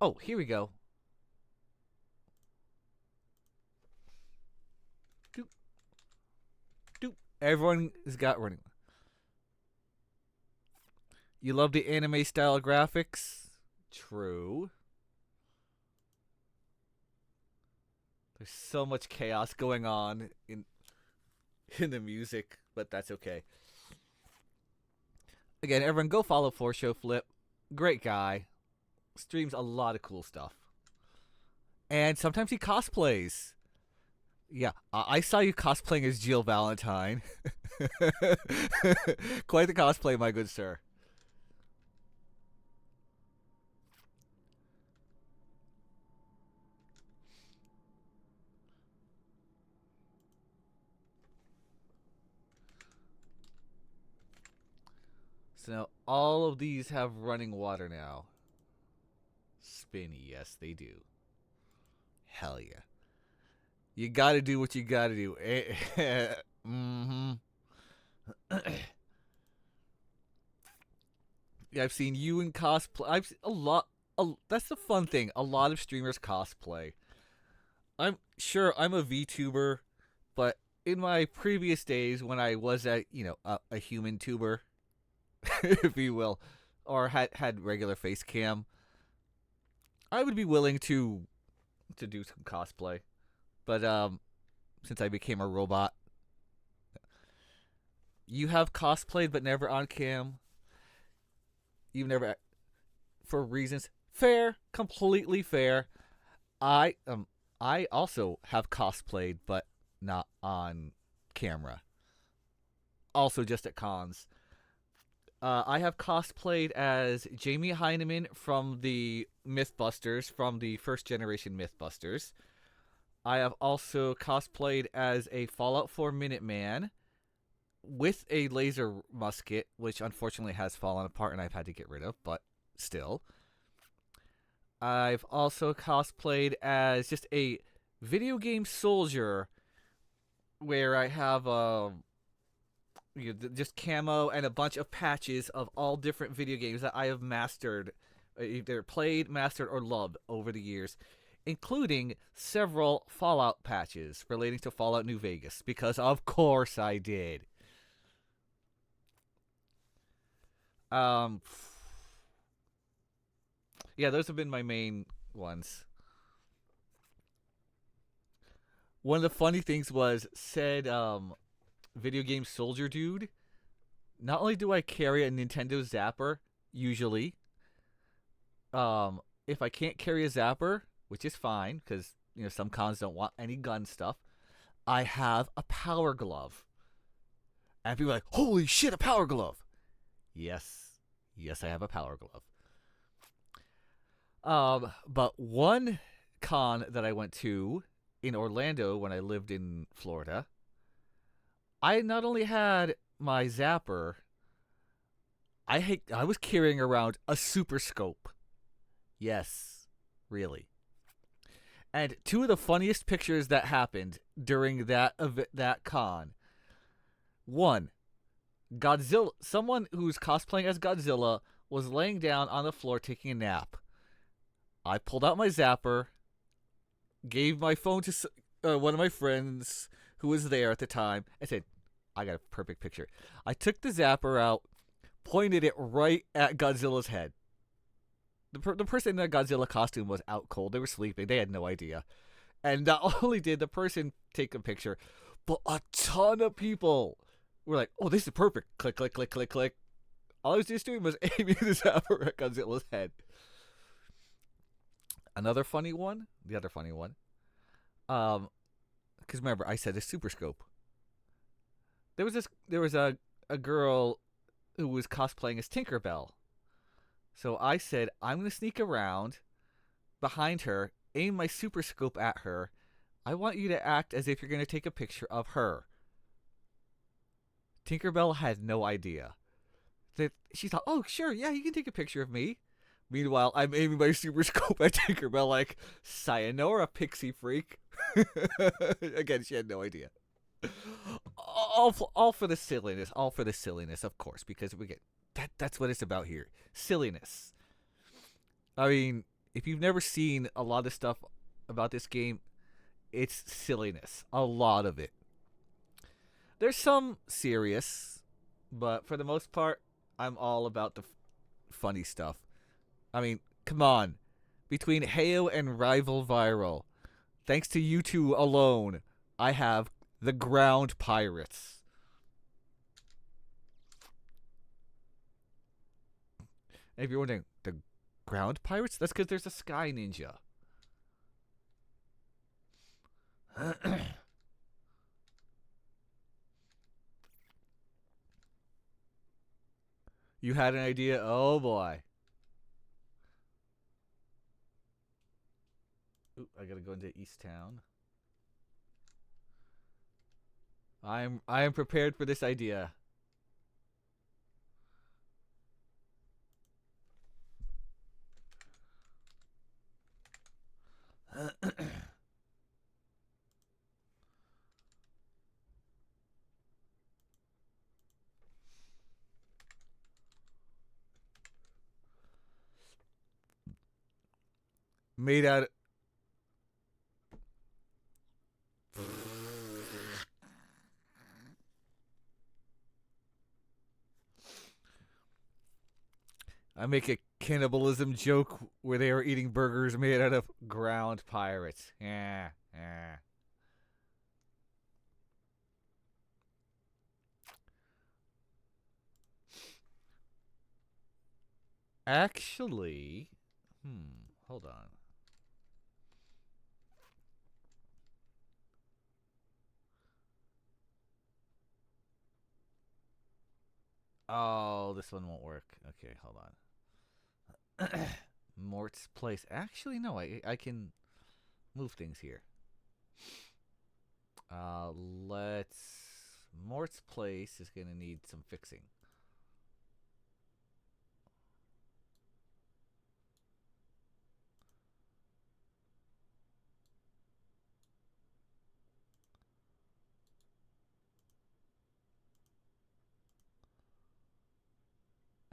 Oh, here we go. Doop. Doop. Everyone has got running. You love the anime style graphics? True. There's so much chaos going on in the music, but that's okay. Again, everyone go follow For Show Flip. Great guy. Streams a lot of cool stuff. And sometimes he cosplays. Yeah, I saw you cosplaying as Jill Valentine. Quite the cosplay, my good sir. So now all of these have running water now. Spinny, yes, they do. Hell yeah. You gotta do what you gotta do. Mm-hmm. Yeah, I've seen you in cosplay. I've seen a lot. That's the fun thing. A lot of streamers cosplay. I'm sure I'm a VTuber, but in my previous days when I was a human tuber, if you will, or had regular face cam, I would be willing to do some cosplay. But since I became a robot, you have cosplayed but never on cam. You've never, for reasons fair, completely fair. I also have cosplayed but not on camera. Also just at cons. I have cosplayed as Jamie Heineman from the Mythbusters, from the first generation Mythbusters. I have also cosplayed as a Fallout 4 Minuteman with a laser musket, which unfortunately has fallen apart and I've had to get rid of, but still. I've also cosplayed as just a video game soldier where I have just camo and a bunch of patches of all different video games that I have mastered, either played, mastered, or loved over the years, including several Fallout patches relating to Fallout New Vegas, because of course I did. Yeah, those have been my main ones. One of the funny things was said video game soldier dude. Not only do I carry a Nintendo Zapper usually, if I can't carry a Zapper, which is fine because some cons don't want any gun stuff, I have a Power Glove. And people are like, "Holy shit, a Power Glove!" Yes, I have a Power Glove. But one con that I went to in Orlando when I lived in Florida, I not only had my Zapper, I was carrying around a Super Scope. Yes, really. And two of the funniest pictures that happened during that con. One, Godzilla. Someone who's cosplaying as Godzilla was laying down on the floor taking a nap. I pulled out my Zapper, gave my phone to one of my friends who was there at the time, and said, "I got a perfect picture." I took the Zapper out, pointed it right at Godzilla's head. The person in the Godzilla costume was out cold. They were sleeping. They had no idea. And not only did the person take a picture, but a ton of people were like, "Oh, this is perfect." Click, click, click, click, click. All I was just doing was aiming the Zapper at Godzilla's head. Another funny one, the other funny one, because remember I said a Super Scope. There was a girl who was cosplaying as Tinkerbell. So I said, I'm going to sneak around behind her, aim my Super Scope at her. I want you to act as if you're going to take a picture of her. Tinkerbell had no idea. She thought, "Oh, sure, yeah, you can take a picture of me." Meanwhile, I'm aiming my Super Scope at Tinkerbell like, "Sayonara, pixie freak." Again, she had no idea. All for the silliness. All for the silliness, of course, because we get that's what it's about here. Silliness. I mean, if you've never seen a lot of stuff about this game, it's silliness. A lot of it. There's some serious, but for the most part, I'm all about funny stuff. I mean, come on. Between Heyo and Rival Viral, thanks to you two alone, I have the Ground Pirates. And if you're wondering, the Ground Pirates? That's because there's a Sky Ninja. You had an idea? Oh boy. Ooh, I gotta go into East Town. I am prepared for this idea. Made out. I make a cannibalism joke where they are eating burgers made out of ground pirates. Yeah, yeah. Actually, hold on. Oh, this one won't work. Okay, hold on. Mort's Place. Actually, no, I can move things here. Let's. Mort's Place is gonna need some fixing.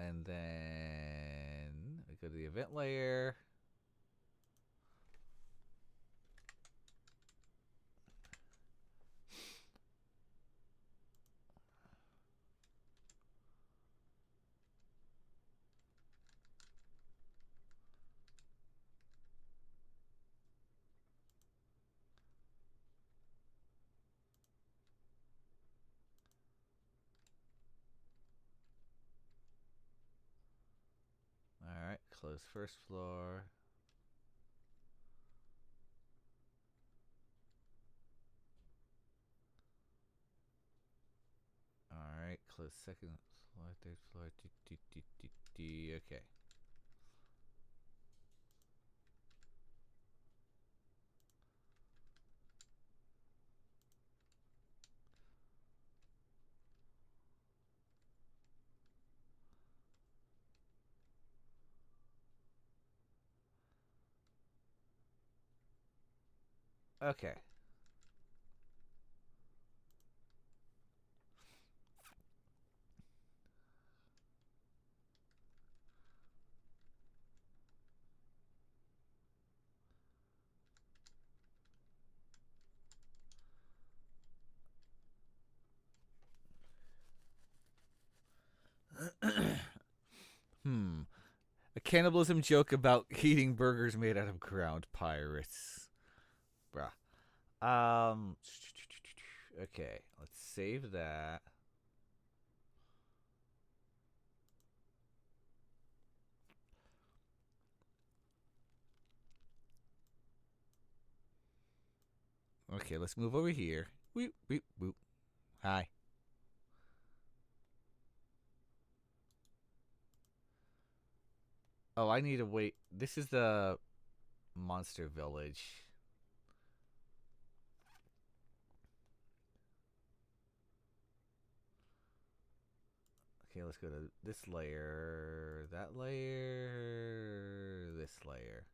And then I go to the event layer. Alright, close first floor. Alright, close second floor, third floor. Okay. Okay. Hmm. A cannibalism joke about eating burgers made out of ground pirates. Bruh. Okay, let's save that. Okay, let's move over here. Whoop, whoop, whoop. Hi. Oh, I need to wait. This is the monster village. Okay, let's go to this layer, that layer, this layer.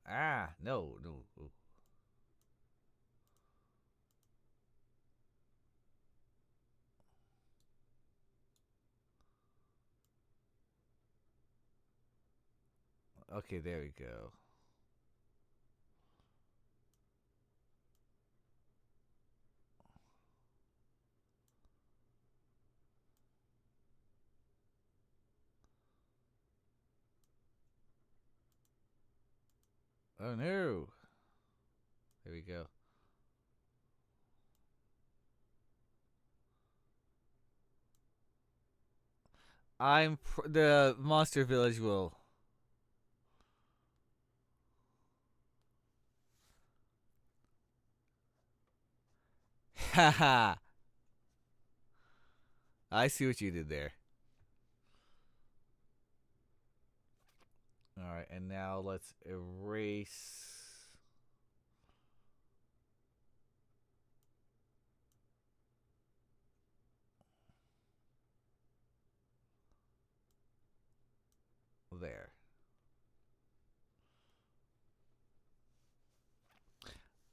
Ah, no, no. Okay, there we go. Oh no. There we go. The monster village will. Haha. I see what you did there. All right, and now let's erase. There.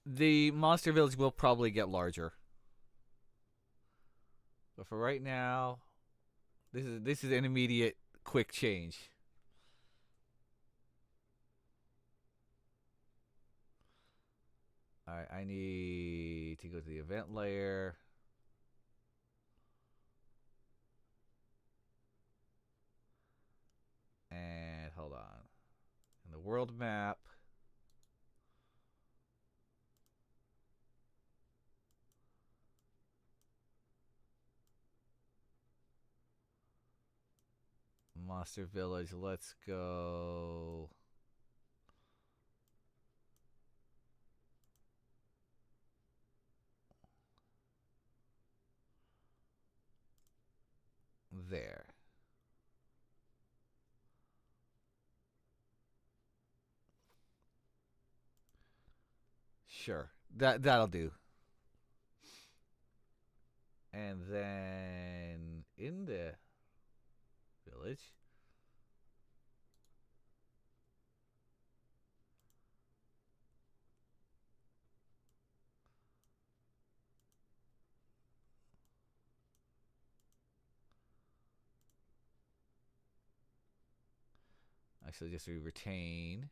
The monster village will probably get larger, but for right now, this is an immediate, quick change. All right, I need to go to the event layer. And hold on. In the world map, Monster Village, let's go. There. Sure. That'll do. And then in the village, actually just retain.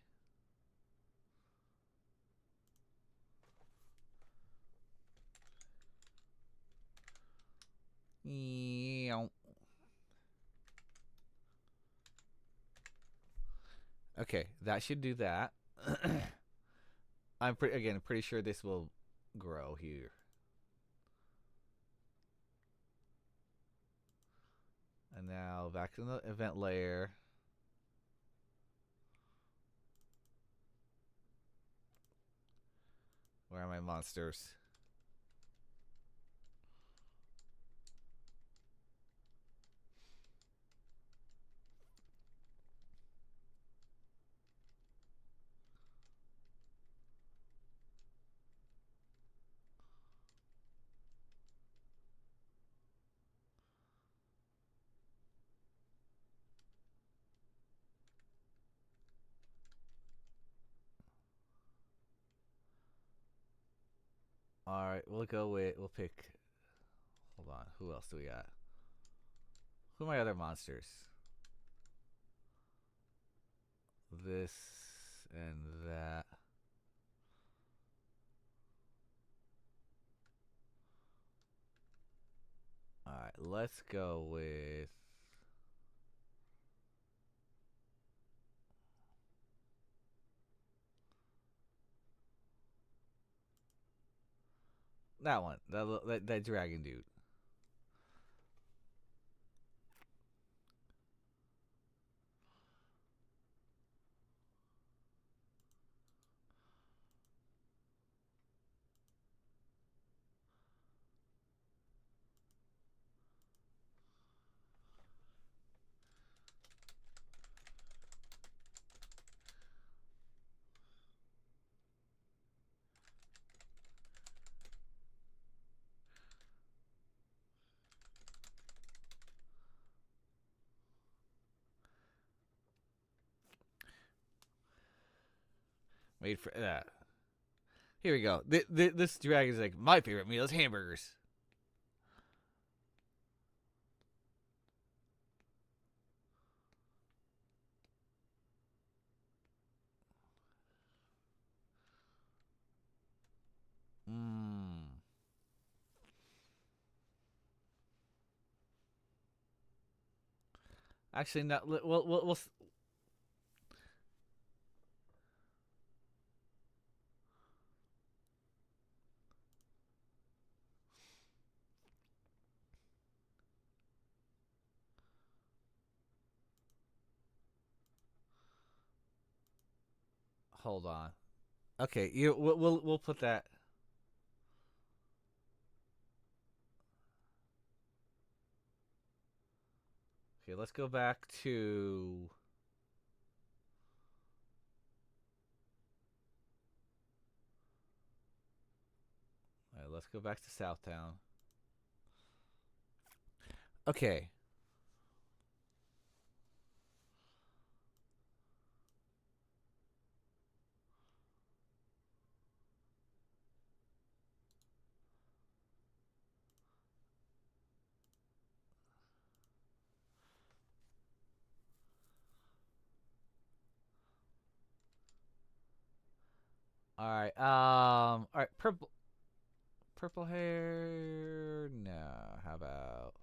Okay, that should do that. I'm pretty sure this will grow here. And now back to the event layer. Where are my monsters? All right, we'll pick. Hold on, who else do we got? Who are my other monsters? This and that. All right, let's go with. That one, that dragon dude. Made for that. Here we go. This dragon's like my favorite meal is hamburgers. Mmm. Actually, not. We'll Hold on. Okay, we'll put that. Okay, let's go back to. All right, let's go back to Southtown. Okay. All right. All right. Purple hair. No. How about?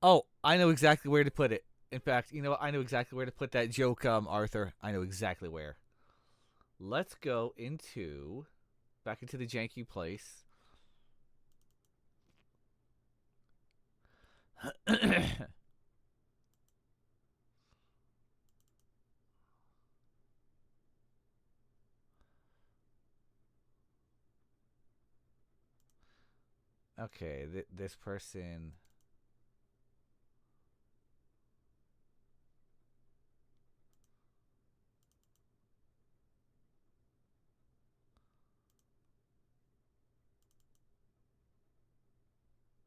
Oh, I know exactly where to put it. In fact, you know what? I know exactly where to put that joke, Arthur. I know exactly where. Let's go into back into the janky place. Okay, this person.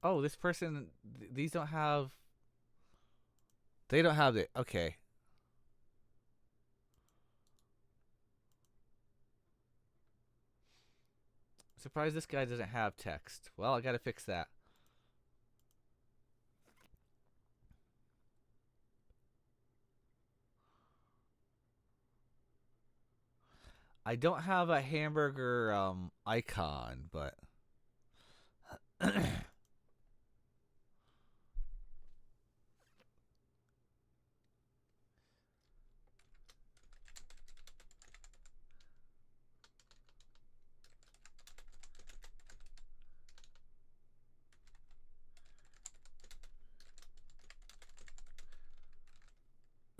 Oh, this person. These don't have. They don't have it. Okay. Surprised this guy doesn't have text. Well, I gotta fix that. I don't have a hamburger icon, but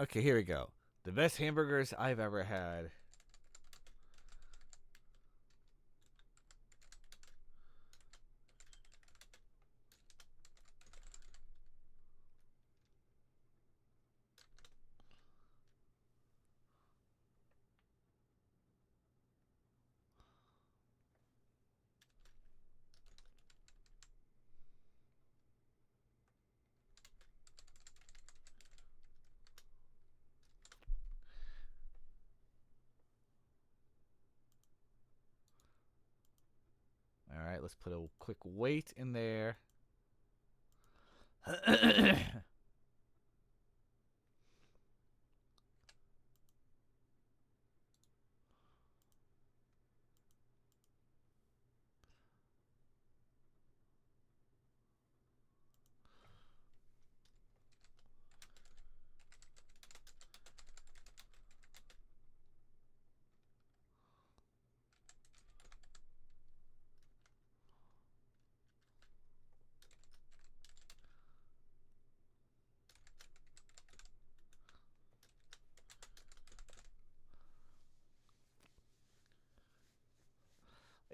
okay, here we go. The best hamburgers I've ever had. All right, let's put a quick weight in there.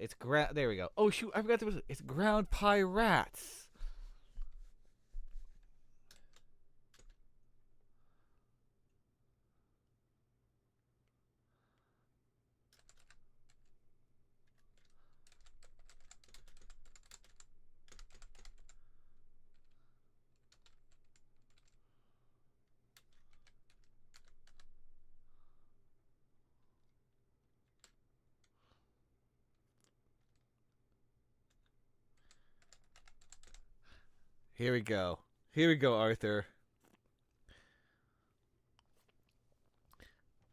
It's ground. There we go. Oh shoot, I forgot there was. It's ground pie rats. Here we go. Here we go, Arthur.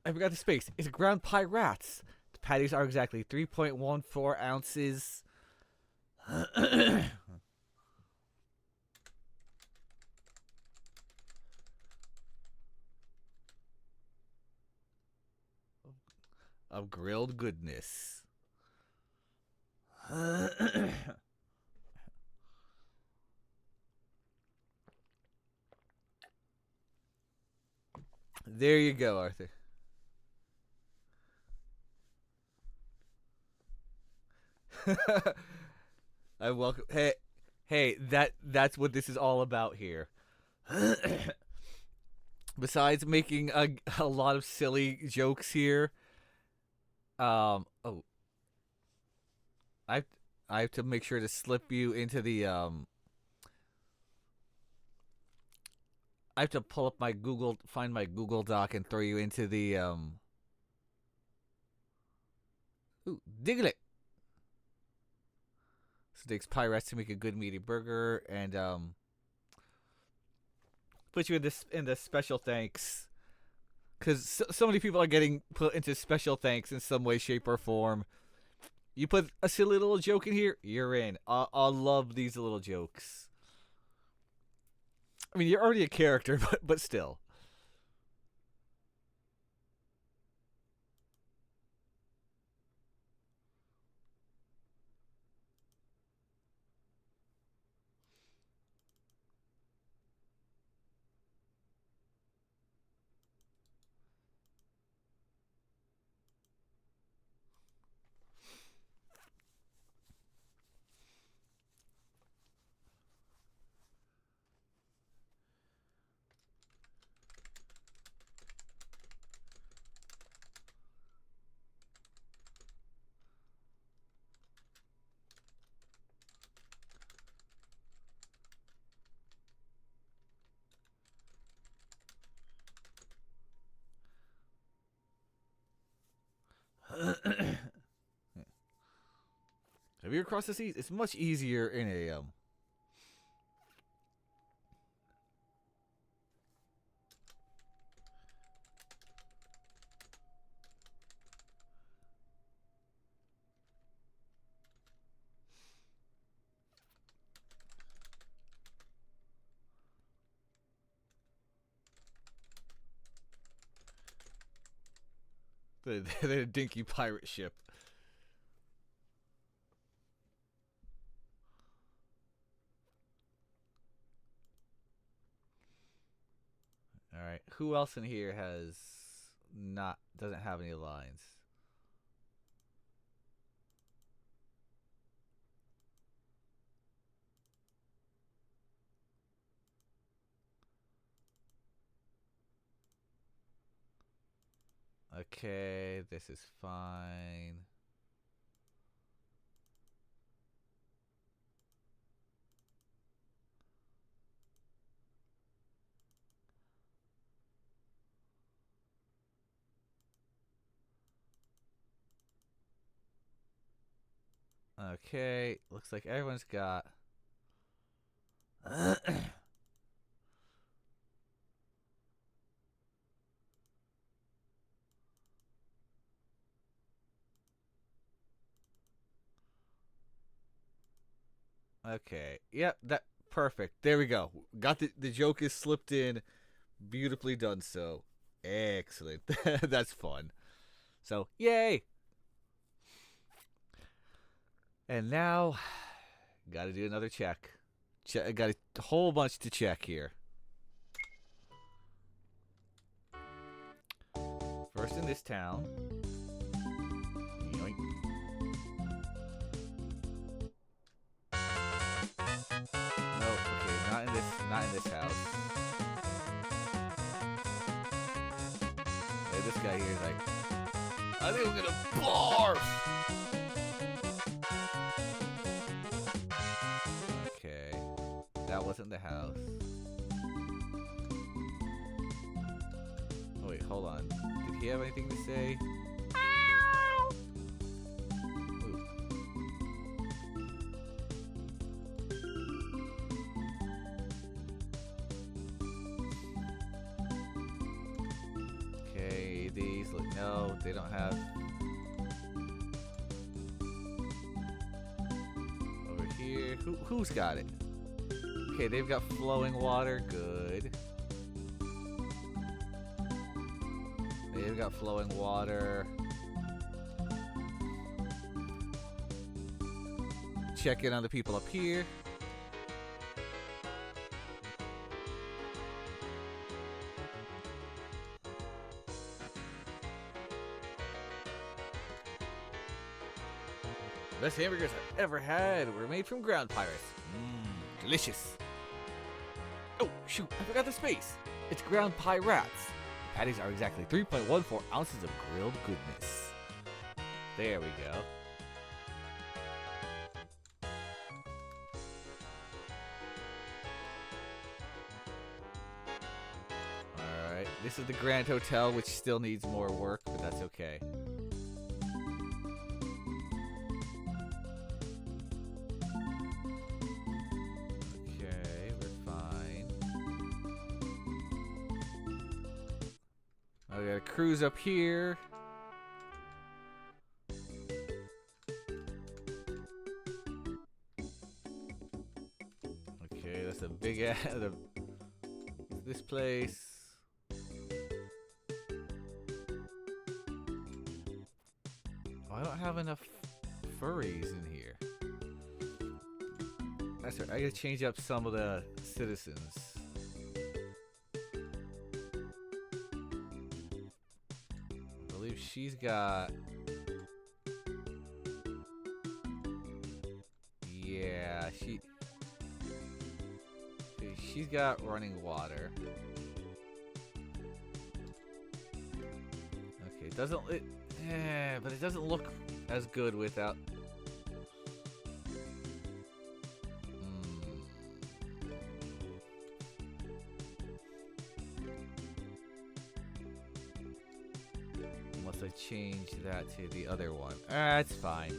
I forgot the space. It's ground pie rats. The patties are exactly 3.14 ounces. Of grilled goodness. There you go, Arthur. I welcome. Hey, that's what this is all about here. Besides making a lot of silly jokes here, oh, I I have to make sure to slip you into the I have to pull up my Google, find my Google Doc, and throw you into the Ooh, Diglett. So it takes Pyrex to make a good meaty burger, and put you in the special thanks, because so many people are getting put into special thanks in some way, shape, or form. You put a silly little joke in here, you're in. I love these little jokes. I mean, you're already a character, but still. Have you ever crossed the seas? It's much easier in a the dinky pirate ship. All right, who else in here doesn't have any lines? Okay, this is fine. Okay, looks like everyone's got. Okay, yep, that perfect. There we go. Got the joke is slipped in, beautifully done. So excellent. That's fun. So yay! And now, got to do another check. Got a whole bunch to check here. First in this town. Yoink. No, okay, not in this house. Hey, this guy here is like, I think I'm gonna barf. Okay, that wasn't the house. Oh wait, hold on. Did he have anything to say? Okay, these look, no, they don't have. Over here, who's got it? Okay, they've got flowing water, good. They've got flowing water. Check in on the people up here. The best hamburgers I've ever had were made from ground pirates. Mmm, delicious. Oh, shoot, I forgot the space. It's ground pie wraps. The patties are exactly 3.14 ounces of grilled goodness. There we go. Alright, this is the Grand Hotel, which still needs more work, but that's okay. Okay, we're fine. I got a cruise up here. Okay, that's a big this place. Oh, I don't have enough furries in here. That's right. I gotta change up some of the citizens. I believe she's got. Yeah, she's got running water. Okay, but it doesn't look as good without. Unless I change that to the other one. That's fine.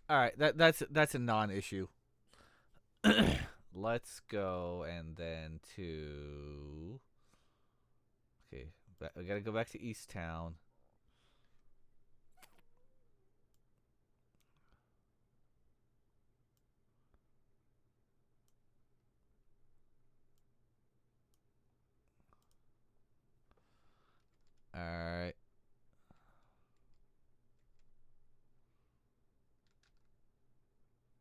All right, that's a non-issue. Let's go and then to. Okay, I gotta go back to East Town. All right.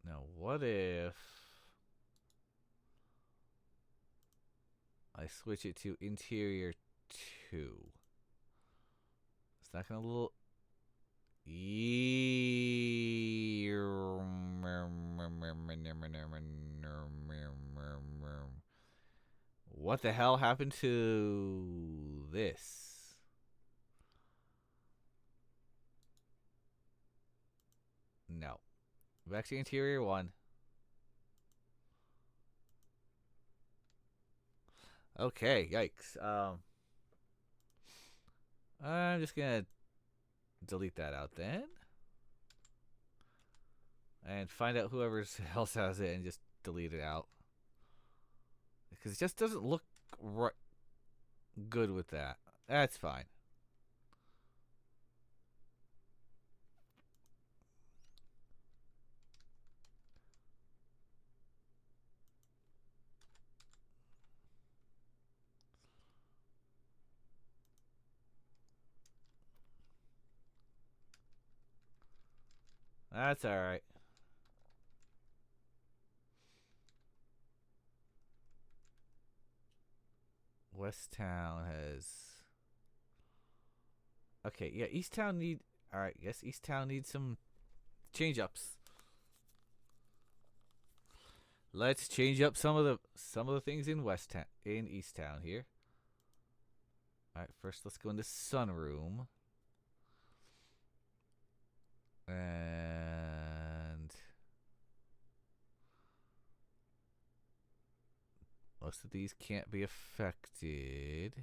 Now, what if I switch it to Interior 2? Is that gonna look? What the hell happened to this? No. Back to Interior 1. Okay, yikes. I'm just gonna delete that out then. And find out whoever else has it and just delete it out. Because it just doesn't look good with that. That's fine. That's alright. West Town has. Okay, yeah, East Town need. Alright, yes, East Town needs some change ups. Let's change up some of the things in East Town here. Alright, first let's go into Sunroom. And most of these can't be affected.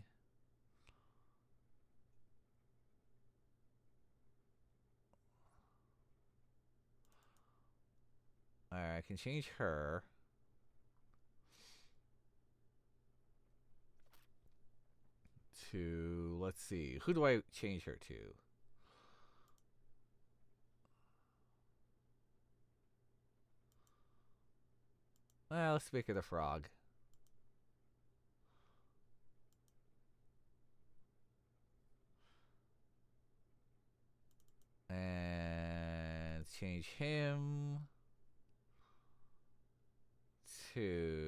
Alright, I can change her. To, let's see, who do I change her to? Well, let's make her the frog. And change him to.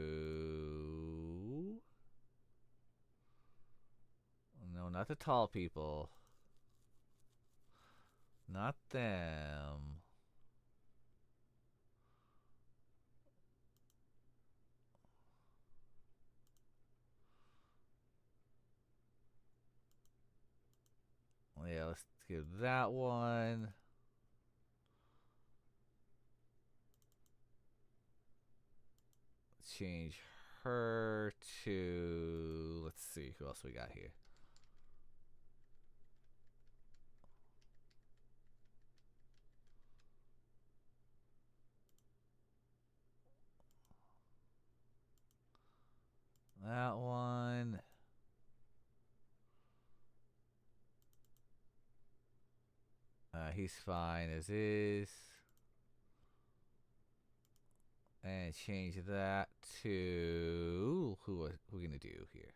No, Not the tall people. Not them. Yeah, let's give that one. Change her to. Let's see who else we got here. That one. He's fine as is. And change that to who we gonna do here?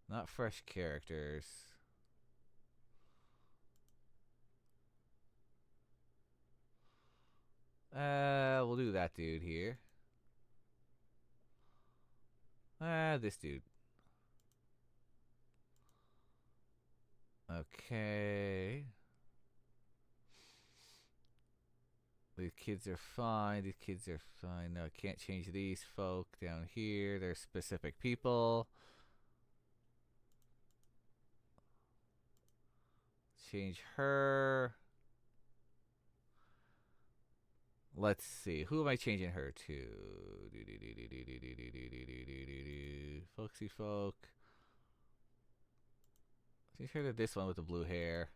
Not fresh characters. We'll do that dude here. This dude. Okay. These kids are fine. These kids are fine. No, I can't change these folk down here. They're specific people. Change her. Let's see. Who am I changing her to? Folksy folk. Change her to this one with the blue hair.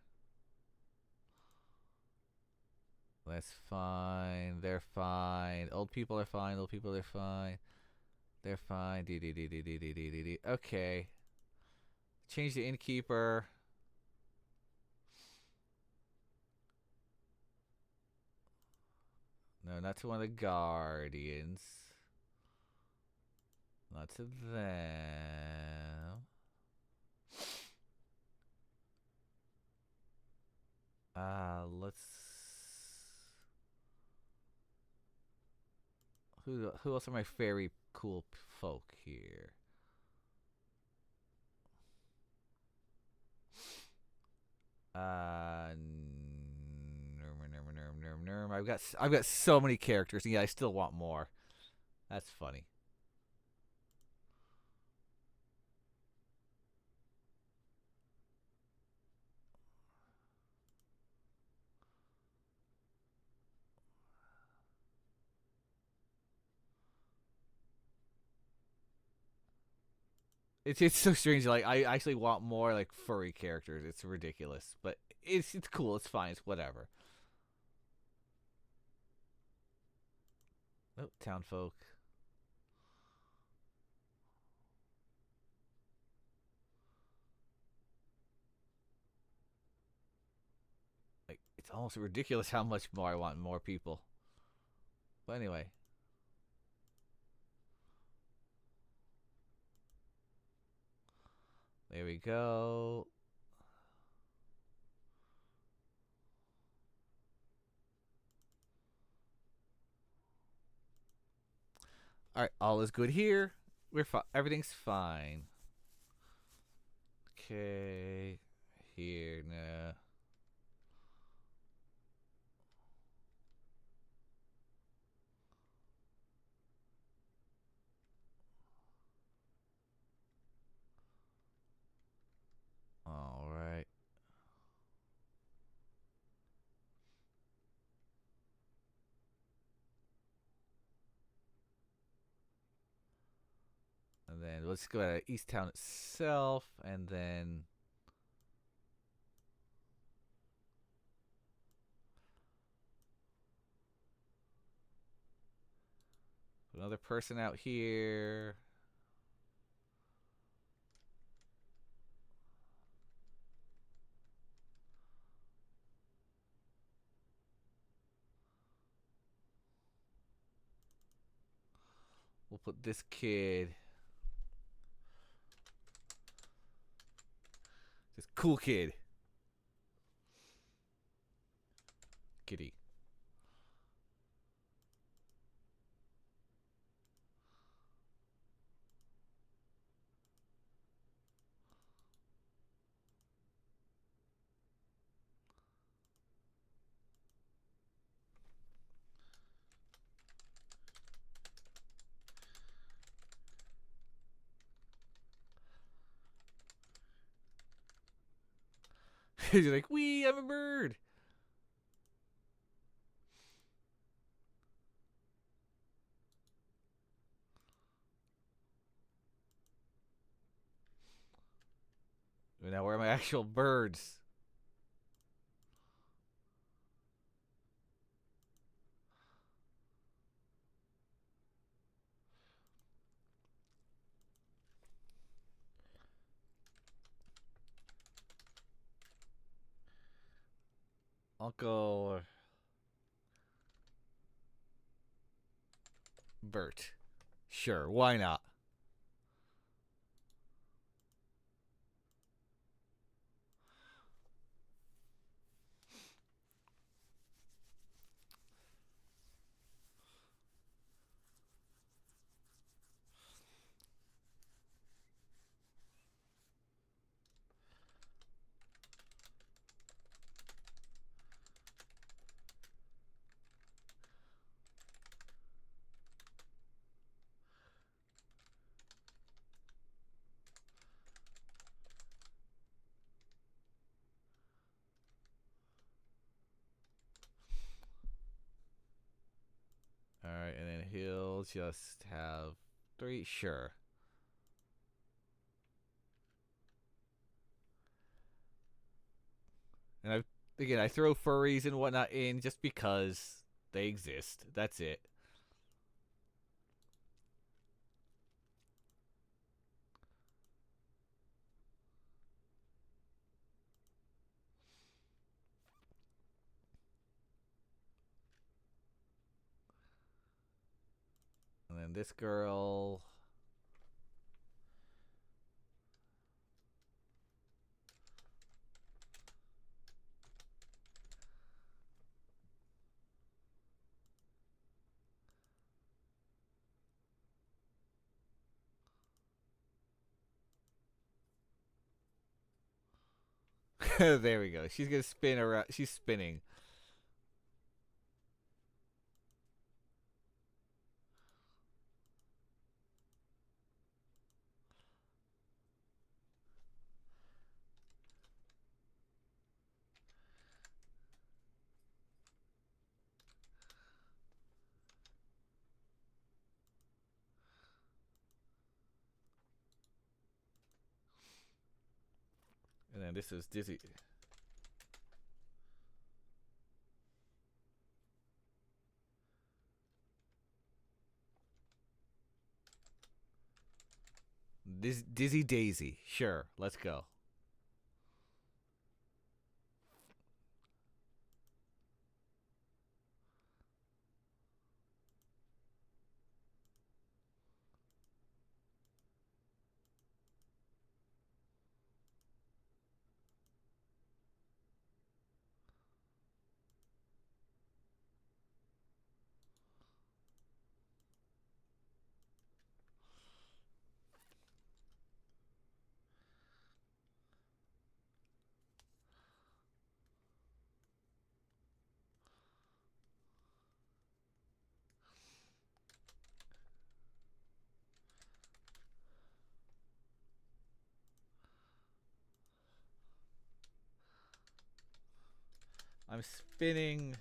That's fine. They're fine. Old people are fine. Old people are fine. They're fine. Okay. Change the innkeeper. No, not to one of the guardians. Not to them. Let's. Who else are my very cool folk here? I've got so many characters. Yeah, I still want more. That's funny. It's so strange. Like I actually want more like furry characters. It's ridiculous, but it's cool. It's fine. It's whatever. Oh, town folk. Like it's almost ridiculous how much more I want more people. But anyway, there we go. All right, all is good here. We're fine. Everything's fine. Okay, here now. All right. And then let's go to East Town itself, and then another person out here. We'll put this kid, this cool kid, kitty. You're like, wee, I'm a bird. Now, where are my actual birds? Uncle Bert. Sure, why not? Alright, and then he'll just have 3. Sure. And I throw furries and whatnot in just because they exist. That's it. And then this girl. There we go. She's gonna spin around. She's spinning. And then this is Dizzy. Dizzy Daisy. Sure, let's go. I'm spinning.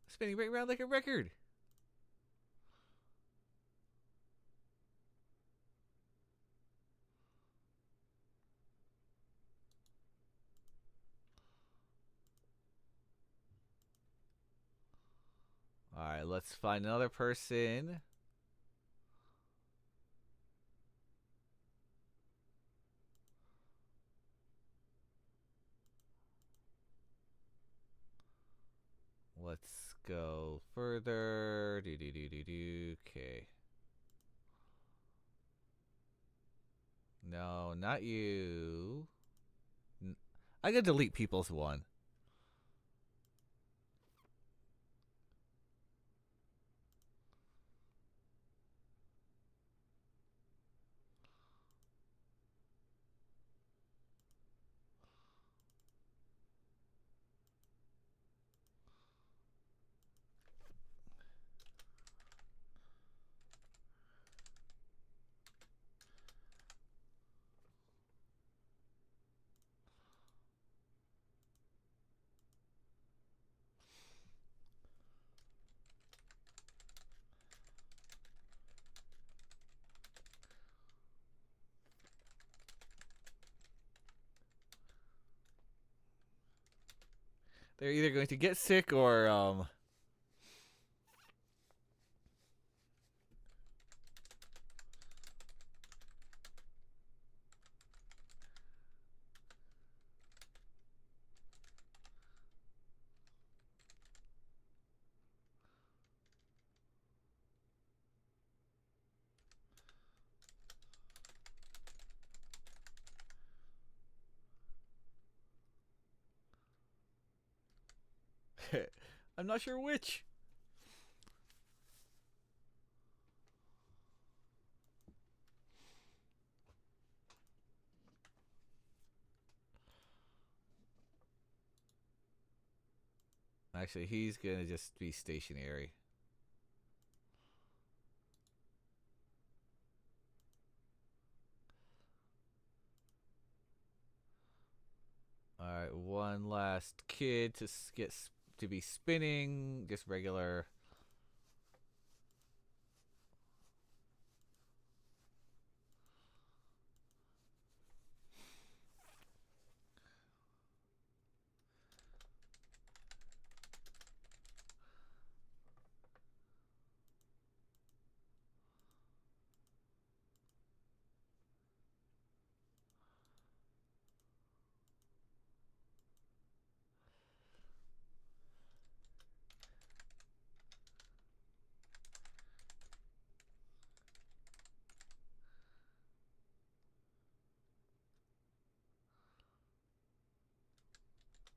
Spinning right around like a record. Alright, let's find another person. Let's go further. Okay. No, not you. I gotta delete people's one. They're either going to get sick or I'm not sure which. Actually, he's gonna just be stationary. All right, one last kid to get to be spinning, just regular.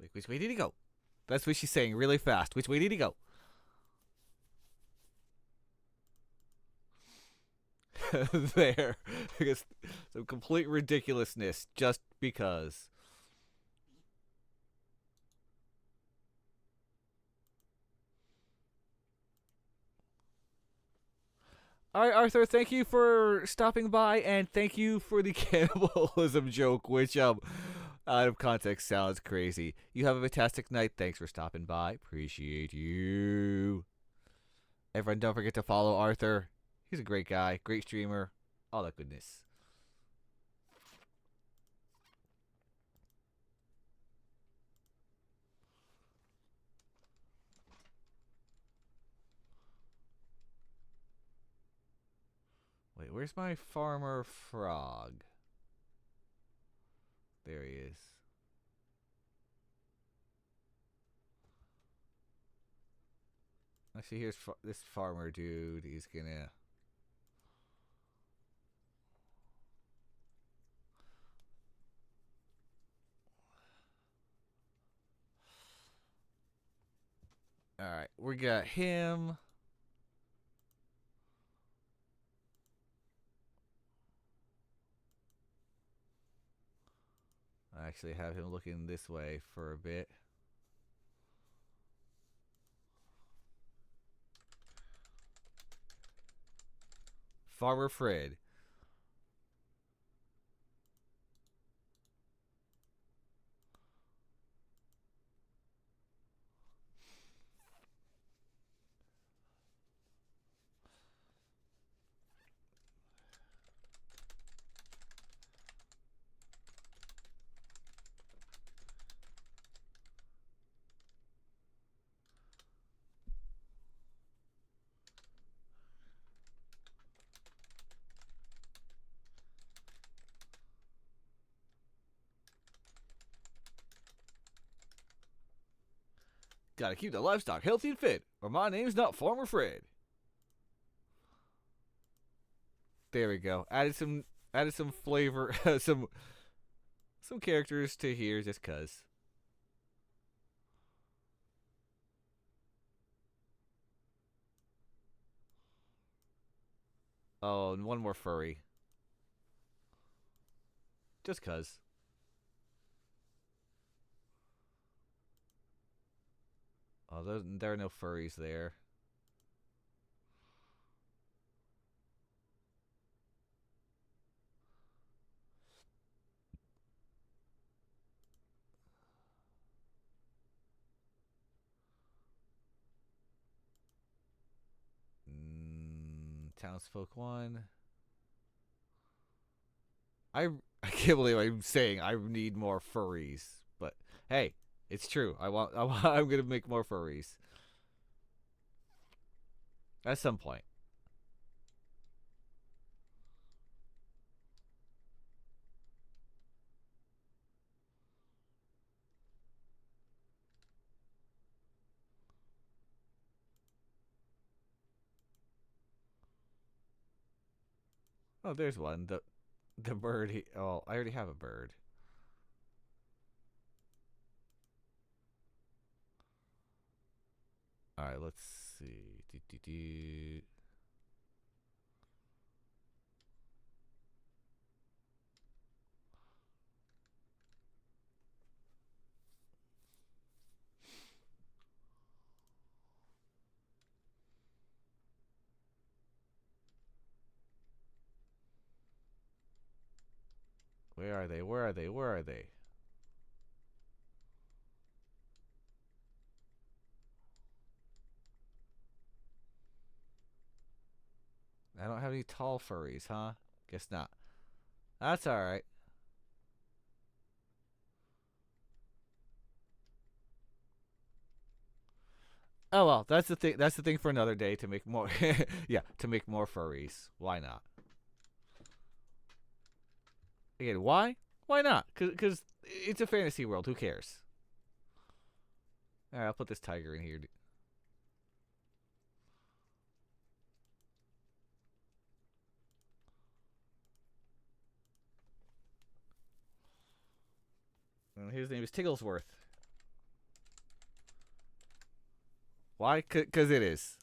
Like, which way did he go? That's what she's saying really fast. Which way did he go? There. Because some complete ridiculousness just because. All right, Arthur, thank you for stopping by, and thank you for the cannibalism joke, which, out of context, sounds crazy. You have a fantastic night. Thanks for stopping by. Appreciate you. Everyone, don't forget to follow Arthur. He's a great guy, great streamer, all that goodness. Wait, where's my farmer frog? There he is. Actually, here's this farmer dude. He's gonna. Alright, we got him. I actually have him looking this way for a bit. Farmer Fred. Gotta keep the livestock healthy and fit, or my name's not Farmer Fred. There we go. Added some flavor, some some characters to here just cuz. Oh, and one more furry. Just cuz. Oh, there are no furries there. Townsfolk 1. I I can't believe I'm saying I need more furries, but hey, it's true. I'm gonna make more furries at some point. Oh, there's one. The bird. Oh, I already have a bird. All right, let's see. Where are they? Where are they? Where are they? I don't have any tall furries, huh? Guess not. That's all right. Oh well, that's the thing. That's the thing for another day to make more. Yeah, to make more furries. Why not? Again, why? Why not? Because it's a fantasy world. Who cares? All right, I'll put this tiger in here. And his name is Tigglesworth. Why? Because it is.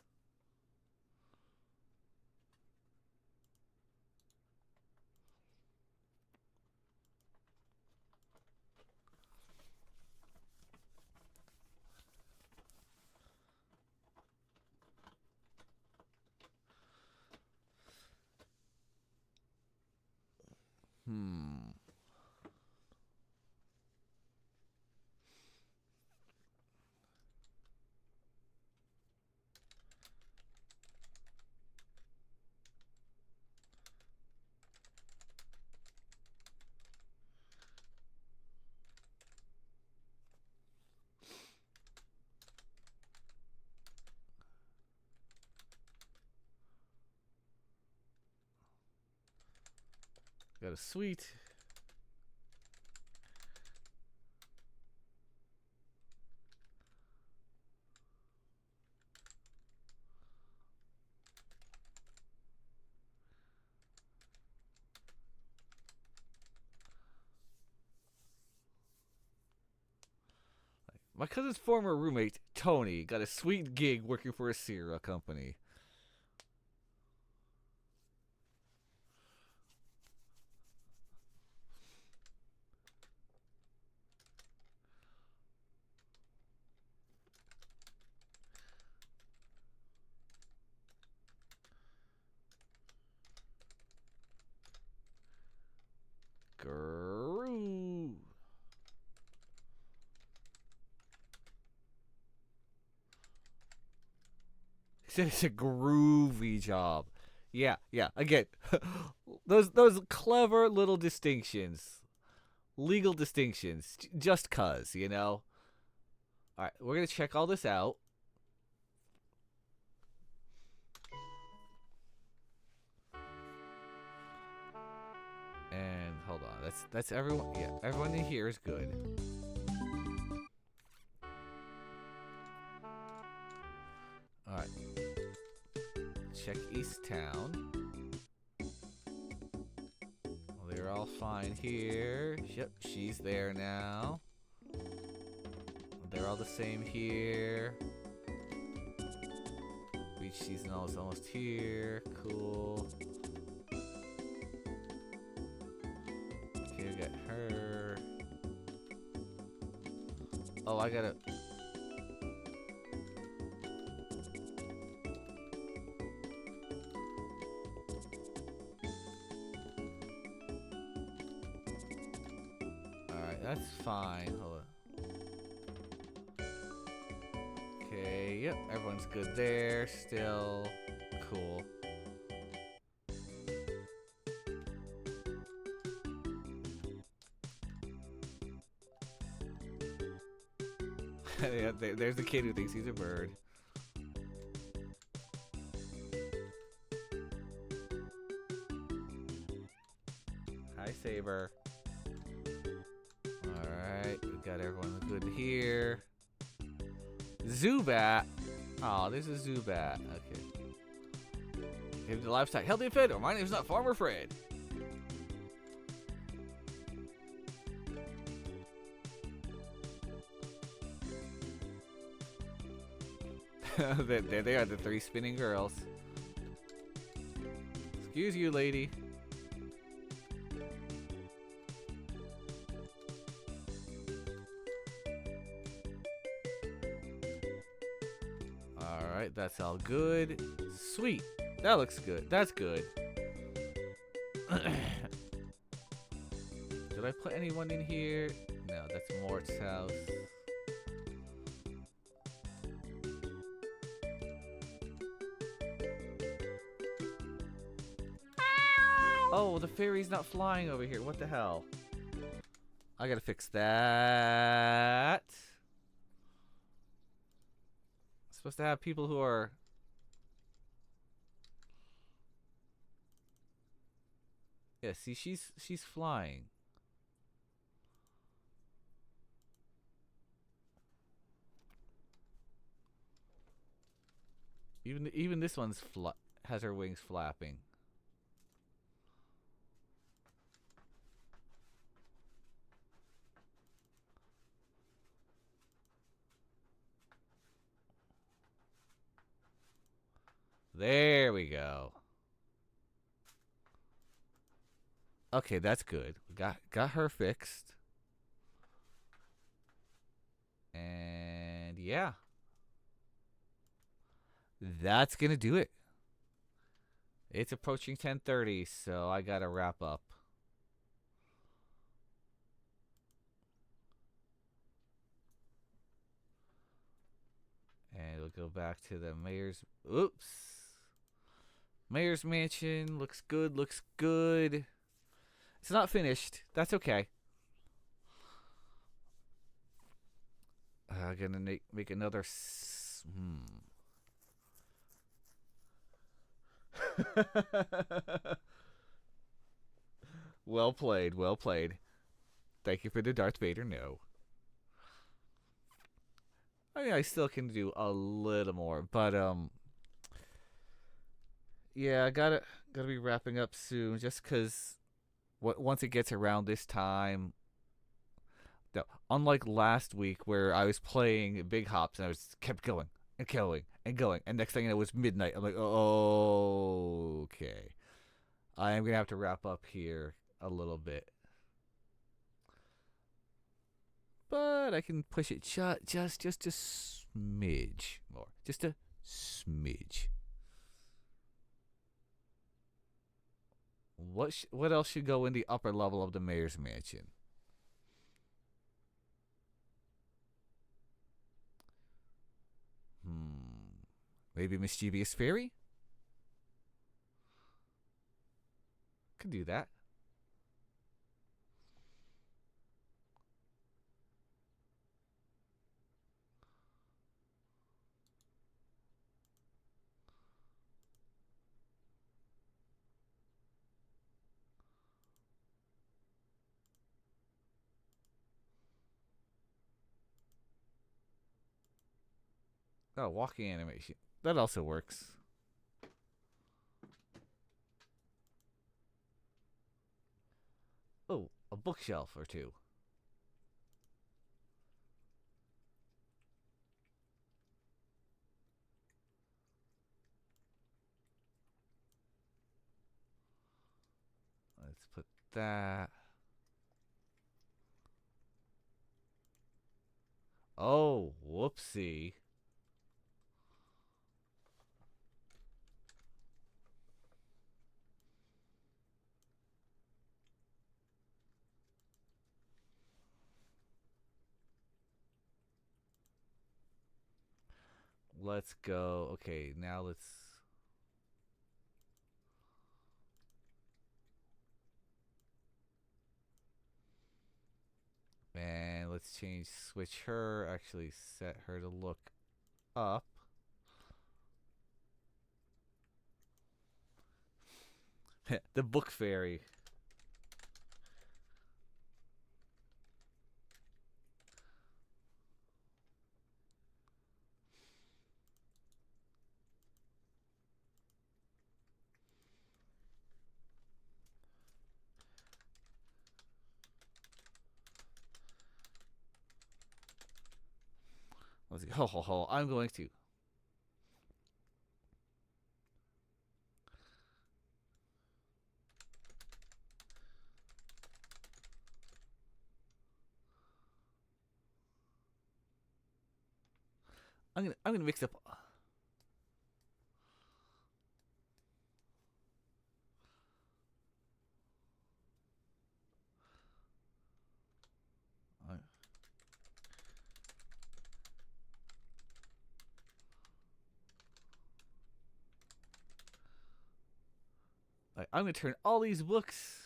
Hmm. Got a sweet. My cousin's former roommate, Tony, got a sweet gig working for a cereal company. Guru. He said it's a groovy job. Yeah, yeah. Again, those clever little distinctions, legal distinctions, just cause you know. All right, we're gonna check all this out. And hold on, that's everyone. Yeah, everyone in here is good. All right, check East Town. Well, they're We're all fine here. Yep, she's there now. They're all the same here. Beach season is almost here. Cool. Okay, we got her. Oh, I gotta... Alright, that's fine. Hold on. Okay, yep, everyone's good there. Still cool. Yeah, there's the kid who thinks he's a bird. Hi, Saber. Alright, we got everyone good here. Zubat. Oh, this is Zubat. Okay. Give the livestock healthy and fit, or my name's not Farmer Fred. There they are, the three spinning girls. Excuse you, lady. Alright, that's all good. Sweet. That looks good. That's good. Did I put anyone in here? No, that's Mort's house. Oh, the fairy's not flying over here. What the hell? I gotta fix that. Supposed to have people who are... Yeah, see, she's flying. Even this one's has her wings flapping. There we go. Okay, that's good. We got her fixed. And yeah. That's gonna do it. It's approaching 10:30, so I gotta wrap up. And we'll go back to the mayor's... Oops. Mayor's mansion. Looks good, looks good. It's not finished. That's okay. I'm gonna make another... Well played, well played. Thank you for the Darth Vader no. I mean, I still can do a little more, but yeah, I gotta be wrapping up soon, just cause once it gets around this time, unlike last week where I was playing big hops and I was kept going and going and going, and next thing you know it was midnight. I'm like, oh, okay, I am gonna have to wrap up here a little bit. But I can push it just a smidge more. Just a smidge. What else should go in the upper level of the mayor's mansion? Maybe mischievous fairy? Could do that. Oh, walking animation. That also works. Oh, a bookshelf or two. Let's put that. Oh, whoopsie. Let's go. Okay, now let's. And let's switch her. Actually, set her to look up. The book fairy. Let's go. Ho ho ho! I'm going to. I'm gonna mix up. I'm gonna turn all these books.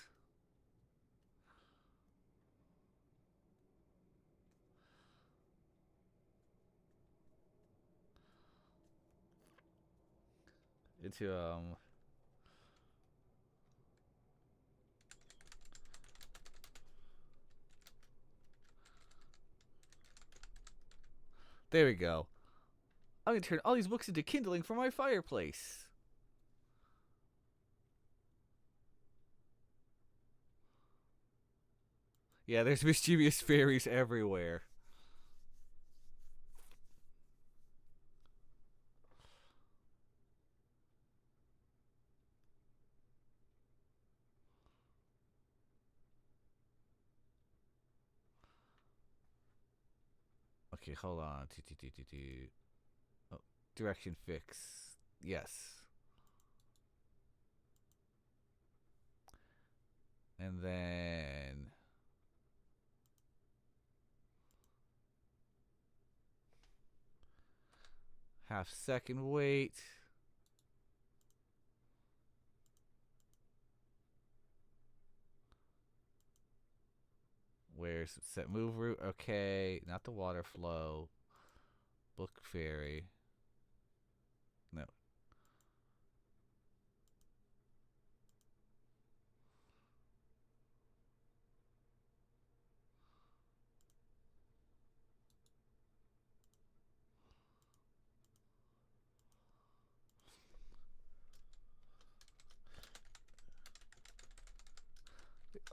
Into There we go. I'm gonna turn all these books into kindling for my fireplace. Yeah, there's mischievous fairies everywhere. Okay, hold on. Oh, direction fix. Yes. And then half second wait. Where's set move route? Okay, not the water flow. Book fairy. No.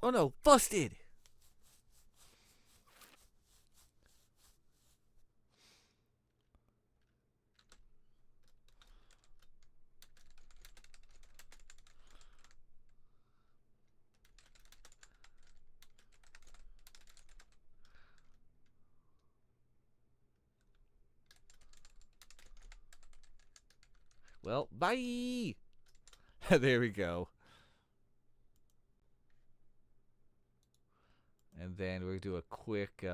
Oh no, busted! Well, bye! There we go. And then we'll do a quick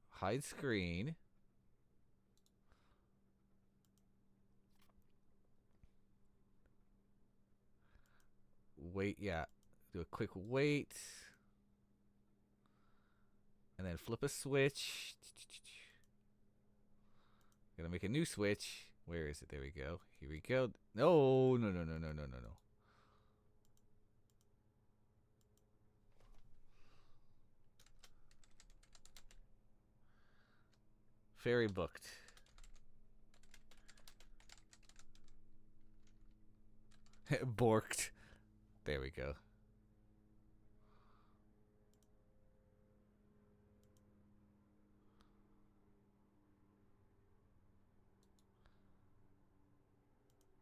hide screen. Wait, yeah. Do a quick wait. And then flip a switch. Gonna make a new switch. Where is it? There we go. Here we go. No, no, no, no, no, no, no, no. Fairy booked. Borked. There we go.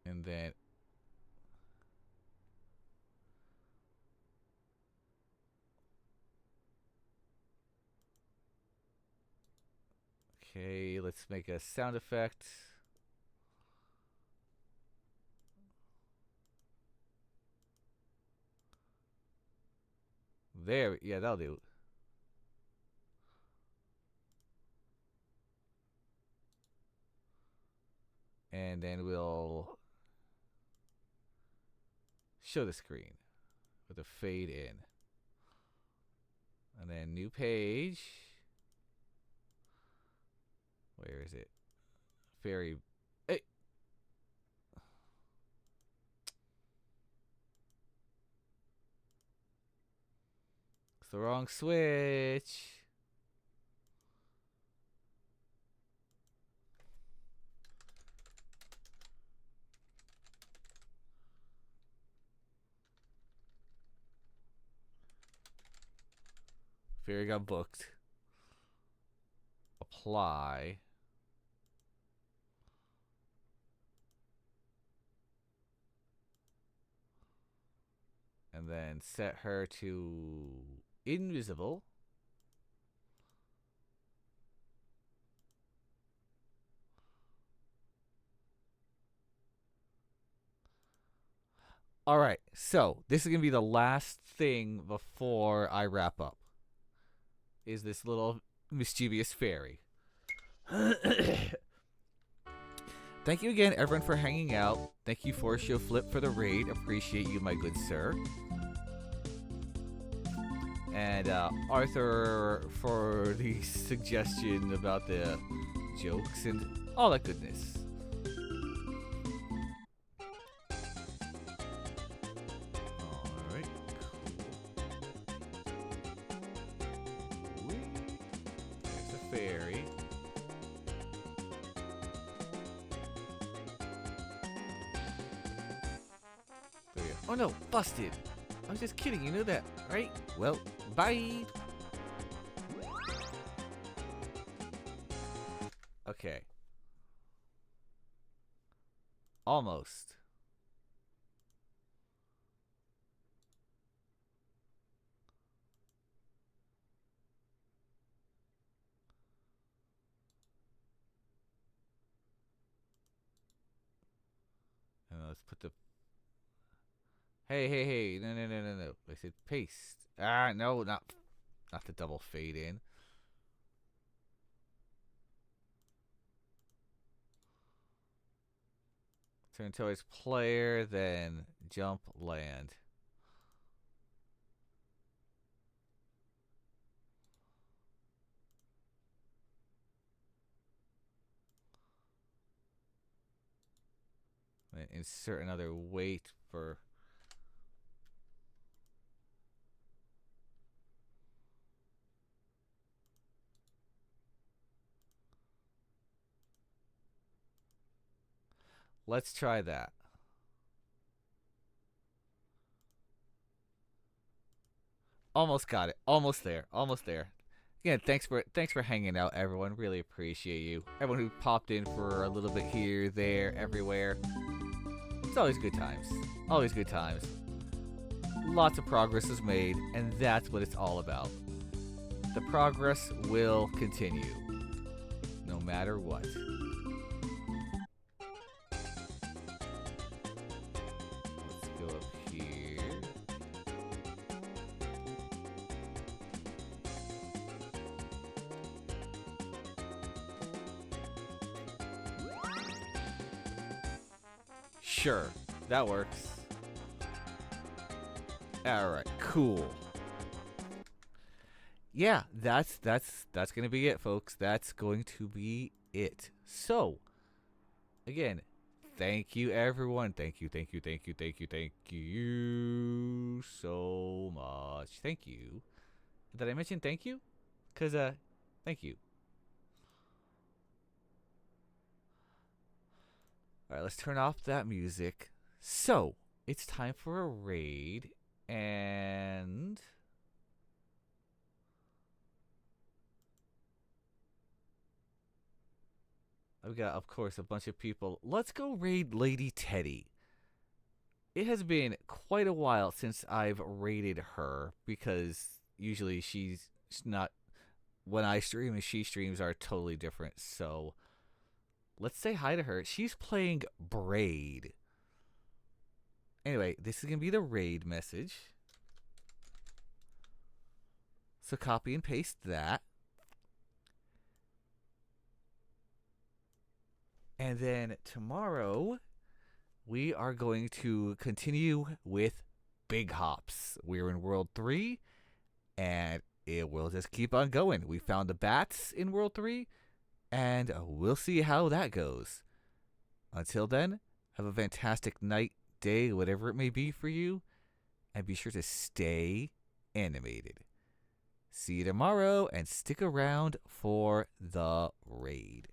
And then okay, let's make a sound effect. There, yeah, that'll do. And then we'll show the screen with a fade in. And then new page. Where is it? Very. Hey. It's the wrong switch. Fairy got booked. Apply. And then set her to invisible. All right, so this is going to be the last thing before I wrap up. Is this little mischievous fairy. Thank you again, everyone, for hanging out. Thank you, Forcio Flip, for the raid. Appreciate you, my good sir. And Arthur for the suggestion about the jokes and all that goodness. Alright, cool. There's a fairy. There we go. Oh no, busted! I was just kidding, you know that, right? Well, bye! Okay. Almost. And let's put the... Hey, no. I said paste. Ah, no, not the double fade in. Turn towards player, then jump land. And insert another weight for... Let's try that. Almost got it. Almost there. Again, thanks for hanging out, everyone. Really appreciate you. Everyone who popped in for a little bit here, there, everywhere. It's always good times. Always good times. Lots of progress is made, and that's what it's all about. The progress will continue, no matter what. Let's go up here. Sure, that works. Alright, cool. Yeah, that's gonna be it, folks. That's going to be it. So, again, thank you, everyone. Thank you so much. Thank you. Did I mention thank you? Cause thank you. All right, let's turn off that music. So, it's time for a raid, and I've got, of course, a bunch of people. Let's go raid Lady Teddy. It has been quite a while since I've raided her because usually she's not. When I stream and she streams are totally different. So let's say hi to her. She's playing Braid. Anyway, this is going to be the raid message. So copy and paste that. And then tomorrow, we are going to continue with Big Hops. We're in World 3, and it will just keep on going. We found the bats in World 3, and we'll see how that goes. Until then, have a fantastic night, day, whatever it may be for you, and be sure to stay animated. See you tomorrow, and stick around for the raid.